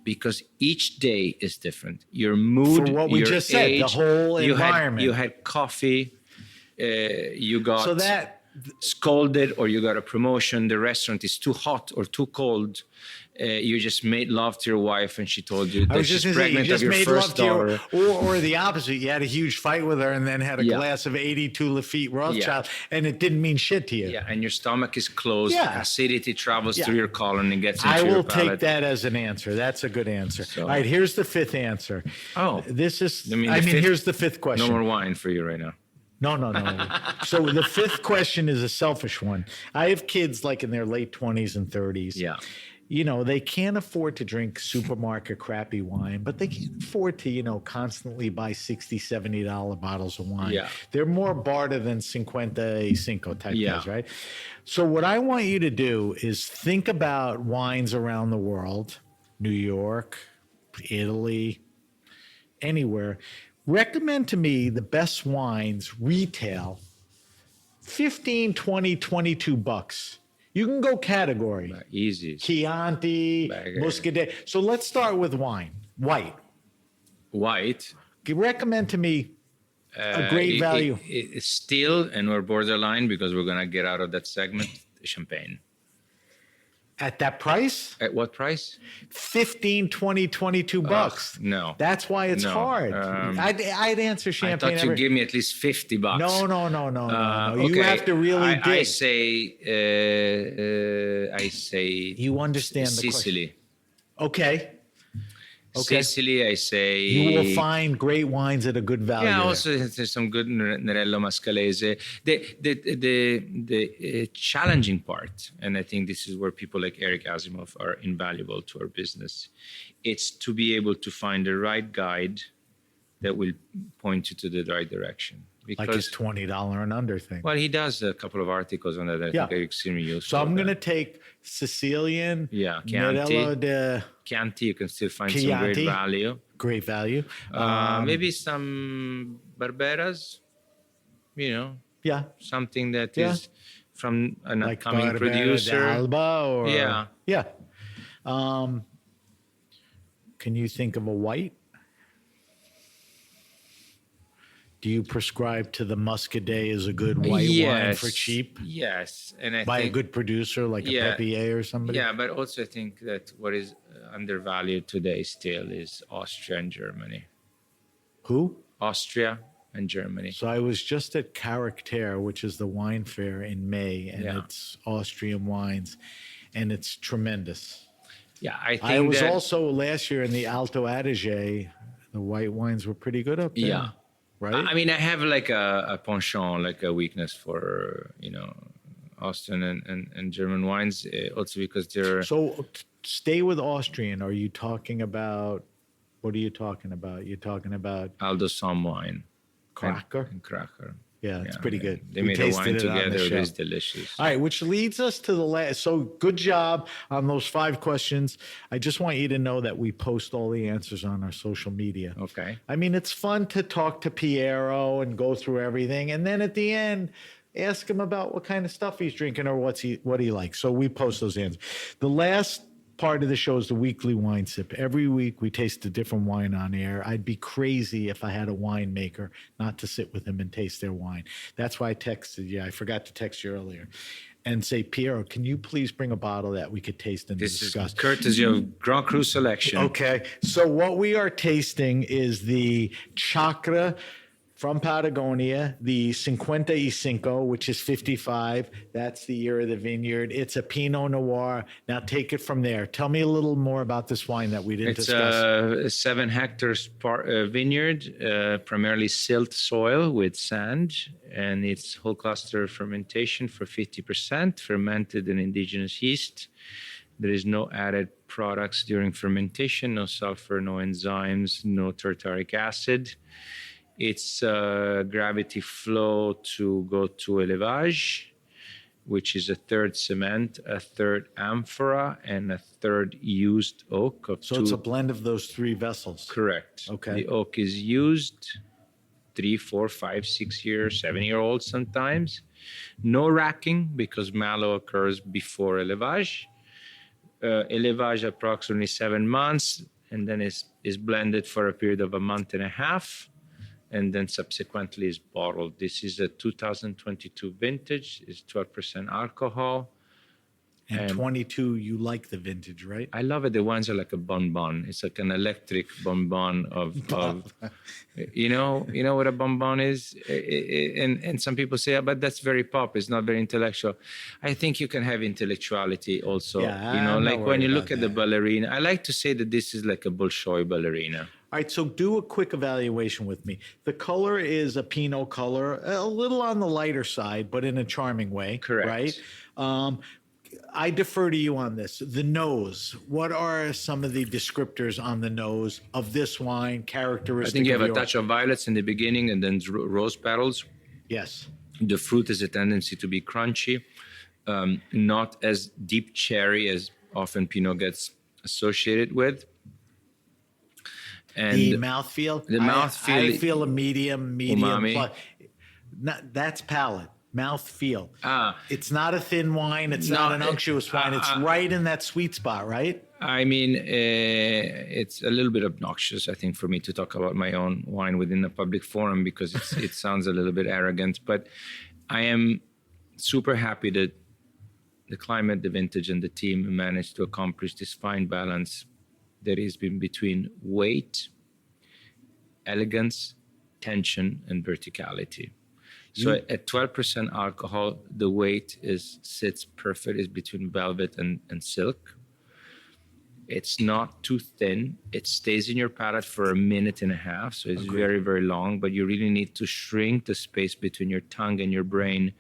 H: Because each day is different. Your mood,
G: for what we just said, the whole environment.
H: You had coffee, you got
G: so that
H: scolded, or you got a promotion. The restaurant is too hot or too cold. You just made love to your wife and she told you that she's pregnant of your first daughter.
G: Or the opposite. You had a huge fight with her and then had a glass of 82 Lafite Rothschild and it didn't mean shit to you.
H: Yeah, and your stomach is closed.
G: Yeah.
H: Acidity travels through your colon and gets into
G: your
H: your
G: palate.
H: palate.
G: Take that as an answer. That's a good answer. All right, here's the fifth answer.
H: Oh.
G: Here's the fifth question.
H: No more wine for you right now.
G: No. So the fifth question is a selfish one. I have kids like in their late 20s and 30s.
H: Yeah.
G: You know, they can't afford to drink supermarket crappy wine, but they can't afford to, constantly buy $60, $70 bottles of wine.
H: Yeah.
G: They're more barter than 55 type guys, right? So what I want you to do is think about wines around the world, New York, Italy, anywhere. Recommend to me the best wines retail, $15, $20, $22. You can go category.
H: Easy.
G: Chianti, Muscadet. So let's start with wine. White. Recommend to me a great value.
H: It's still, and we're borderline because we're going to get out of that segment, champagne.
G: At that price?
H: At what price?
G: $15, $20, $22.
H: No.
G: That's why it's hard. I'd answer champagne.
H: I thought you'd give me at least $50.
G: No.
H: Okay.
G: You have to really dig.
H: I say.
G: You understand the
H: Sicily.
G: Question. Okay.
H: Sicily, I say.
G: You will find great wines at a good value.
H: Yeah, also there's some good Nerello Mascalese. The challenging part, and I think this is where people like Eric Asimov are invaluable to our business, it's to be able to find the right guide that will point you to the right direction.
G: Like his $20 and under thing.
H: Well, he does a couple of articles on that I think are extremely useful.
G: So I'm going to take Sicilian.
H: Yeah, Chianti, you can still find some great value.
G: Great value.
H: Maybe some Barberas,
G: Yeah.
H: something that is from an
G: like
H: upcoming
G: Barbera
H: producer.
G: d'Alba or
H: Yeah.
G: Yeah. Can you think of a white? Do you prescribe to the Muscadet as a good white wine for cheap?
H: Yes. And I
G: By
H: think,
G: a good producer like a Pepier or somebody?
H: Yeah, but also I think that what is undervalued today still is Austria and Germany.
G: Who?
H: Austria and Germany.
G: So I was just at Character, which is the wine fair in May, and it's Austrian wines, and it's tremendous.
H: Yeah, I think
G: I was also last year in the Alto Adige. The white wines were pretty good up there.
H: Yeah.
G: Right?
H: I mean, I have like a penchant, like a weakness for, Austrian and German wines, also because they're...
G: So stay with Austrian. Are you talking about, what are you talking about? You're talking about...
H: Aldo Somm wine.
G: Cracker?
H: And Cracker.
G: Yeah, it's pretty good.
H: They made a wine together. It is delicious.
G: All right, which leads us to the last. So good job on those 5 questions. I just want you to know that we post all the answers on our social media.
H: Okay.
G: I mean, it's fun to talk to Piero and go through everything. And then at the end, ask him about what kind of stuff he's drinking or what he likes. So we post those answers. The last part of the show is the weekly wine sip. Every week we taste a different wine on air. I'd be crazy if I had a winemaker not to sit with him and taste their wine. That's why I texted you. I forgot to text you earlier and say, Piero, can you please bring a bottle that we could taste and discuss?
H: This is courtesy of Grand Cru Selection.
G: Okay. So what we are tasting is the Chakra from Patagonia, the 55, which is 55. That's the year of the vineyard. It's a Pinot Noir. Now take it from there. Tell me a little more about this wine that we didn't discuss.
H: It's 7 hectares vineyard, primarily silt soil with sand, and it's whole cluster fermentation for 50%, fermented in indigenous yeast. There is no added products during fermentation, no sulfur, no enzymes, no tartaric acid. It's gravity flow to go to élevage, which is a third cement, a third amphora, and a third used oak.
G: So it's a blend of those 3 vessels.
H: Correct.
G: Okay.
H: The oak is used 3, 4, 5, 6 years, 7-year-old sometimes. No racking because malo occurs before élevage. Élevage approximately 7 months, and then is blended for a period of a month and a half. And then subsequently is bottled. This is a 2022 vintage. It's 12% alcohol.
G: And 22, you like the vintage, right?
H: I love it. The wines are like a bonbon. It's like an electric bonbon of you know what a bonbon is? And some people say, but that's very pop. It's not very intellectual. I think you can have intellectuality also.
G: Yeah,
H: like when you look at the ballerina. I like to say that this is like a Bolshoi ballerina.
G: All right, so do a quick evaluation with me. The color is a Pinot color, a little on the lighter side, but in a charming way.
H: Correct.
G: Right? I defer to you on this. The nose. What are some of the descriptors on the nose of this wine, characteristic?
H: I think you have a touch of violets in the beginning and then rose petals.
G: Yes.
H: The fruit has a tendency to be crunchy, not as deep cherry as often Pinot gets associated with. And
G: the mouthfeel?
H: The mouthfeel.
G: I feel a medium
H: umami.
G: Plus. That's palate. Mouthfeel. It's not a thin wine. It's not an unctuous wine. It's right in that sweet spot, right?
H: I mean, it's a little bit obnoxious, I think, for me to talk about my own wine within a public forum because it sounds a little bit arrogant. But I am super happy that the climate, the vintage, and the team managed to accomplish this fine balance that has been between weight, elegance, tension, and verticality. So at 12% alcohol, the weight sits perfect. It's between velvet and silk. It's not too thin. It stays in your palate for a minute and a half. So it's very, very long, but you really need to shrink the space between your tongue and your brain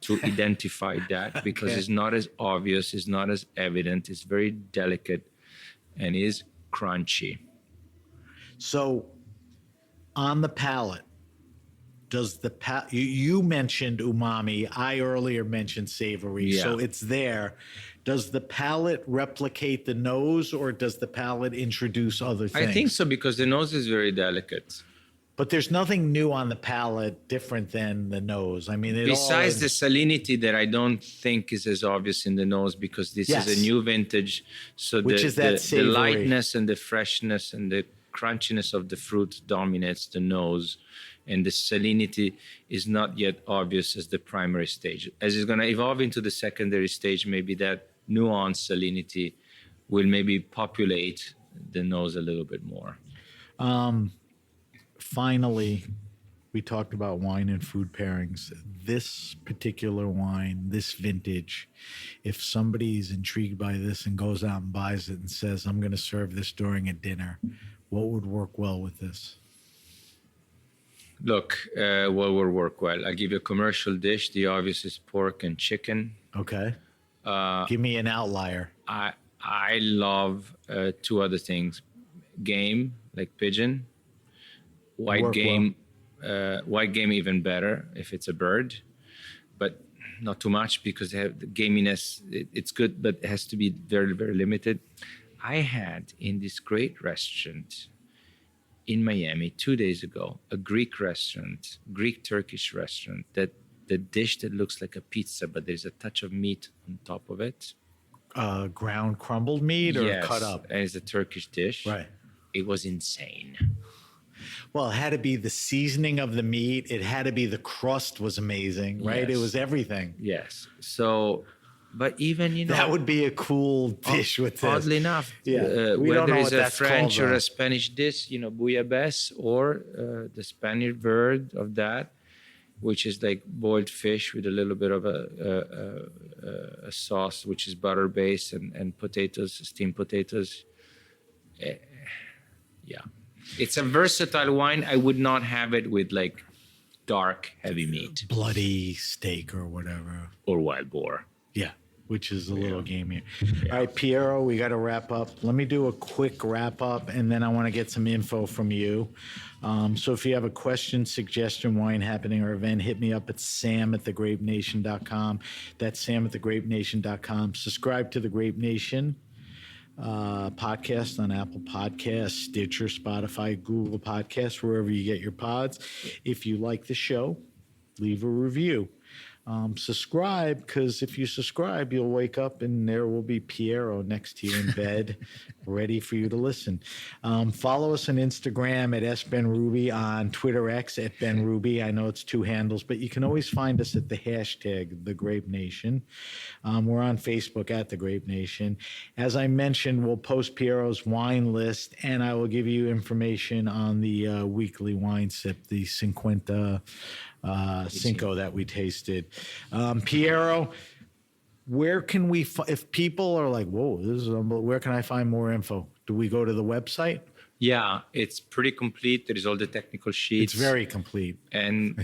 H: to identify that because it's not as obvious, it's not as evident, it's very delicate and is crunchy.
G: So On the palate, does the you mentioned umami. I earlier mentioned savory, so it's there. Does the palate replicate the nose, or does the palate introduce other things?
H: I think so, because the nose is very delicate.
G: But there's nothing new on the palate different than the nose. I mean,
H: besides the salinity that I don't think is as obvious in the nose, because this is a new vintage. So the lightness and the freshness and the crunchiness of the fruit dominates the nose, and the salinity is not yet obvious as the primary stage. As it's going to evolve into the secondary stage, maybe that nuanced salinity will maybe populate the nose a little bit more.
G: Finally, we talked about wine and food pairings. This particular wine, this vintage, if somebody's intrigued by this and goes out and buys it and says, I'm going to serve this during a dinner, what would work well with this?
H: Look, what would work well? I'll give you a commercial dish. The obvious is pork and chicken.
G: Okay. Give me an outlier.
H: I love two other things. Game, like pigeon. White game even better if it's a bird, but not too much, because they have the gaminess. It's good, but it has to be very, very limited. I had in this great restaurant in Miami 2 days ago, a Greek restaurant, Greek-Turkish restaurant, that the dish that looks like a pizza, but there's a touch of meat on top of it.
G: Ground crumbled meat or cut up?
H: And it's a Turkish dish.
G: Right.
H: It was insane.
G: Well, it had to be the seasoning of the meat. It had to be the crust was amazing, right?
H: Yes.
G: It was everything.
H: Yes. So, but even,
G: that would be a cool dish with this.
H: Oddly enough, whether it's a French or a Spanish dish, bouillabaisse, or the Spanish word of that, which is like boiled fish with a little bit of a sauce, which is butter based, and potatoes, steamed potatoes. It's a versatile wine. I would not have it with like dark, heavy meat.
G: Bloody steak or whatever.
H: Or wild boar.
G: Yeah, which is a little gamier. All right, Piero, we got to wrap up. Let me do a quick wrap up, and then I want to get some info from you. So if you have a question, suggestion, wine happening, or event, hit me up at sam@thegrapenation.com. That's sam@thegrapenation.com. Subscribe to The Grape Nation podcast on Apple Podcasts, Stitcher, Spotify, Google Podcasts, wherever you get your pods. If you like the show, leave a review. Subscribe, because if you subscribe, you'll wake up and there will be Piero next to you in bed, ready for you to listen. Follow us on Instagram at SBenRuby, on Twitter X at BenRuby. I know it's two handles, but you can always find us at the hashtag The Grape Nation. We're on Facebook at The Grape Nation. As I mentioned, we'll post Piero's wine list, and I will give you information on the weekly wine sip, the 50 Cinco that we tasted. Piero, where can we, if people are like, whoa, this is unbelievable, where can I find more info? Do we go to the website?
H: Yeah, it's pretty complete. There is all the technical sheets.
G: It's very complete.
H: And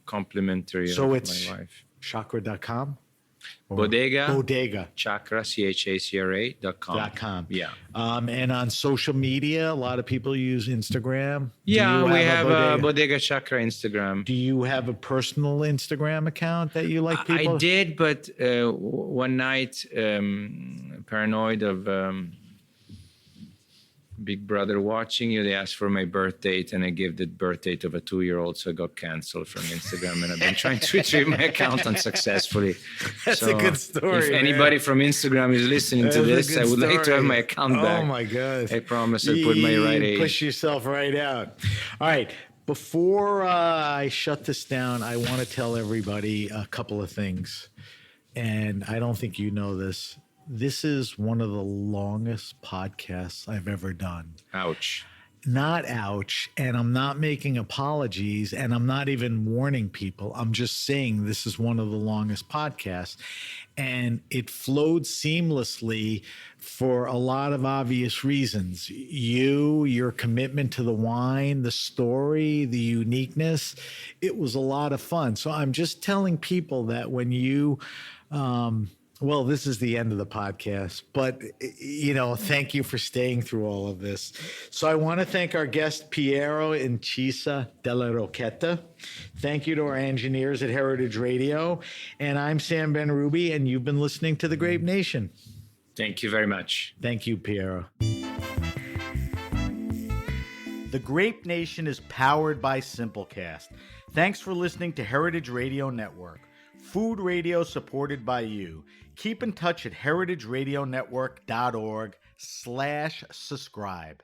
H: complimentary
G: so
H: of
G: it's
H: my wife.
G: Chakra.com?
H: Bodega. Chakra, CHACRA.com.
G: Yeah. And on social media, a lot of people use Instagram.
H: Yeah, we have a Bodega Chakra Instagram.
G: Do you have a personal Instagram account that you like people?
H: I did, but one night, paranoid of Big Brother watching you, they asked for my birth date, and I gave the birth date of a 2-year-old, so I got canceled from Instagram, and I've been trying to retrieve my account unsuccessfully.
G: That's a good story.
H: If anybody from Instagram is listening to this, I would like to have my account back.
G: Oh my God.
H: I promise I'll put my right age.
G: Push yourself right out. All right. Before I shut this down, I want to tell everybody a couple of things, and I don't think you know this. This is one of the longest podcasts I've ever done.
H: Ouch.
G: Not ouch. And I'm not making apologies, and I'm not even warning people. I'm just saying this is one of the longest podcasts. And it flowed seamlessly for a lot of obvious reasons. Your commitment to the wine, the story, the uniqueness, it was a lot of fun. So I'm just telling people that when you Well, this is the end of the podcast, but thank you for staying through all of this. So I want to thank our guest, Piero Incisa, Della Rocchetta. Thank you to our engineers at Heritage Radio. And I'm Sam Ben-Ruby, and you've been listening to The Grape Nation.
H: Thank you very much.
G: Thank you, Piero. The Grape Nation is powered by Simplecast. Thanks for listening to Heritage Radio Network. Food radio supported by you. Keep in touch at heritageradionetwork.org/subscribe.